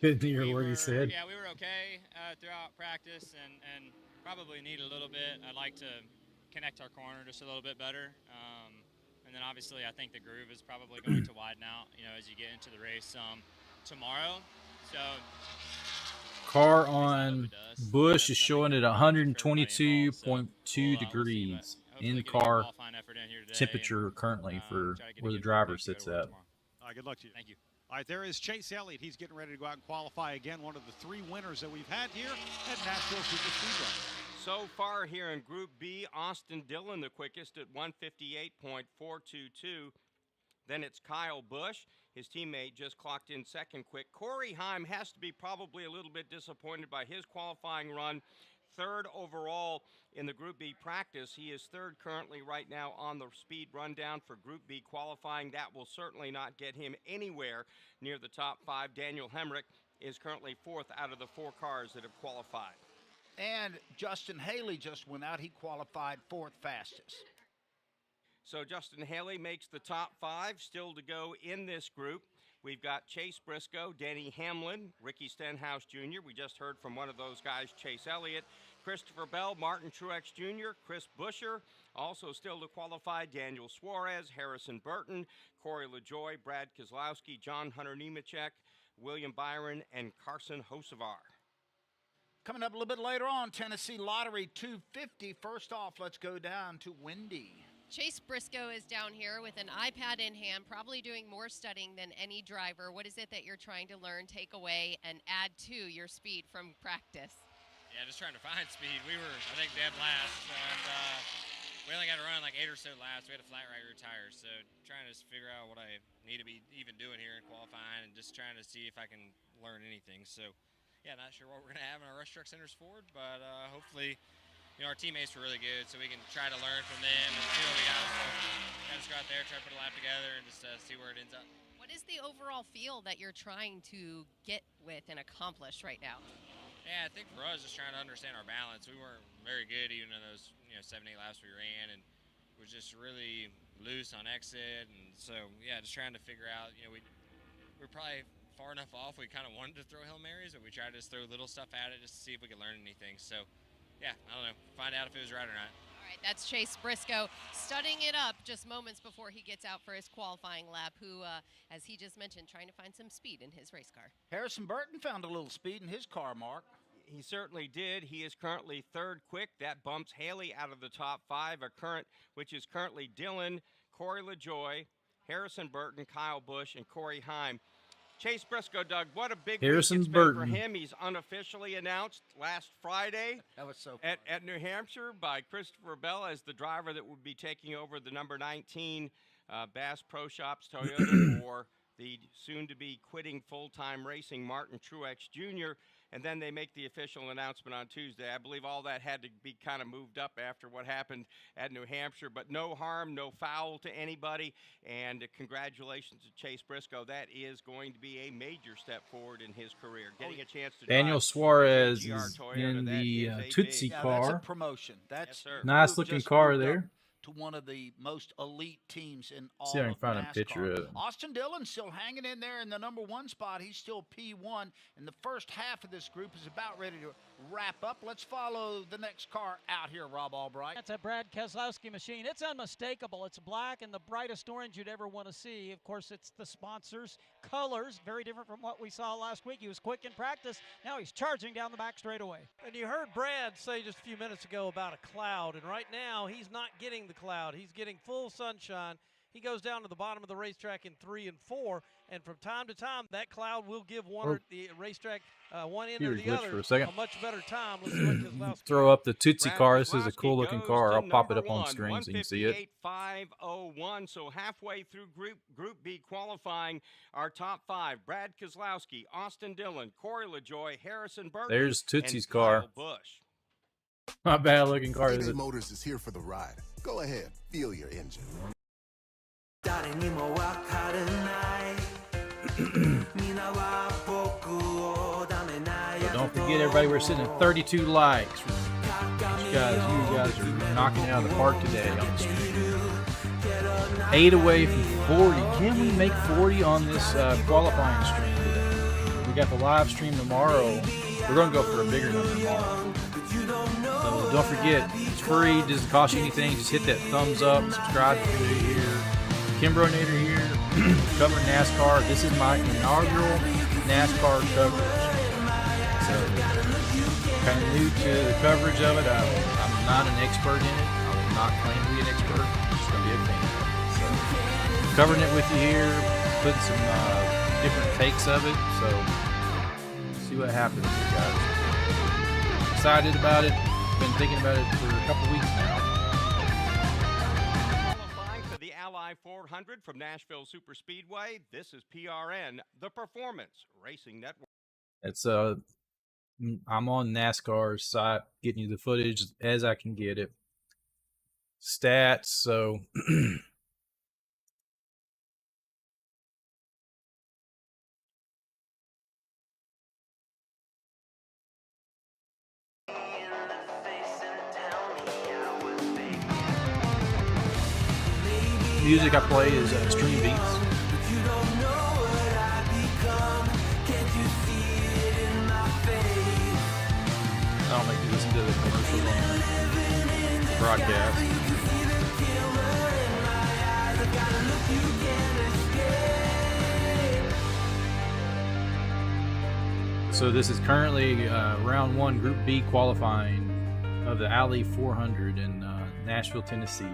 Couldn't hear a word you said. Yeah, we were okay throughout practice and probably need a little bit. I'd like to connect our corner just a little bit better. And then obviously I think the groove is probably going to widen out, you know, as you get into the race tomorrow. So Car on Bush is showing at 122.2 degrees in car temperature currently for where the driver sits at. All right, good luck to you. Thank you. All right, there is Chase Elliott. He's getting ready to go out and qualify again. One of the 3 winners that we've had here at Nashville Superspeedway. So far here in Group B, Austin Dillon the quickest at 158.422. Then it's Kyle Busch. His teammate just clocked in second quick. Corey Heim has to be probably a little bit disappointed by his qualifying run. Third overall in the Group B practice. He is third currently right now on the speed rundown for Group B qualifying. That will certainly not get him anywhere near the top 5. Daniel Hemrick is currently fourth out of the 4 cars that have qualified. And Justin Haley just went out. He qualified 4th fastest. So Justin Haley makes the top 5. Still to go in this group. We've got Chase Briscoe, Denny Hamlin, Ricky Stenhouse Jr. We just heard from one of those guys, Chase Elliott, Christopher Bell, Martin Truex Jr., Chris Buescher. Also still to qualify, Daniel Suarez, Harrison Burton, Corey LaJoie, Brad Keselowski, John Hunter Nemechek, William Byron, and Carson Hocevar. Coming up a little bit later on, Tennessee Lottery 250. First off, let's go down to Wendy. Chase Briscoe is down here with an iPad in hand, probably doing more studying than any driver. What is it that you're trying to learn, take away, and add to your speed from practice? Yeah, just trying to find speed. We were, I think, dead last, and we only got to run like 8 or so laps. We had a flat right rear tire, so trying to just figure out what I need to be even doing here in qualifying and just trying to see if I can learn anything. So, yeah, not sure what we're going to have in our Rush Truck Centers Ford, but hopefully, you know, our teammates were really good, so we can try to learn from them and see what we got. So, got to just go out there, try to put a lap together, and just see where it ends up. What is the overall feel that you're trying to get with and accomplish right now? Yeah, I think for us, just trying to understand our balance. We weren't very good even in those 7-8 laps we ran, and was just really loose on exit. And so, yeah, just trying to figure out, we're probably far enough off. We kind of wanted to throw Hail Marys, but we tried to just throw little stuff at it just to see if we could learn anything. So, yeah, I don't know. Find out if it was right or not. All right, that's Chase Briscoe studying it up just moments before he gets out for his qualifying lap, who, as he just mentioned, trying to find some speed in his race car. Harrison Burton found a little speed in his car, Mark. He certainly did. He is currently third quick. That bumps Haley out of the top 5, which is currently Dillon, Corey LaJoie, Harrison Burton, Kyle Busch, and Corey Heim. Chase Briscoe, Doug, what a big week it's been for him. He's unofficially announced last Friday that was so at New Hampshire by Christopher Bell as the driver that would be taking over the number 19 Bass Pro Shops Toyota for the soon-to-be quitting full-time racing Martin Truex Jr., and then they make the official announcement on Tuesday. I believe all that had to be kind of moved up after what happened at New Hampshire, but no harm, no foul to anybody, and congratulations to Chase Briscoe. That is going to be a major step forward in his career, getting a chance to Daniel Suarez is in the Tootsie car. That's a promotion. That's nice-looking car there. To one of the most elite teams in all See if I can of find NASCAR. a picture of it. Austin Dillon still hanging in there in the number 1 spot. He's still P1, and the first half of this group is about ready to wrap up. Let's follow the next car out here, Rob Albright. That's a Brad Keselowski machine. It's unmistakable. It's black and the brightest orange you'd ever want to see. Of course, it's the sponsors' colors, very different from what we saw last week. He was quick in practice. Now he's charging down the back straightaway. And you heard Brad say just a few minutes ago about a cloud, and right now he's not getting the cloud. He's getting full sunshine. He goes down to the bottom of the racetrack in 3 and 4, and from time to time, that cloud will give the racetrack one end or the other for a second. much better time. Let's see what Keselowski Throw up the Tootsie car. This is a cool-looking car. I'll pop it up on screen so you can see it. 158.501. So halfway through Group B qualifying, our top 5: Brad Keselowski, Austin Dillon, Corey LaJoie, Harrison Burton. There's Tootsie's and car. Kyle Busch. Not bad looking car, is it? Motors is here for the ride. Go ahead, feel your engine. But don't forget, everybody, we're sitting at 32 likes. You guys are knocking it out of the park today on the stream. 8 away from 40. Can we make 40 on this qualifying stream today? We got the live stream tomorrow. We're going to go for a bigger number tomorrow. So don't forget, it's free, doesn't cost you anything. Just hit that thumbs up, subscribe if you're new here. KimbroNator here, covering NASCAR. This is my inaugural NASCAR coverage. So, kind of new to the coverage of it. I'm not an expert in it. I will not claim to be an expert. I'm just going to be a fan of it. So, covering it with you here, putting some different takes of it. So, see what happens, you guys. Excited about it. Been thinking about it for a couple weeks now. Qualifying for the Ally 400 from Nashville Superspeedway. This is PRN, the Performance Racing Network. It's I'm on NASCAR's site, getting you the footage as I can get it. Stats, so music I play is Stream Beats. I don't make you listen to the commercials on the broadcast. So this is currently round 1, Group B qualifying of the Ally 400 in Nashville, Tennessee.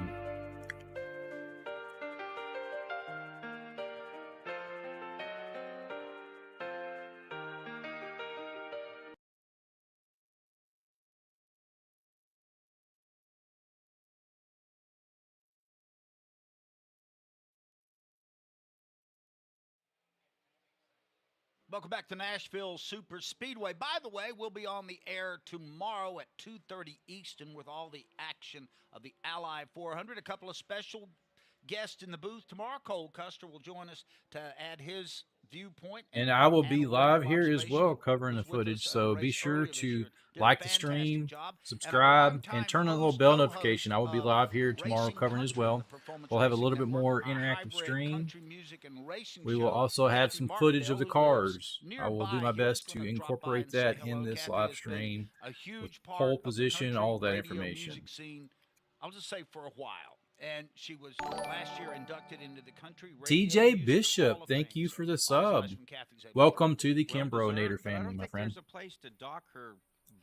Welcome back to Nashville Superspeedway. By the way, we'll be on the air tomorrow at 2:30 Eastern with all the action of the Ally 400. A couple of special guests in the booth tomorrow. Cole Custer will join us to add his viewpoint. And I will be live here as well covering the footage, so be sure to like the stream, subscribe, and turn on the little bell notification. I will be live here tomorrow covering as well. We'll have a little bit more interactive stream. We will also have some footage of the cars. I will do my best to incorporate that in this live stream with pole position, all that information. I'll just say for a while. And she was last year inducted into the country. TJ Bishop, thank you for the sub. Welcome to the KimbroNator family, my friend. There's a place to dock her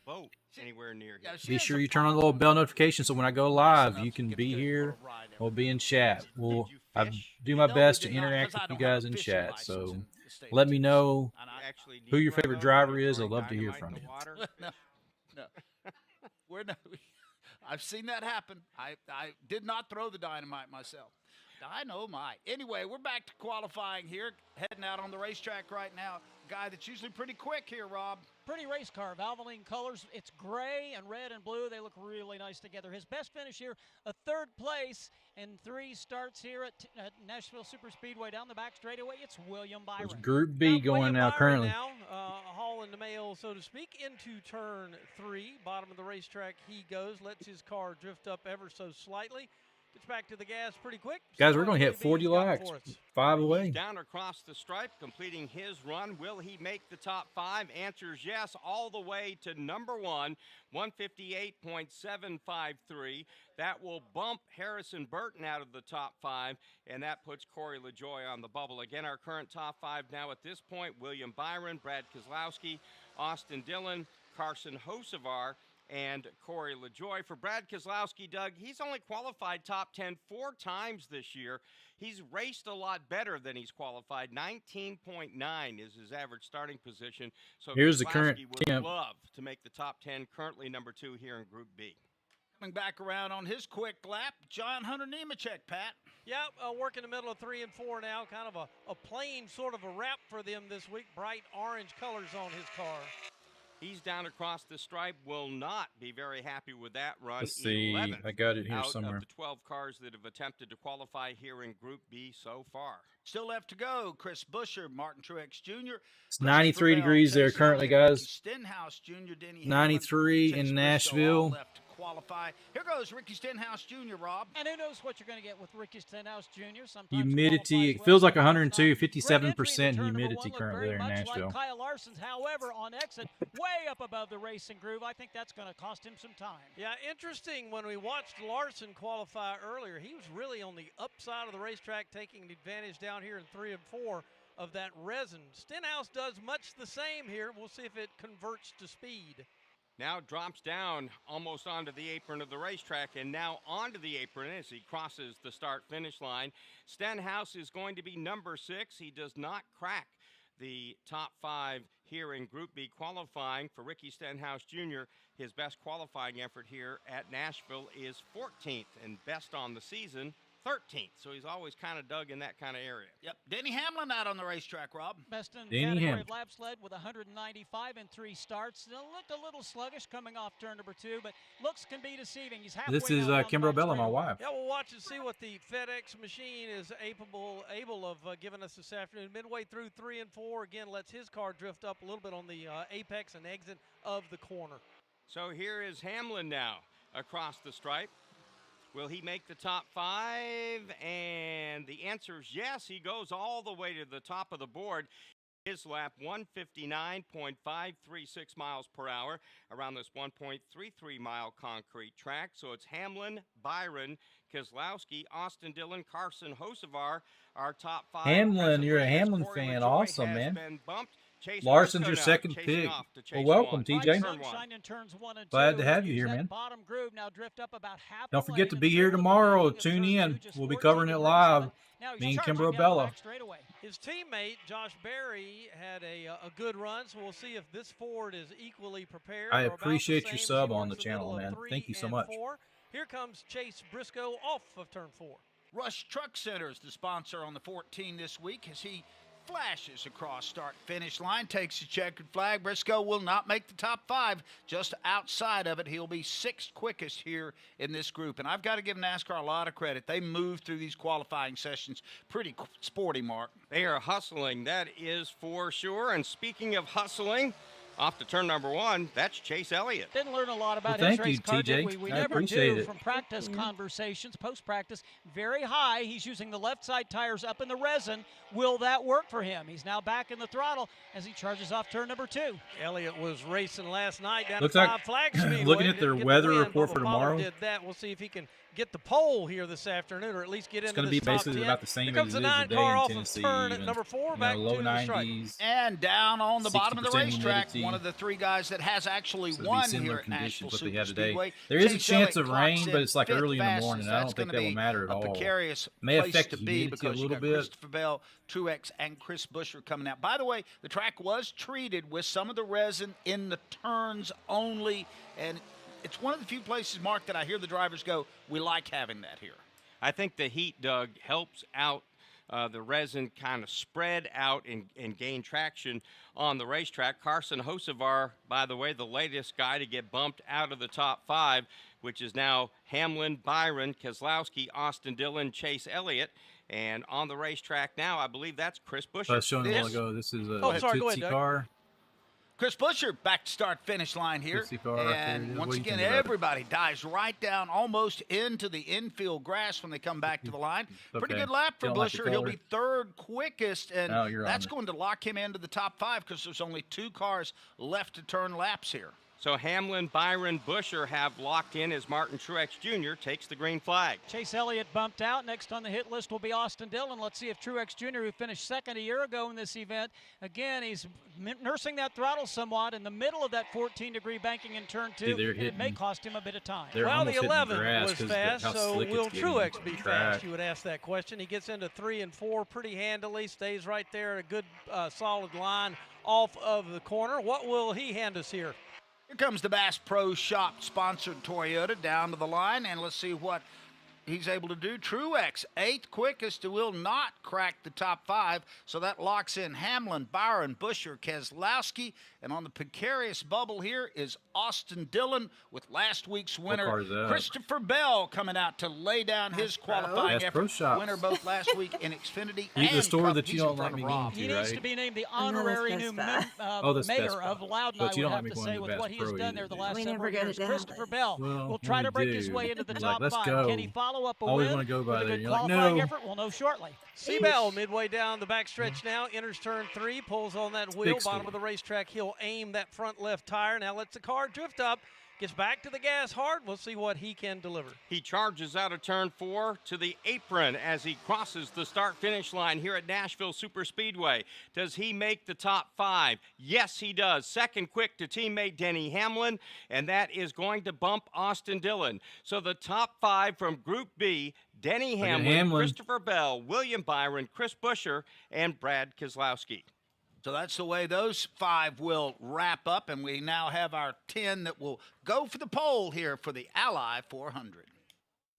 boat anywhere near here. Be sure you turn on the little bell notification so when I go live, you can be here. We'll be in chat. I do my best to interact with you guys in chat. So let me know who your favorite driver is. I'd love to hear from you. No. We're not. I've seen that happen. I did not throw the dynamite myself. Dynamite. Anyway, we're back to qualifying here, heading out on the racetrack right now. Guy that's usually pretty quick here, Rob. Pretty race car, Valvoline colors. It's gray and red and blue. They look really nice together. His best finish here, a 3rd place and 3 starts here at Nashville Superspeedway down the back straightaway. It's William Byron. There's Group B going now currently. Now, hauling the mail, so to speak, into turn 3. Bottom of the racetrack he goes, lets his car drift up ever so slightly. Gets back to the gas pretty quick. Guys, we're going to hit 40 laps. 5 away. He's down across the stripe, completing his run. Will he make the top 5? Answers yes, all the way to number 1, 158.753. That will bump Harrison Burton out of the top 5, and that puts Corey LaJoie on the bubble. Again, our current top 5 now at this point: William Byron, Brad Keselowski, Austin Dillon, Carson Hocevar, and Corey LaJoie. For Brad Keselowski, Doug, he's only qualified top 10 4 times this year. He's raced a lot better than he's qualified. 19.9 is his average starting position. So here's the Keselowski current would temp. love to make the top 10, currently number 2 here in Group B. Coming back around on his quick lap, John Hunter Nemechek, Pat. Yeah, working the middle of 3 and 4 now. Kind of a plain sort of a wrap for them this week. Bright orange colors on his car. He's down across the stripe, will not be very happy with that run. Let's see. 11th I got it here out somewhere. of the 12 cars that have attempted to qualify here in Group B so far. Still left to go. Chris Buescher, Martin Truex Jr. It's 93 degrees there currently, guys. Stenhouse Jr. Denny 93 in Nashville. Left to qualify. Here goes Ricky Stenhouse Jr., Rob. And who knows what you're going to get with Ricky Stenhouse Jr. Sometimes Humidity, it feels like 102, 57% humidity currently there in Nashville. Like Kyle Larson's, however, on exit, way up above the racing groove. I think that's going to cost him some time. Yeah, interesting. When we watched Larson qualify earlier, he was really on the upside of the racetrack, taking advantage down here in 3 and 4 of that resin. Stenhouse does much the same here. We'll see if it converts to speed. Now drops down almost onto the apron of the racetrack, and now onto the apron as he crosses the start-finish line. Stenhouse is going to be number 6. He does not crack the top 5 here in Group B qualifying for Ricky Stenhouse Jr. His best qualifying effort here at Nashville is 14th, and best on the season, 13th. So he's always kind of dug in that kind of area. Yep. Denny Hamlin out on the racetrack, Rob. Best in Danny category Hamlin. of lap sled with 195 in 3 starts. It looked a little sluggish coming off turn number 2, but looks can be deceiving. He's halfway This is down on the Kimbro back Bella, my straightaway. wife. Yeah, we'll watch and see what the FedEx machine is able of giving us this afternoon. Midway through 3 and 4, again, lets his car drift up a little bit on the apex and exit of the corner. So here is Hamlin now across the stripe. Will he make the top 5? And the answer is yes. He goes all the way to the top of the board. His lap, 159.536 miles per hour around this 1.33-mile concrete track. So it's Hamlin, Byron, Keselowski, Austin Dillon, Carson Hocevar, our top 5. Hamlin, you're a Hamlin fan. Awesome, man. Larson's your second pick. Well, welcome, TJ. Glad to have you here, man. Don't forget to be here tomorrow. Tune in. We'll be covering it live. Me and Kimbro Bella. His teammate, Josh Berry, had a good run, so we'll see if this Ford is equally prepared. I appreciate your sub on the channel, man. Thank you so much. Here comes Chase Briscoe off of turn 4. Rush Truck Center is the sponsor on the 14 this week as he flashes across start-finish line, takes the checkered flag. Briscoe will not make the top 5. Just outside of it, he'll be 6th quickest here in this group. And I've got to give NASCAR a lot of credit. They move through these qualifying sessions pretty sporty, Mark. They are hustling, that is for sure. And speaking of hustling, off to turn number 1, that's Chase Elliott. Didn't learn a lot about Well, his thank race you, car, TJ. did we? We I never appreciate do it. from practice conversations, post-practice. Very high. He's using the left side tires up in the resin. Will that work for him? He's now back in the throttle as he charges off turn number 2. Elliott was racing last night down Looks at like 5 Flags Speedway. looking at their Didn't get the weather win. report Bubba for Pollard tomorrow. Did that. We'll see if he can get the pole here this afternoon, or at least get It's into going to this be top basically 10. about the same Here as comes it the is 9 today car in off Tennessee. of turn Even, number 4, you back know, low to the stripe. 90s. And down on the bottom of the 60% racetrack, humidity. one of the 3 guys that has actually So it'll be won similar here at Nashville conditions what they have today. Superspeedway. There is a Chase chance Elliott of rain, clocks but in it's like 5th early in the fastest. morning. I That's don't think gonna that will be matter at a all. precarious May place affect to the be humidity a because you little got bit. Christopher Bell, Truex, and Chris Buescher coming out. By the way, the track was treated with some of the resin in the turns only, and it's one of the few places, Mark, that I hear the drivers go, we like having that here. I think the heat, Doug, helps out the resin kind of spread out and gain traction on the racetrack. Carson Hocevar, by the way, the latest guy to get bumped out of the top 5, which is now Hamlin, Byron, Keselowski, Austin Dillon, Chase Elliott. And on the racetrack now, I believe that's Chris Buescher. I was showing a while ago. This is a Go ahead, Tootsie Doug. car. Chris Buescher back to start finish line here. Tootsie car, right and there. once What do you again, think about it? everybody dives right down almost into the infield grass when they come back to the line. Pretty Okay. good lap for Don't like the Buescher. He'll color. be 3rd quickest, and Oh, you're on that's it. going to lock him into the top 5 because there's only 2 cars left to turn laps here. So Hamlin, Byron, Buescher have locked in as Martin Truex Jr. takes the green flag. Chase Elliott bumped out. Next on the hit list will be Austin Dillon. Let's see if Truex Jr., who finished 2nd a year ago in this event, again, he's nursing that throttle somewhat in the middle of that 14-degree banking in turn 2. they're and it may hitting- cost him a bit of time. They're Well, the almost hitting 11 grass was 'cause fast, how so slick it's will getting Truex on be the fast? track. You would ask that question. He gets into 3 and 4 pretty handily, stays right there, a good solid line off of the corner. What will he hand us here? Here comes the Bass Pro Shop sponsored Toyota down to the line, and let's see what he's able to do. Truex, 8th quickest, will not crack the top 5, so that locks in Hamlin, Byron, Buescher, Keselowski, and on the precarious bubble here is Austin Dillon with last week's winner, car is that? Christopher Bell, coming out to lay down his qualifying Bass Pro effort. Shop. Winner both last week in Xfinity He's and the store Cup. that you He's don't in front let of me Rob. into, He needs right? to be named the I know honorary that's new Best Oh, that's mayor Best of Buy. Loudon, But I you would don't have let to me go say, into with Bass what he has Pro done either. there the We last never several get years. it down Christopher there. Bell Well, will try we to break his do. way into the You're top like, let's 5. go. Can he follow up a Always win wanna go by with a there. good You're like, qualifying no. effort? We'll know shortly. Seabell midway down the backstretch now, enters turn 3, pulls on that wheel, big bottom store. of the racetrack. He'll aim that front left tire. Now lets the car drift up, gets back to the gas hard. We'll see what he can deliver. He charges out of turn 4 to the apron as he crosses the start-finish line here at Nashville Superspeedway. Does he make the top 5? Yes, he does. 2nd quick to teammate Denny Hamlin, and that is going to bump Austin Dillon. So the top 5 from Group B, Denny Hamlin, Hamlin. Christopher Bell, William Byron, Chris Buescher, and Brad Keselowski. So that's the way those 5 will wrap up, and we now have our 10 that will go for the pole here for the Ally 400.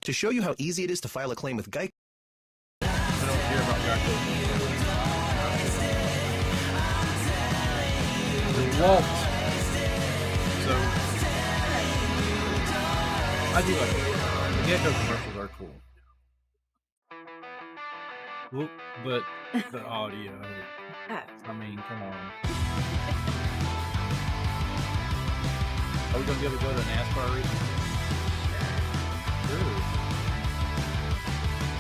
To show you how easy it is to file a claim with Geico. I don't care about Geico. The Walt. So, I do like it. The Gecko commercials are cool. Whoop, but the audio. I mean, come on. Are we going to be able to go to a NASCAR race? Sure.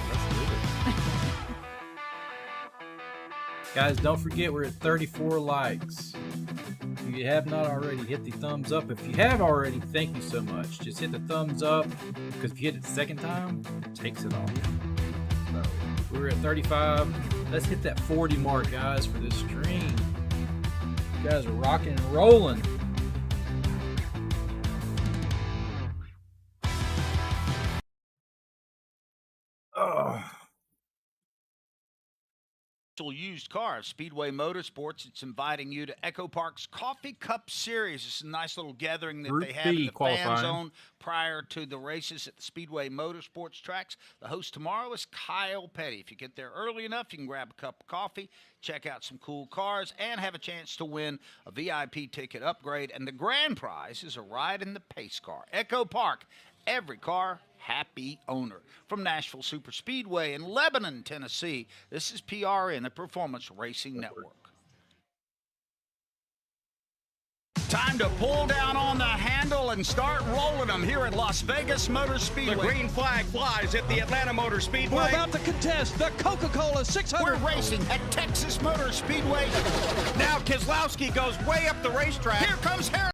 Let's do it. Guys, don't forget we're at 34 likes. If you have not already, hit the thumbs up. If you have already, thank you so much. Just hit the thumbs up, because if you hit it the second time, it takes it off. So, we're at 35. Let's hit that 40 mark, guys, for this stream. You guys are rocking and rolling. Oh. Used cars, Speedway Motorsports. It's inviting you to Echo Park's Coffee Cup Series. It's a nice little gathering that Group they have B in the qualifying. fan zone prior to the races at the Speedway Motorsports tracks. The host tomorrow is Kyle Petty. If you get there early enough, you can grab a cup of coffee, check out some cool cars, and have a chance to win a VIP ticket upgrade. And the grand prize is a ride in the pace car. Echo Park, every car, happy owner. From Nashville Superspeedway in Lebanon, Tennessee, this is PRN, the Performance Racing Network. Time to pull down on the handle and start rolling them here at Las Vegas Motor Speedway. The green flag flies at the Atlanta Motor Speedway. We're about to contest the Coca-Cola 600. We're racing at Texas Motor Speedway. Now Keselowski goes way up the racetrack. Here comes Harris.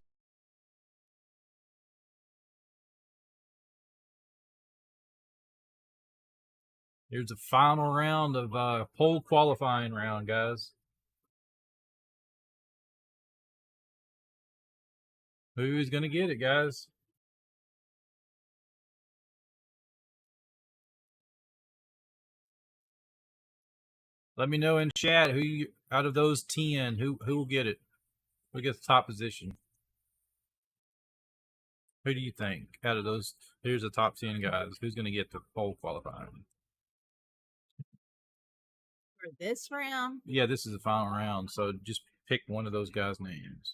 Here's the final round of pole qualifying round, guys. Who's going to get it, guys? Let me know in chat who you, out of those 10, who will get it? Who gets the top position? Who do you think out of those? Here's the top 10 guys. Who's going to get the pole qualifying? For this round? Yeah, this is the final round, so just pick one of those guys' names.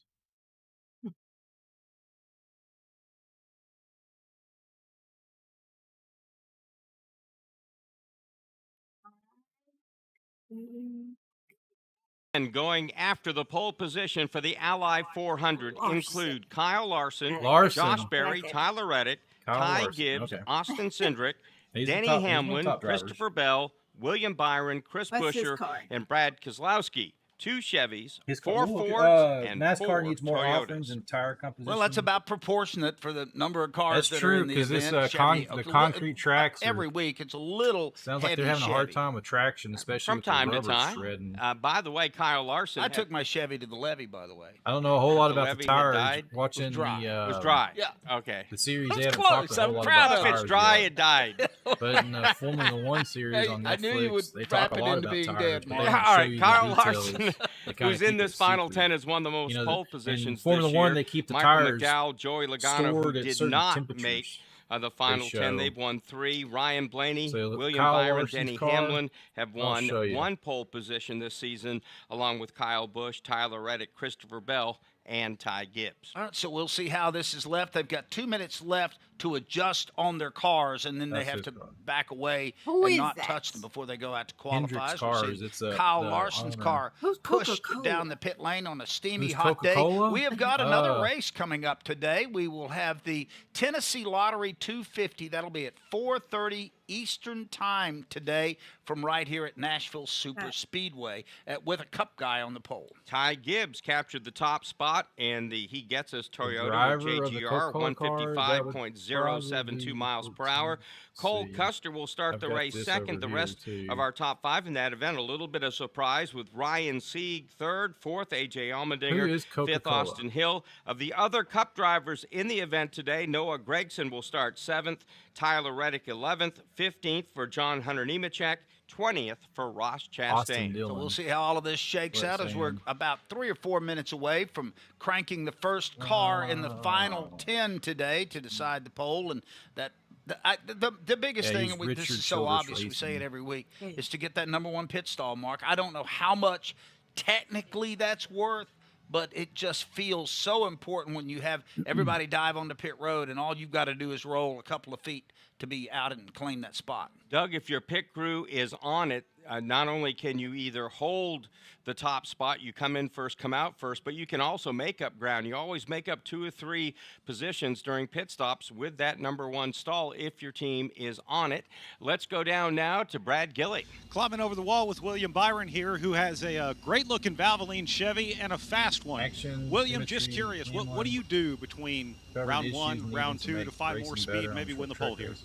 And going after the pole position for the Ally 400 include Kyle Larson, Josh Berry, Tyler Reddick, Ty Gibbs, Austin Cindric, Denny Hamlin, Christopher Bell, William Byron, Chris Buescher, and Brad Keselowski. 2 Chevys, 4 Fords, and NASCAR 4 needs more Toyotas. offerings and tire composition. Well, that's about proportionate for the number of cars That's that are in the true, event. because the concrete tracks every week it's a little sounds like they're having a hard time with traction, especially From with time the to rubber time. shredding. By the way, Kyle Larson. I took my Chevy to the levee, by the way. I don't know a whole lot The about levee the had tires. died? Watching It was dry. the It was dry. Yeah. Okay. the series, That's they haven't close. talked a whole I'm lot proud about of it. If it's tires dry, yet. it died. But in the Formula One series on Netflix, I knew you would they talk wrap a it lot into about being tires. dead, but Mark. they don't All show right, you Kyle the details. Larson, They kinda who's in keep this it final secret. 10, is one of the most You know, pole in positions Formula this One, year. they keep the Michael tires McDowell, Joey Logano, who stored at did certain not temperatures. make the final show. 10. They've won 3. Ryan Blaney, So, William Kyle Byron, Larson's Denny car, Hamlin have I'll won show you. 1 pole position this season, along with Kyle Busch, Tyler Reddick, Christopher Bell, and Ty Gibbs. All right, so we'll see how this is left. They've got 2 minutes left to adjust on their cars, and then they That's have his to car. back away Who and is not that? touch them before they go out to Hendrick's qualify. So we'll cars. see It's Kyle the Larson's owner. car Who's pushed Coca-Cola? down the pit lane on a steamy Who's hot day. Coca-Cola? We have got another race coming up today. We will have the Tennessee Lottery 250. That'll be at 4:30 Eastern Time today from right here at Nashville Superspeedway with a Cup guy on the pole. Ty Gibbs captured the top spot, and he gets us Toyota driver with of the JGR, Coca-Cola car, that would 155.072 miles per hour. Cole see. Custer will start I've the got race this second. over The here, rest too. of our top 5 in that event, a little bit of surprise with Ryan Sieg third, 4th A.J. Who Allmendinger, is 5th Coca-Cola? Austin Hill. Of the other Cup drivers in the event today, Noah Gragson will start 7th, Tyler Reddick 11th, 15th for John Hunter Nemechek, 20th for Ross Chastain. So we'll see how all of this shakes out as we're about 3 or 4 minutes away from cranking the first car in the final 10 today to decide the pole. And the biggest thing, and this is so obvious, we say it every week, is to get that number 1 pit stall mark. I don't know how much technically that's worth, but it just feels so important when you have everybody dive on the pit road and all you've got to do is roll a couple of feet to be out and claim that spot. Doug, if your pit crew is on it, not only can you either hold the top spot, you come in first, come out first, but you can also make up ground. You always make up 2 or 3 positions during pit stops with that number 1 stall if your team is on it. Let's go down now to Brad Gilley. Climbing over the wall with William Byron here, who has a great-looking Valvoline Chevy and a fast one. William, just curious, what do you do between round 1, round 2 to find more speed, maybe win the pole here?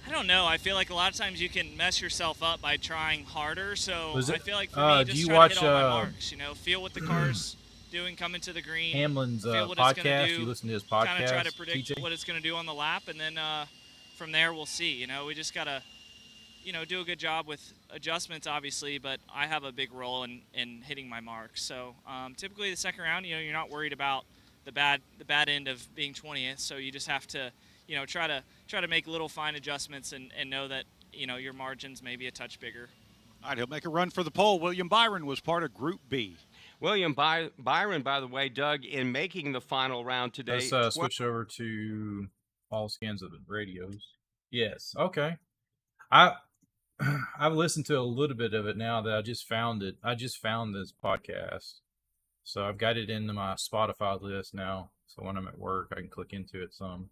I don't know. I feel like a lot of times you can mess yourself up by trying harder. So I feel like for me, just try to hit all my marks. Feel what the car's doing coming to the green. Hamlin's feel what podcast. It's gonna do, you listen to his podcast. Kind of try to predict what it's going to do on the lap, and then from there we'll see. We just gotta, do a good job with adjustments, obviously. But I have a big role in hitting my marks. So typically the second round, you're not worried about the bad end of being 20th. So you just have to. Try to make little fine adjustments and know that, your margins may be a touch bigger. All right, he'll make a run for the pole. William Byron was part of Group B. William Byron, by the way, Doug, in making the final round today. Let's switch over to all scans of the radios. Yes, okay. I've listened to a little bit of it now that I just found it. I just found this podcast. So I've got it into my Spotify list now. So when I'm at work, I can click into it some.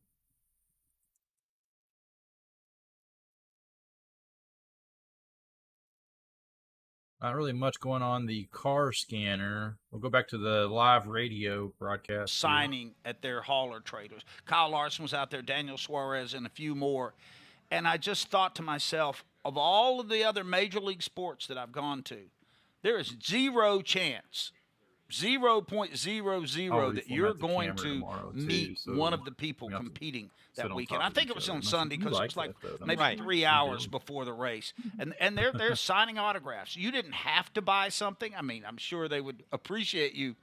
Not really much going on the car scanner. We'll go back to the live radio broadcast. Signing at their hauler trailers. Kyle Larson was out there, Daniel Suarez, and a few more. And I just thought to myself, of all of the other major league sports that I've gone to, there is zero chance, 0.00 that you're going to meet one of the people competing that weekend. I think it was on Sunday because it was like maybe 3 hours before the race. And they're signing autographs. You didn't have to buy something. I mean, I'm sure they would appreciate you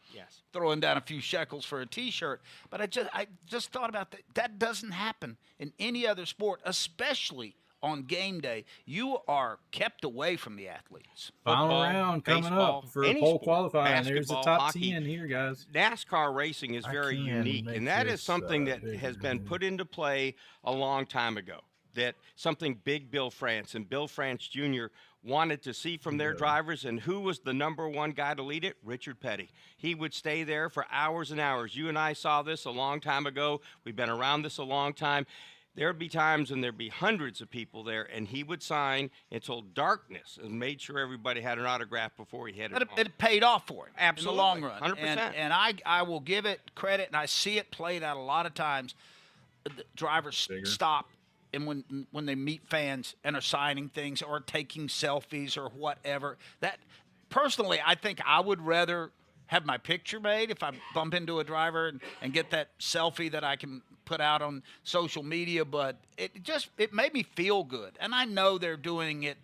throwing down a few shekels for a T-shirt. But I just thought about that. That doesn't happen in any other sport, especially on game day. You are kept away from the athletes. Final round coming up for pole qualifying. There's the top 10 here, guys. NASCAR racing is very unique, and that is something that has been put into play a long time ago. That something big Bill France and Bill France Jr. wanted to see from their drivers, and who was the number 1 guy to lead it? Richard Petty. He would stay there for hours and hours. You and I saw this a long time ago. We've been around this a long time. There would be times when there'd be hundreds of people there, and he would sign until darkness and made sure everybody had an autograph before he headed home. It paid off for him Absolutely. in the long run. 100%. And I will give it credit, and I see it played out a lot of times. The drivers stop, and when they meet fans and are signing things or taking selfies or whatever. That personally, I think I would rather have my picture made if I bump into a driver and get that selfie that I can put out on social media, but it made me feel good. And I know they're doing it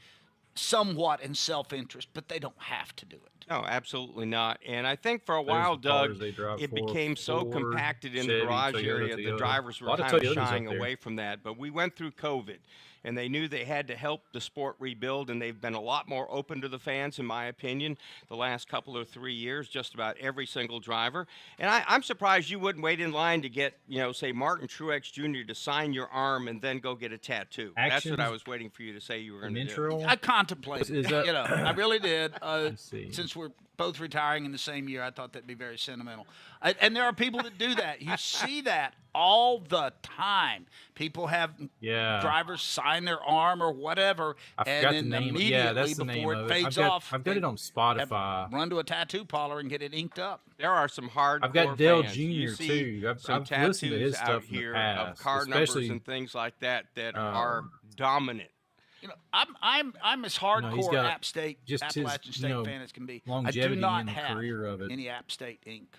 somewhat in self-interest, but they don't have to do it. No, absolutely not. And I think for a while, Doug, it became so compacted in the garage area, the drivers were kind of shying away from that. But we went through COVID, and they knew they had to help the sport rebuild, and they've been a lot more open to the fans, in my opinion, the last couple or 3 years, just about every single driver. And I'm surprised you wouldn't wait in line to get, say, Martin Truex Jr. to sign your arm and then go get a tattoo. That's what I was waiting for you to say you were going to do. I contemplated, I really did. Since we're both retiring in the same year, I thought that'd be very sentimental. And there are people that do that. You see that all the time. People have drivers sign their arm or whatever, and then immediately before it fades off, I've got it on Spotify. Run to a tattoo parlor and get it inked up. There are some hard. I've got Dale Jr. too. I've listened to his stuff here in the past, of car numbers and things like that are dominant. I'm as hardcore App State, Appalachian State fan as can be. I do not have any App State ink.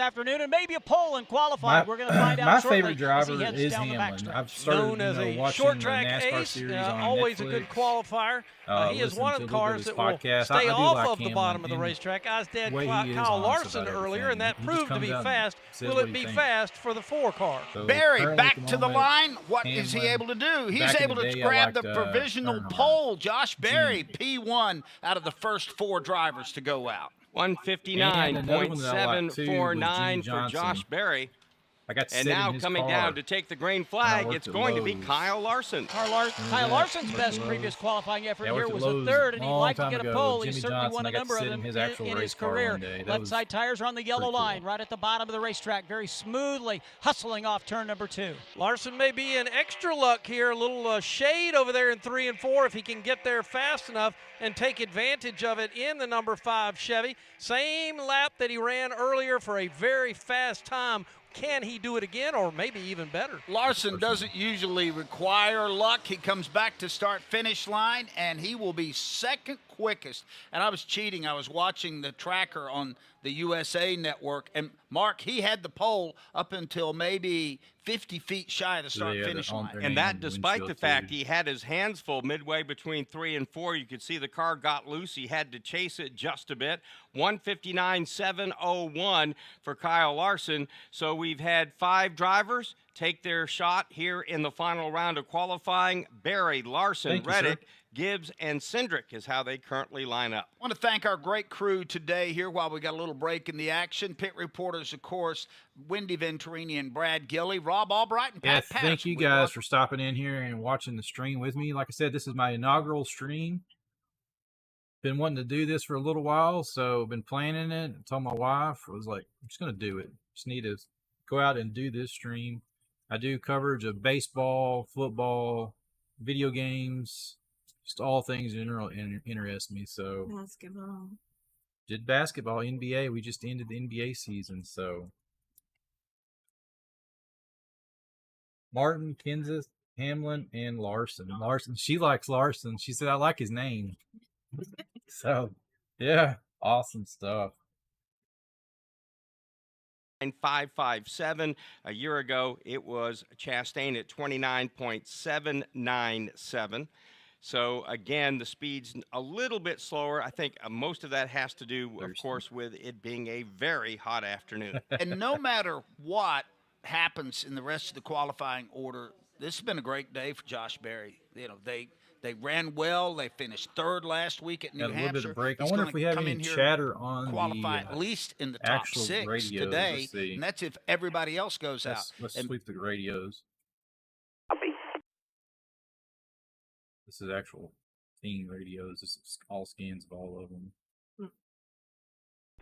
afternoon, and maybe a pole in qualifying. We're going to find out my shortly favorite driver as he heads is down the Hamlin. backstretch. I've started Known as a watching short the track NASCAR ace, series on always Netflix. a good qualifier. He is one of the cars that will stay off of the bottom of the racetrack. As did Kyle Larson earlier, and that proved to be fast. Will it be fast for the 4-car? So Barry back to the line. What is he able to do? He's able to grab the provisional pole. Josh Berry, P1 out of the first 4 drivers to go out. 159.749 for Josh Berry. I got to And sit in now his coming car. down to take the green flag, it's going to be Kyle Larson. Kyle Larson's best previous qualifying effort here was a third, and he'd like to get a pole. He certainly won a number of them in his career. Left side tires are on the yellow line, right at the bottom of the racetrack, very smoothly hustling off turn number 2. Larson may be in extra luck here, a little shade over there in 3 and 4 if he can get there fast enough and take advantage of it in the number 5 Chevy. Same lap that he ran earlier for a very fast time. Can he do it again, or maybe even better? Larson doesn't usually require luck. He comes back to start-finish line, and he will be second quickest. And I was cheating. I was watching the tracker on the USA Network, and Mark, he had the pole up until maybe 50 feet shy of the start-finish line. And that despite the fact he had his hands full midway between 3 and 4. You could see the car got loose. He had to chase it just a bit. 1:59.701 for Kyle Larson. So we've had 5 drivers take their shot here in the final round of qualifying. Berry, Larson, Reddick, Gibbs, and Cindric is how they currently line up. I want to thank our great crew today here while we got a little break in the action. Pit reporters, of course, Wendy Venturini and Brad Gilly, Rob Albright, and Pat Patterson. Thank you guys for stopping in here and watching the stream with me. Like I said, this is my inaugural stream. Been wanting to do this for a little while, so been planning it. I told my wife, I was like, I'm just going to do it. Just need to go out and do this stream. I do coverage of baseball, football, video games, just all things that interest me. So Basketball. Did basketball, NBA. We just ended the NBA season. So Martin, Kansas, Hamlin, and Larson. Larson, she likes Larson. She said, I like his name. So, yeah, awesome stuff. 557. A year ago, it was Chastain at 29.797. So, again, the speed's a little bit slower. I think most of that has to do, of course, with it being a very hot afternoon. And no matter what happens in the rest of the qualifying order, this has been a great day for Josh Berry. You know, they ran well. They finished third last week at New Hampshire. A little bit of break. I wonder if we have any chatter on qualify the at least in the top 6 radios today, and that's if everybody else goes out. Let's sweep the radios. This is actual team radios. This is all scans of all of them.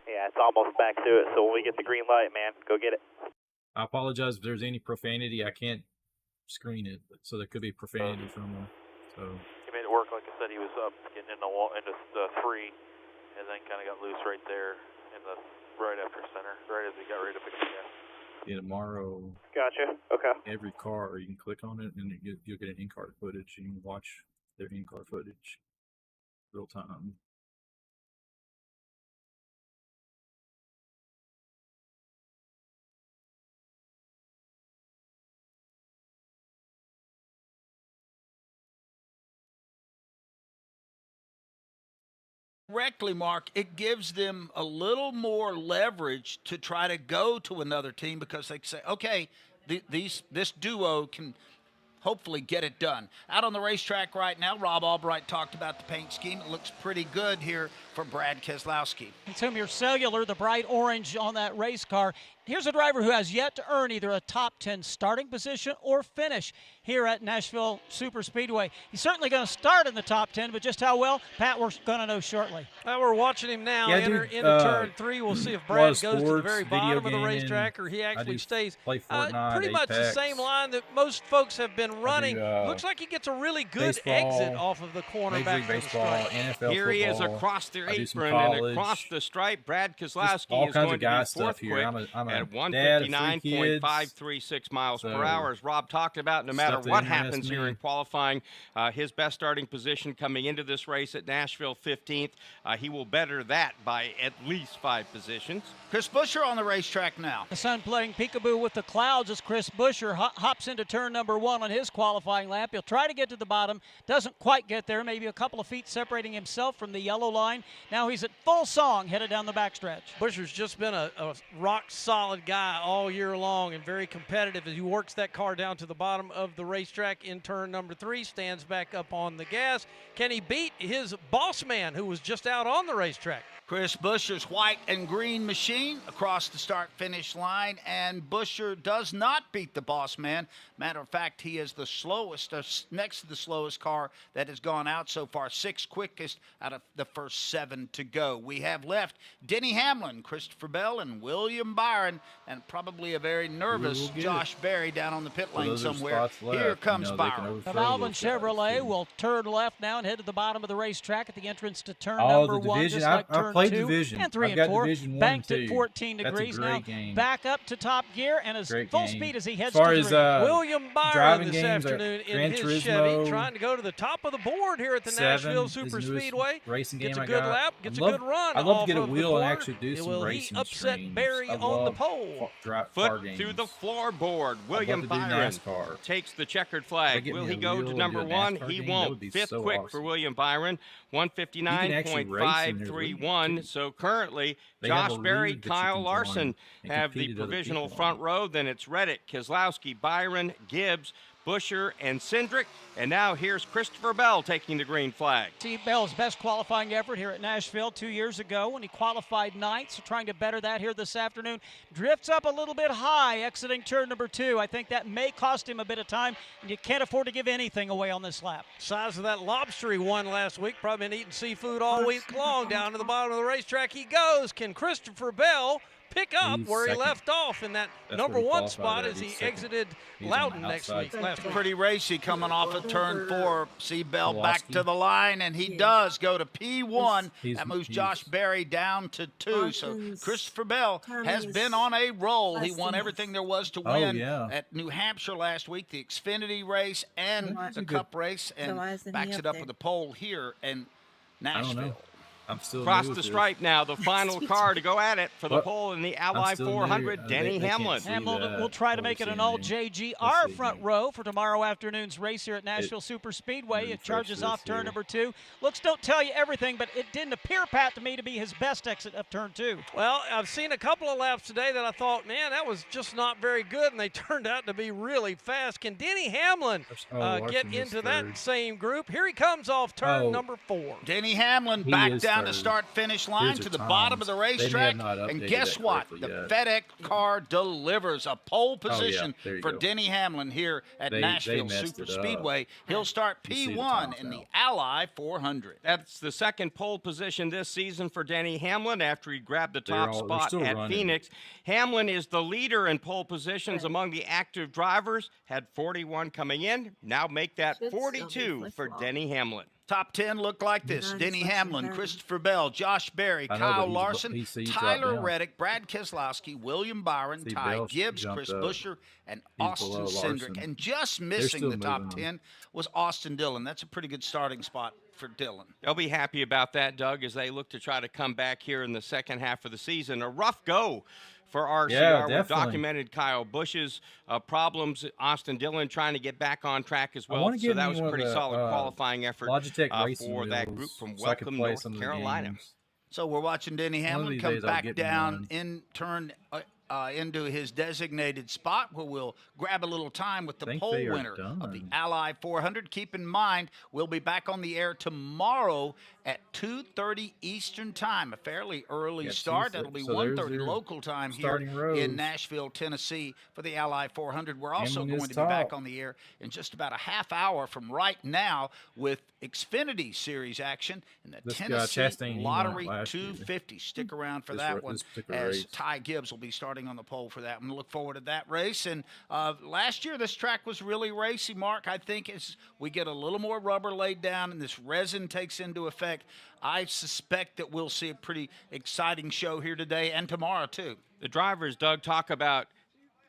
Yeah, it's almost back to it. So when we get the green light, man, go get it. I apologize if there's any profanity. I can't screen it, so there could be profanity from them. So he made it work. Like I said, he was up getting in the wall into 3, and then kind of got loose right there in the right after center, right as he got ready to pick the gas. Yeah, tomorrow. Gotcha. Okay. Every car, you can click on it, and you'll get an in-car footage. You can watch their in-car footage real time. Correctly, Mark, it gives them a little more leverage to try to go to another team because they say, okay, this duo can hopefully get it done. Out on the racetrack right now, Rob Albright talked about the paint scheme. It looks pretty good here for Brad Keselowski. It's your cellular, the bright orange on that race car. Here's a driver who has yet to earn either a top 10 starting position or finish here at Nashville Superspeedway. He's certainly going to start in the top 10, but just how well, Pat, we're going to know shortly. We're watching him now enter into turn 3. We'll see if Brad goes to the very bottom of the racetrack or he actually stays. Play Fortnite, pretty much the same line that most folks have been running. Looks like he gets a really good exit off of the corner back to the stripe. NFL here he is across the apron and across the stripe. Brad Keselowski is going to be fourth quick at 159.536 miles per hour. As Rob talked about, no matter what happens here in qualifying, his best starting position coming into this race at Nashville 15th. He will better that by at least 5 positions. Chris Buescher on the racetrack now. The sun playing peekaboo with the clouds as Chris Buescher hops into turn number 1 on his his qualifying lap. He'll try to get to the bottom. Doesn't quite get there. Maybe a couple of feet separating himself from the yellow line. Now he's at full song headed down the backstretch. Buescher's just been a rock-solid guy all year long and very competitive as he works that car down to the bottom of the racetrack in turn number 3, stands back up on the gas. Can he beat his boss man who was just out on the racetrack? Chris Buescher's white and green machine across the start-finish line, and Buescher does not beat the boss man. Matter of fact, he is the slowest, next to the slowest car that has gone out so far, 6th quickest out of the first 7 to go. We have left Denny Hamlin, Christopher Bell, and William Byron, and probably a very nervous Josh Berry down on the pit lane somewhere. Here comes Byron. The Alvin Chevrolet will turn left now and head to the bottom of the racetrack at the entrance to turn number 1, just like turn 2 division. and 3 I've and 4. Division 1 Banked and 2. at 14 degrees now. Game. Back up to top gear and as full speed as he heads to as, the William Byron this afternoon in his Chevy, trying to go to the top of the board here at the Nashville Superspeedway. Gets a good lap, gets a good run. I'd love to get a wheel and actually do some Will racing he upset streams. Barry on the pole? Foot through the floorboard. William Byron takes the checkered flag. Will he go to number 1? He won't. 5th quick for William Byron. 159.531. So currently, Josh Berry, Kyle Larson have the provisional front row. Then it's Reddick, Keselowski, Byron, Gibbs, Buescher, and Cindric. And now here's Christopher Bell taking the green flag. See Bell's best qualifying effort here at Nashville 2 years ago when he qualified 9th, so trying to better that here this afternoon. Drifts up a little bit high exiting turn number 2. I think that may cost him a bit of time, and you can't afford to give anything away on this lap. Size of that lobster he won last week. Probably been eating seafood all week long. Down to the bottom of the racetrack he goes. Can Christopher Bell pick up where he left off in that number 1 spot as he exited Loudon last week. Pretty racy coming off of turn 4. See Bell back to the line, and he does go to P1. That moves Josh Berry down to 2. So Christopher Bell has been on a roll. He won everything there was to win at New Hampshire last week, the Xfinity race and the Cup race, and backs it up with a pole here in Nashville. Across the stripe now, the final car to go at it for the pole in the Ally 400, Denny Hamlin. Hamlin will try to make it an all-JGR front row for tomorrow afternoon's race here at Nashville Superspeedway. It charges off turn number 2. Looks don't tell you everything, but it didn't appear, Pat, to me to be his best exit of turn 2. Well, I've seen a couple of laps today that I thought, man, that was just not very good, and they turned out to be really fast. Can Denny Hamlin get into that same group? Here he comes off turn number 4. Denny Hamlin back down the start-finish line to the bottom of the racetrack, and guess what? The FedEx car delivers a pole position for Denny Hamlin here at Nashville Superspeedway. He'll start P1 in the Ally 400. That's the second pole position this season for Denny Hamlin after he grabbed the top spot at Phoenix. Hamlin is the leader in pole positions among the active drivers, had 41 coming in. Now make that 42 for Denny Hamlin. Top 10 look like this. Denny Hamlin, Christopher Bell, Josh Berry, Kyle Larson, Tyler Reddick, Brad Keselowski, William Byron, Ty Gibbs, Chris Buescher, and Austin Cindric. And just missing the top 10 was Austin Dillon. That's a pretty good starting spot for Dillon. They'll be happy about that, Doug, as they look to try to come back here in the second half of the season. A rough go for RCR. We've documented Kyle Busch's problems. Austin Dillon trying to get back on track as well. So that was a pretty solid qualifying effort for that group from Welcome, North Carolina. So we're watching Denny Hamlin come back down in turn into his designated spot where we'll grab a little time with the pole winner of the Ally 400. Keep in mind, we'll be back on the air tomorrow at 2:30 Eastern Time, a fairly early start. That'll be 1:30 local time here in Nashville, Tennessee for the Ally 400. We're also going to be back on the air in just about a half hour from right now with Xfinity Series action in the Tennessee Lottery 250. Stick around for that one as Ty Gibbs will be starting on the pole for that one. Look forward to that race. And last year this track was really racy, Mark. I think as we get a little more rubber laid down and this resin takes into effect, I suspect that we'll see a pretty exciting show here today and tomorrow too. The drivers, Doug, talk about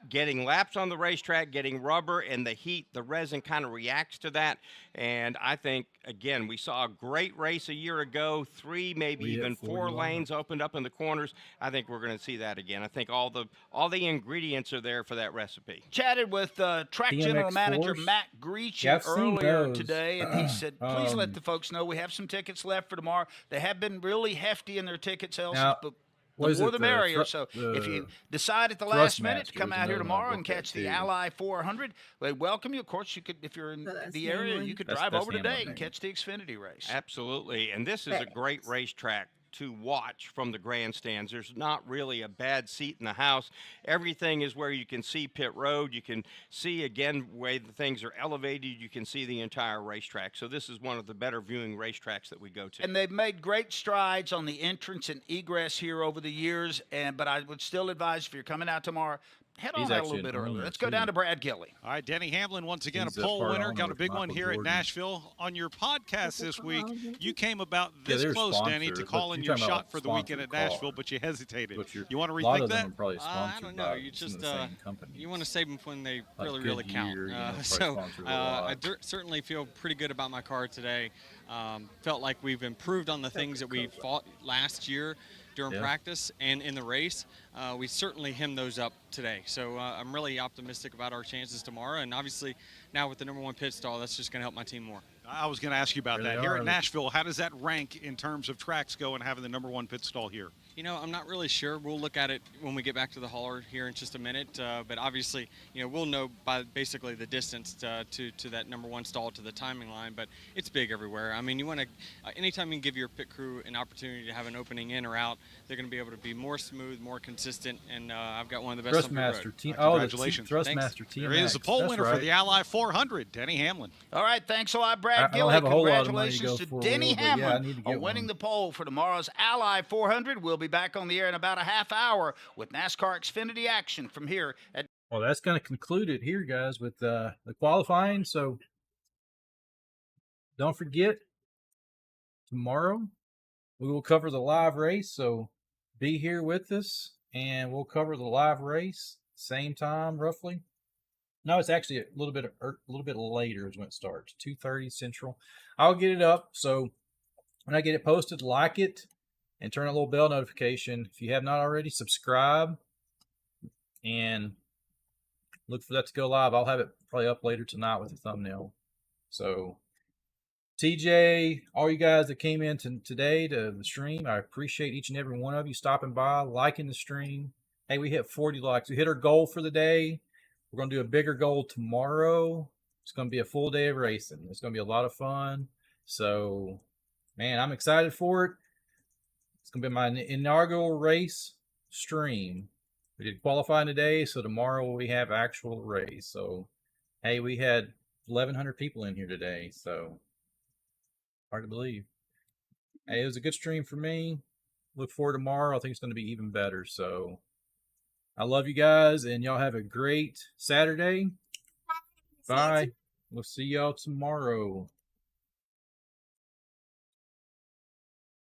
getting laps on the racetrack, getting rubber, and the heat, the resin kind of reacts to that. And I think, again, we saw a great race a year ago, 3, maybe even 4 lanes opened up in the corners. I think we're going to see that again. I think all the ingredients are there for that recipe. Chatted with track general manager Matt Grecian earlier today, and he said, please let the folks know we have some tickets left for tomorrow. They have been really hefty in their ticket sales, but the more the merrier. So if you decide at the last minute to come out here tomorrow and catch the Ally 400, they welcome you. Of course, you could, if you're in the area, you could drive over today and catch the Xfinity race. Absolutely, and this is a great racetrack to watch from the grandstands. There's not really a bad seat in the house. Everything is where you can see pit road. You can see, again, way the things are elevated. You can see the entire racetrack. So this is one of the better viewing racetracks that we go to. And they've made great strides on the entrance and egress here over the years. But I would still advise, if you're coming out tomorrow, head on out a little bit earlier. Let's go down to Brad Gilly. All right, Denny Hamlin, once again, a pole winner. Got a big one here at Nashville. On your podcast this week, you came about this close, Denny, to calling your shot for the weekend at Nashville, but you hesitated. You want to rethink that? I don't know. You just you want to save them when they really count. I certainly feel pretty good about my car today. Felt like we've improved on the things that we fought last year during practice and in the race. We certainly hemmed those up today. So I'm really optimistic about our chances tomorrow. And obviously now with the #1 pit stall, that's just going to help my team more. I was going to ask you about that. Here at Nashville, how does that rank in terms of tracks go and having the #1 pit stall here? You know, I'm not really sure. We'll look at it when we get back to the hauler here in just a minute. But obviously, you know, we'll know by basically the distance to that #1 stall to the timing line. But it's big everywhere. I mean, you want to anytime you can give your pit crew an opportunity to have an opening in or out, they're going to be able to be more smooth, more consistent. And I've got one of the best. Thrustmaster team. Congratulations. Thrustmaster team. There is the pole winner for the Ally 400, Denny Hamlin. All right, thanks a lot, Brad Gilly. Congratulations to Denny Hamlin on winning the pole for tomorrow's Ally 400. We'll be back on the air in about a half hour with NASCAR Xfinity action from here at. Well, that's going to conclude it here, guys, with the qualifying. So don't forget, tomorrow we will cover the live race. So be here with us, and we'll cover the live race same time, roughly. No, it's actually a little bit later is when it starts, 2:30 Central. I'll get it up, so when I get it posted, like it and turn on a little bell notification. If you have not already, subscribe and look for that to go live. I'll have it probably up later tonight with a thumbnail. So TJ, all you guys that came in today to the stream, I appreciate each and every one of you stopping by, liking the stream. Hey, we hit 40 likes. We hit our goal for the day. We're going to do a bigger goal tomorrow. It's going to be a full day of racing. It's going to be a lot of fun. So, man, I'm excited for it. It's going to be my inaugural race stream. We did qualifying today, so tomorrow we have actual race. So, hey, we had 1,100 people in here today, so hard to believe. Hey, it was a good stream for me. Look forward to tomorrow. I think it's going to be even better. So, I love you guys, and y'all have a great Saturday. Bye. We'll see y'all tomorrow.